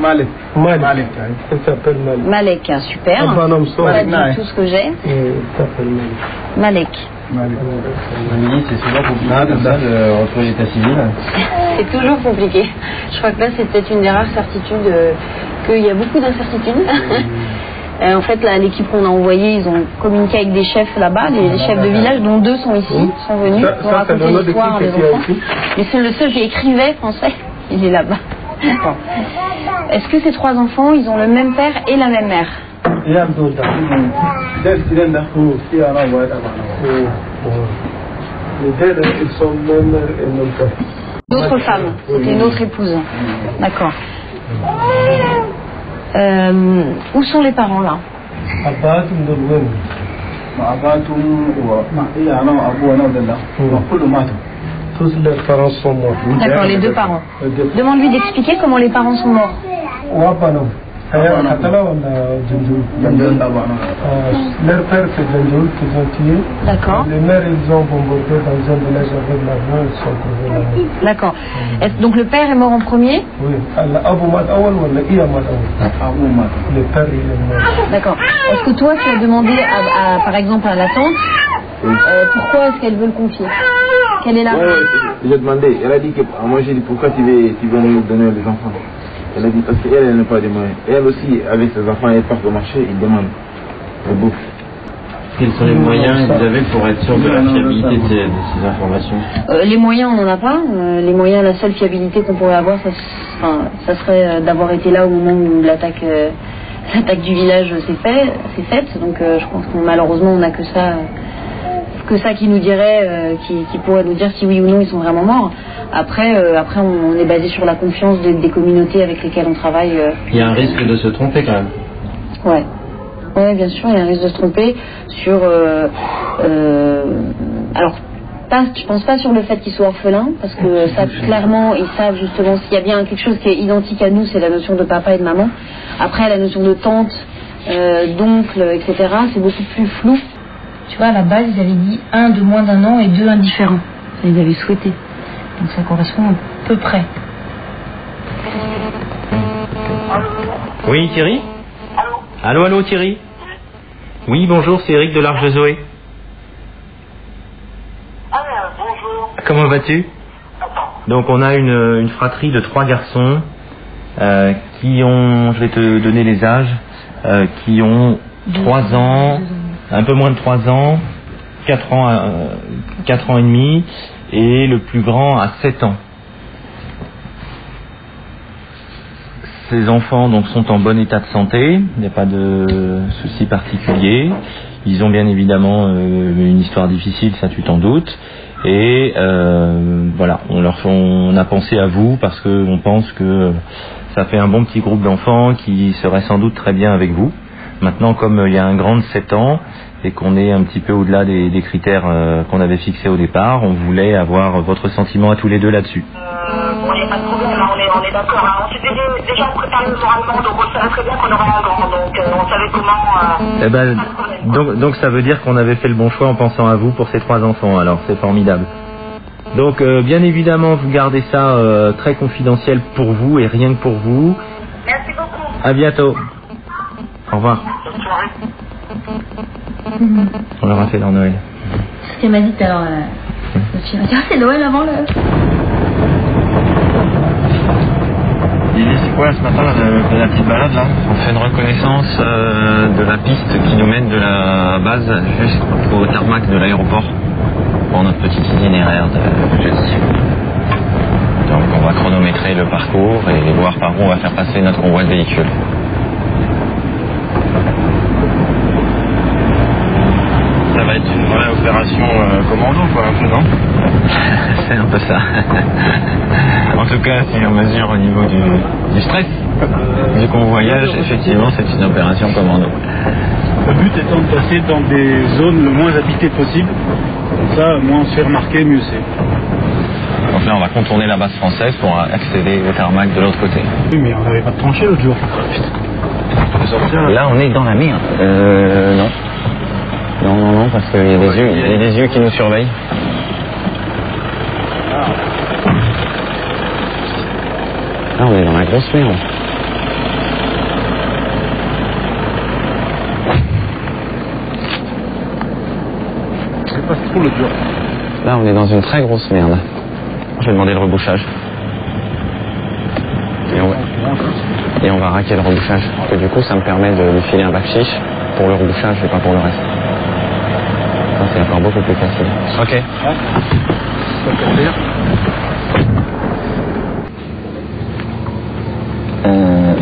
L: Malek. Il s'appelle Malek.
N: Malek, super. Voilà tout ce que j'ai.
L: Il s'appelle
N: Malek.
M: C'est souvent compliqué comme ça de retrouver l'état civil.
N: C'est toujours compliqué. Je crois que là, c'est peut-être une des rares certitudes qu'il y a beaucoup d'incertitudes. En fait, l'équipe qu'on a envoyée, ils ont communiqué avec des chefs là-bas, des chefs de village, dont 2 sont ici, sont venus pour raconter l'histoire des enfants. Mais c'est le seul qui écrivait français, il est là-bas. Est-ce que ces 3 enfants, ils ont le même père et la même mère? D'autres femmes, c'était une autre épouse. D'accord. Où sont les parents là?
L: Tous les parents sont morts.
N: D'accord, les 2 parents. Demande-lui d'expliquer comment les parents sont morts.
L: Leur père c'est Djanjoul qu'ils ont tué.
N: D'accord.
L: Les mères ils ont bombardé dans un village avec l'argent, ils sont trouvés là-bas.
N: D'accord. Donc le père est mort en premier?
L: Oui. Le père il est mort.
N: D'accord. Est-ce que toi tu as demandé par exemple à la tante pourquoi est-ce qu'elle veut le confier? Quelle est la raison?
W: J'ai demandé, elle a dit que moi j'ai dit pourquoi tu veux nous donner les enfants. Elle a dit parce qu'elle n'a pas de moyens. Et elle aussi, avec ses enfants, elle part au marché, il demande la bouffe.
M: Quels sont les moyens que vous avez pour être sûr de la fiabilité de ces informations?
N: Les moyens, on n'en a pas. Les moyens, la seule fiabilité qu'on pourrait avoir, ça serait d'avoir été là au moment où l'attaque du village s'est faite. Donc je pense que malheureusement, on n'a que ça qui nous dirait, qui pourrait nous dire si oui ou non ils sont vraiment morts. Après on est basé sur la confiance des communautés avec lesquelles on travaille.
M: Il y a un risque de se tromper quand même.
N: Ouais. Oui, bien sûr, il y a un risque de se tromper sur... alors, je pense pas sur le fait qu'ils soient orphelins, parce que ça, clairement, ils savent justement s'il y a bien quelque chose qui est identique à nous, c'est la notion de papa et de maman. Après, la notion de tante, d'oncle, etc., c'est beaucoup plus flou. Tu vois, à la base, ils avaient dit 1 de moins d'1 an et 2 indifférents. Ça, ils avaient souhaité. Donc ça correspond à peu près.
P: Oui, Thierry? Allô, allô, Thierry? Oui, bonjour, c'est Eric de l'Arche de Zoé. Comment vas-tu? Donc on a une fratrie de 3 garçons qui ont, je vais te donner les âges, qui ont 3 ans, un peu moins de 3 ans, 4 ans et demi, et le plus grand a 7 ans. Ces enfants donc sont en bon état de santé, il n'y a pas de soucis particuliers. Ils ont bien évidemment une histoire difficile, ça tu t'en doutes. Et voilà, on a pensé à vous parce qu'on pense que ça fait un bon petit groupe d'enfants qui serait sans doute très bien avec vous. Maintenant, comme il y a un grand de 7 ans et qu'on est un petit peu au-delà des critères qu'on avait fixés au départ, on voulait avoir votre sentiment à tous les deux là-dessus.
Q: Bon, il n'y a pas de problème, on est d'accord. Hein. On s'était déjà préparé moralement, donc on savait très bien qu'on aurait un grand, donc on savait comment...
P: Eh ben, donc ça veut dire qu'on avait fait le bon choix en pensant à vous pour ces 3 enfants, alors c'est formidable. Donc bien évidemment, vous gardez ça très confidentiel pour vous et rien que pour vous.
Q: Merci beaucoup.
P: À bientôt. Au revoir.
Q: Bonne soirée.
P: On leur a fait leur Noël.
N: Ce qu'elle m'a dit tout à l'heure, c'est Noël avant le...
P: Lily, c'est quoi ce matin la petite balade là? On fait une reconnaissance de la piste qui nous mène de la base jusqu'au tarmac de l'aéroport pour notre petit itinéraire de jeudi. Donc on va chronométrer le parcours et voir par où on va faire passer notre convoi de véhicules. Ça va être une vraie opération commando quoi, un peu, non? C'est un peu ça. En tout cas, si on mesure au niveau du stress du convoyage, effectivement, c'est une opération commando.
F: Le but étant de passer dans des zones le moins habitées possible. Comme ça, moins on se fait remarquer, mieux c'est.
P: Donc là, on va contourner la base française pour accéder au tarmac de l'autre côté.
F: Oui, mais on n'avait pas de tranchée l'autre jour.
P: Là, on est dans la mire. Non. Non, parce qu'il y a des yeux, il y a des yeux qui nous surveillent. Là, on est dans la grosse merde.
F: C'est pas trop l'autre jour.
P: Là, on est dans une très grosse merde. Je vais demander le rebouchage. Et on va raquer le rebouchage. Parce que du coup, ça me permet de lui filer un bac chiche pour le rebouchage et pas pour le reste. Ça, c'est encore beaucoup plus facile. Ok.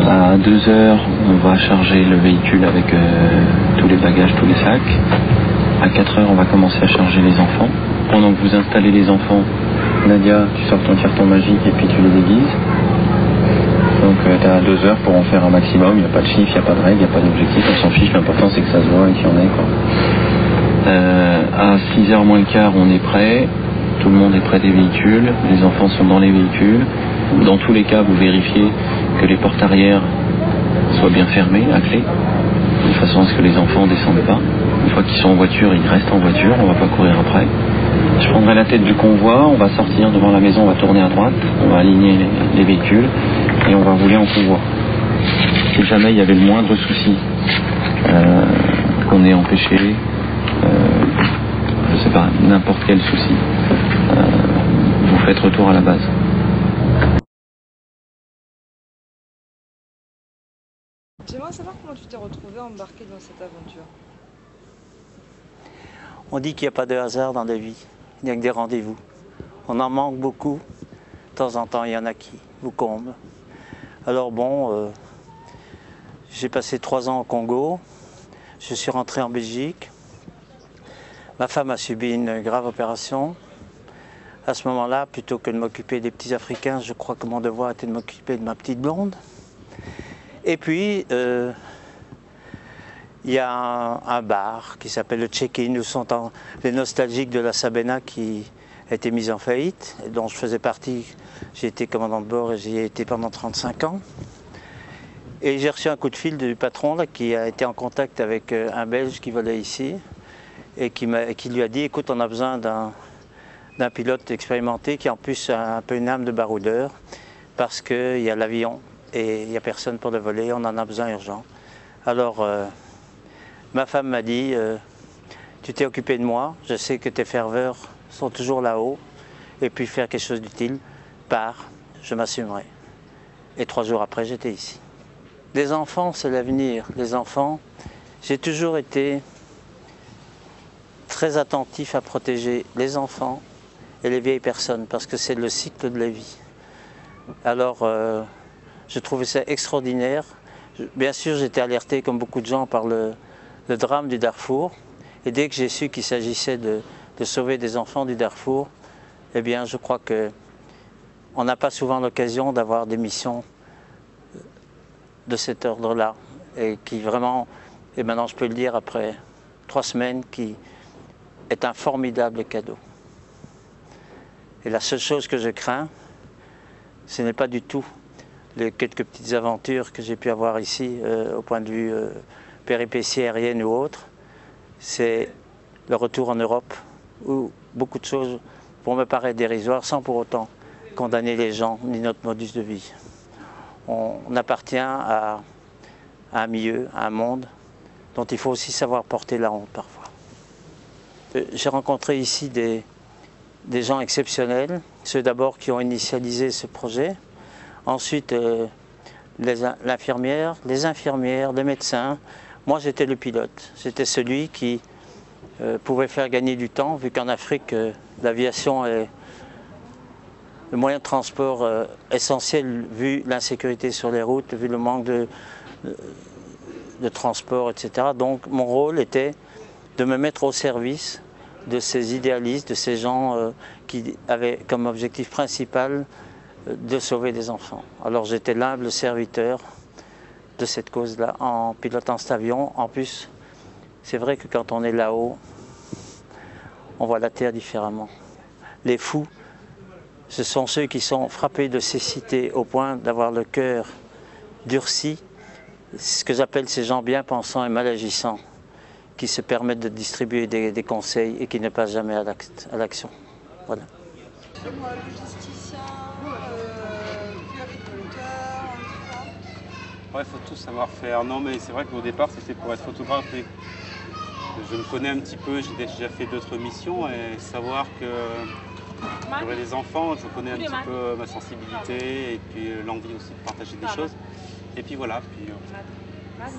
P: À 2h, on va charger le véhicule avec tous les bagages, tous les sacs. À 4h, on va commencer à charger les enfants. Pendant que vous installez les enfants, Nadia, tu sors ton carton magique et puis tu les déguises. Donc tu as 2 heures pour en faire un maximum. Il n'y a pas de chiffre, il n'y a pas de règle, il n'y a pas d'objectif. On s'en fiche, l'important c'est que ça se voit et qu'il y en ait, quoi. À 6h moins le quart, on est prêt. Tout le monde est près des véhicules. Les enfants sont dans les véhicules. Dans tous les cas, vous vérifiez que les portes arrière soient bien fermées à clé, de façon à ce que les enfants ne descendent pas. Une fois qu'ils sont en voiture, ils restent en voiture, on ne va pas courir après. Je prendrai la tête du convoi, on va sortir devant la maison, on va tourner à droite, on va aligner les véhicules et on va rouler en convoi. Si jamais il y avait le moindre souci, qu'on ait empêché, je sais pas, n'importe quel souci, vous faites retour à la base.
C: J'aimerais savoir comment tu t'es retrouvé embarqué dans cette aventure.
H: On dit qu'il n'y a pas de hasard dans la vie, il n'y a que des rendez-vous. On en manque beaucoup, de temps en temps il y en a qui vous comblent. Alors bon, j'ai passé 3 ans au Congo, je suis rentré en Belgique. Ma femme a subi une grave opération. À ce moment-là, plutôt que de m'occuper des petits Africains, je crois que mon devoir était de m'occuper de ma petite blonde. Et puis,
O: Il y a un bar qui s'appelle le Check-in, où sont les nostalgiques de la Sabena qui a été mise en faillite, et dont je faisais partie. J'ai été commandant de bord et j'y ai été pendant 35 ans. Et j'ai reçu un coup de fil du patron là, qui a été en contact avec un Belge qui volait ici et qui lui a dit, écoute, on a besoin d'un pilote expérimenté qui en plus a un peu une âme de baroudeur parce qu'il y a l'avion et il n'y a personne pour le voler, on en a besoin urgent. Alors, ma femme m'a dit, tu t'es occupé de moi, je sais que tes ferveurs sont toujours là-haut, et puis faire quelque chose d'utile, pars, je m'assumerai. Et 3 jours après, j'étais ici. Les enfants, c'est l'avenir. Les enfants, j'ai toujours été très attentif à protéger les enfants et les vieilles personnes, parce que c'est le cycle de la vie. Alors, je trouvais ça extraordinaire. Bien sûr, j'étais alerté, comme beaucoup de gens, par le drame du Darfour. Et dès que j'ai su qu'il s'agissait de sauver des enfants du Darfour, eh bien, je crois qu'on n'a pas souvent l'occasion d'avoir des missions de cet ordre-là. Et qui vraiment, et maintenant je peux le dire après 3 semaines, qui est un formidable cadeau. Et la seule chose que je crains, ce n'est pas du tout les quelques petites aventures que j'ai pu avoir ici, au point de vue péripéties aériennes ou autres, c'est le retour en Europe, où beaucoup de choses vont me paraître dérisoires sans pour autant condamner les gens ni notre modus de vie. On appartient à un milieu, à un monde dont il faut aussi savoir porter la honte parfois. J'ai rencontré ici des gens exceptionnels, ceux d'abord qui ont initialisé ce projet, ensuite l'infirmière, les infirmières, les médecins. Moi j'étais le pilote, j'étais celui qui pouvait faire gagner du temps, vu qu'en Afrique l'aviation est le moyen de transport essentiel vu l'insécurité sur les routes, vu le manque de transport, etc. Donc mon rôle était de me mettre au service de ces idéalistes, de ces gens qui avaient comme objectif principal de sauver des enfants. Alors j'étais l'humble serviteur de cette cause-là en pilotant cet avion. En plus, c'est vrai que quand on est là-haut, on voit la terre différemment. Les fous, ce sont ceux qui sont frappés de cécité au point d'avoir le cœur durci, ce que j'appelle ces gens bien pensants et mal agissants, qui se permettent de distribuer des conseils et qui ne passent jamais à l'action. Voilà.
F: Ouais, il faut tout savoir faire. Non, mais c'est vrai qu'au départ, c'était pour être photographe. Et je me connais un petit peu, j'ai déjà fait d'autres missions et savoir que j'aurai des enfants, je connais un petit peu ma sensibilité et puis l'envie aussi de partager des choses. Et puis voilà.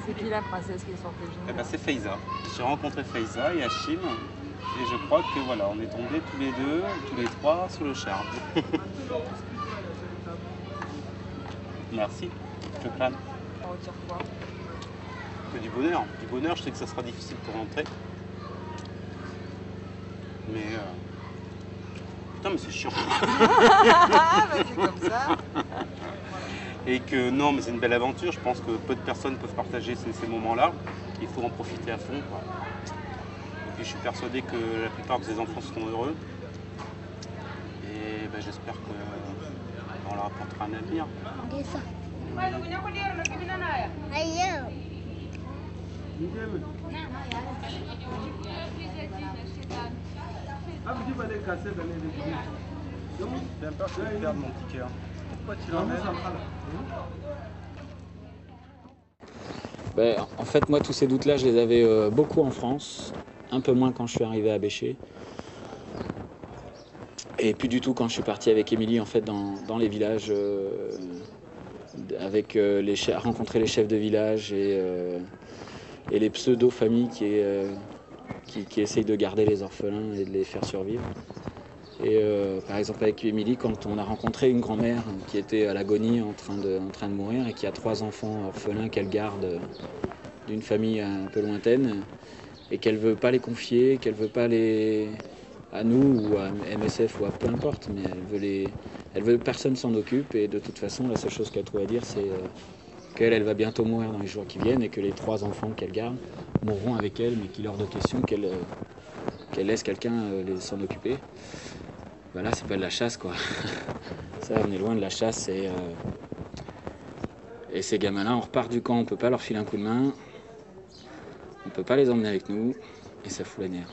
C: C'est qui la princesse qui est sortie?
F: Eh ben, c'est Faiza. J'ai rencontré Faiza et Hachim et je crois que voilà, on est tombés tous les deux, tous les trois, sous le charme. Merci. Je plane.
C: On retire quoi?
F: Du bonheur. Du bonheur, je sais que ça sera difficile pour rentrer. Mais putain, mais c'est chiant.
C: C'est comme ça.
F: Et que non, mais c'est une belle aventure. Je pense que peu de personnes peuvent partager ces moments-là. Il faut en profiter à fond, quoi. Et puis je suis persuadé que la plupart de ces enfants seront heureux. Et ben, j'espère qu'on leur apportera un avenir. J'ai peur que je perde mon petit cœur. Pourquoi tu l'emmènes?
R: Ben, en fait, moi, tous ces doutes-là, je les avais beaucoup en France, un peu moins quand je suis arrivé à Béché. Et plus du tout quand je suis parti avec Émilie, en fait, dans les villages, avec rencontrer les chefs de village et les pseudo-familles qui essayent de garder les orphelins et de les faire survivre. Et par exemple avec Émilie, quand on a rencontré une grand-mère qui était à l'agonie en train de mourir et qui a 3 enfants orphelins qu'elle garde d'une famille un peu lointaine et qu'elle ne veut pas les confier, qu'elle ne veut pas les à nous ou à MSF ou à peu importe, mais elle veut que personne s'en occupe et de toute façon la seule chose qu'elle trouve à dire c'est qu'elle va bientôt mourir dans les jours qui viennent et que les 3 enfants qu'elle garde mourront avec elle, mais qu'il est hors de question qu'elle laisse quelqu'un s'en occuper. Voilà, c'est pas de la chasse, quoi. Ça, on est loin de la chasse. Et ces gamins-là, on repart du camp, on peut pas leur filer un coup de main, on peut pas les emmener avec nous, et ça fout la nerf.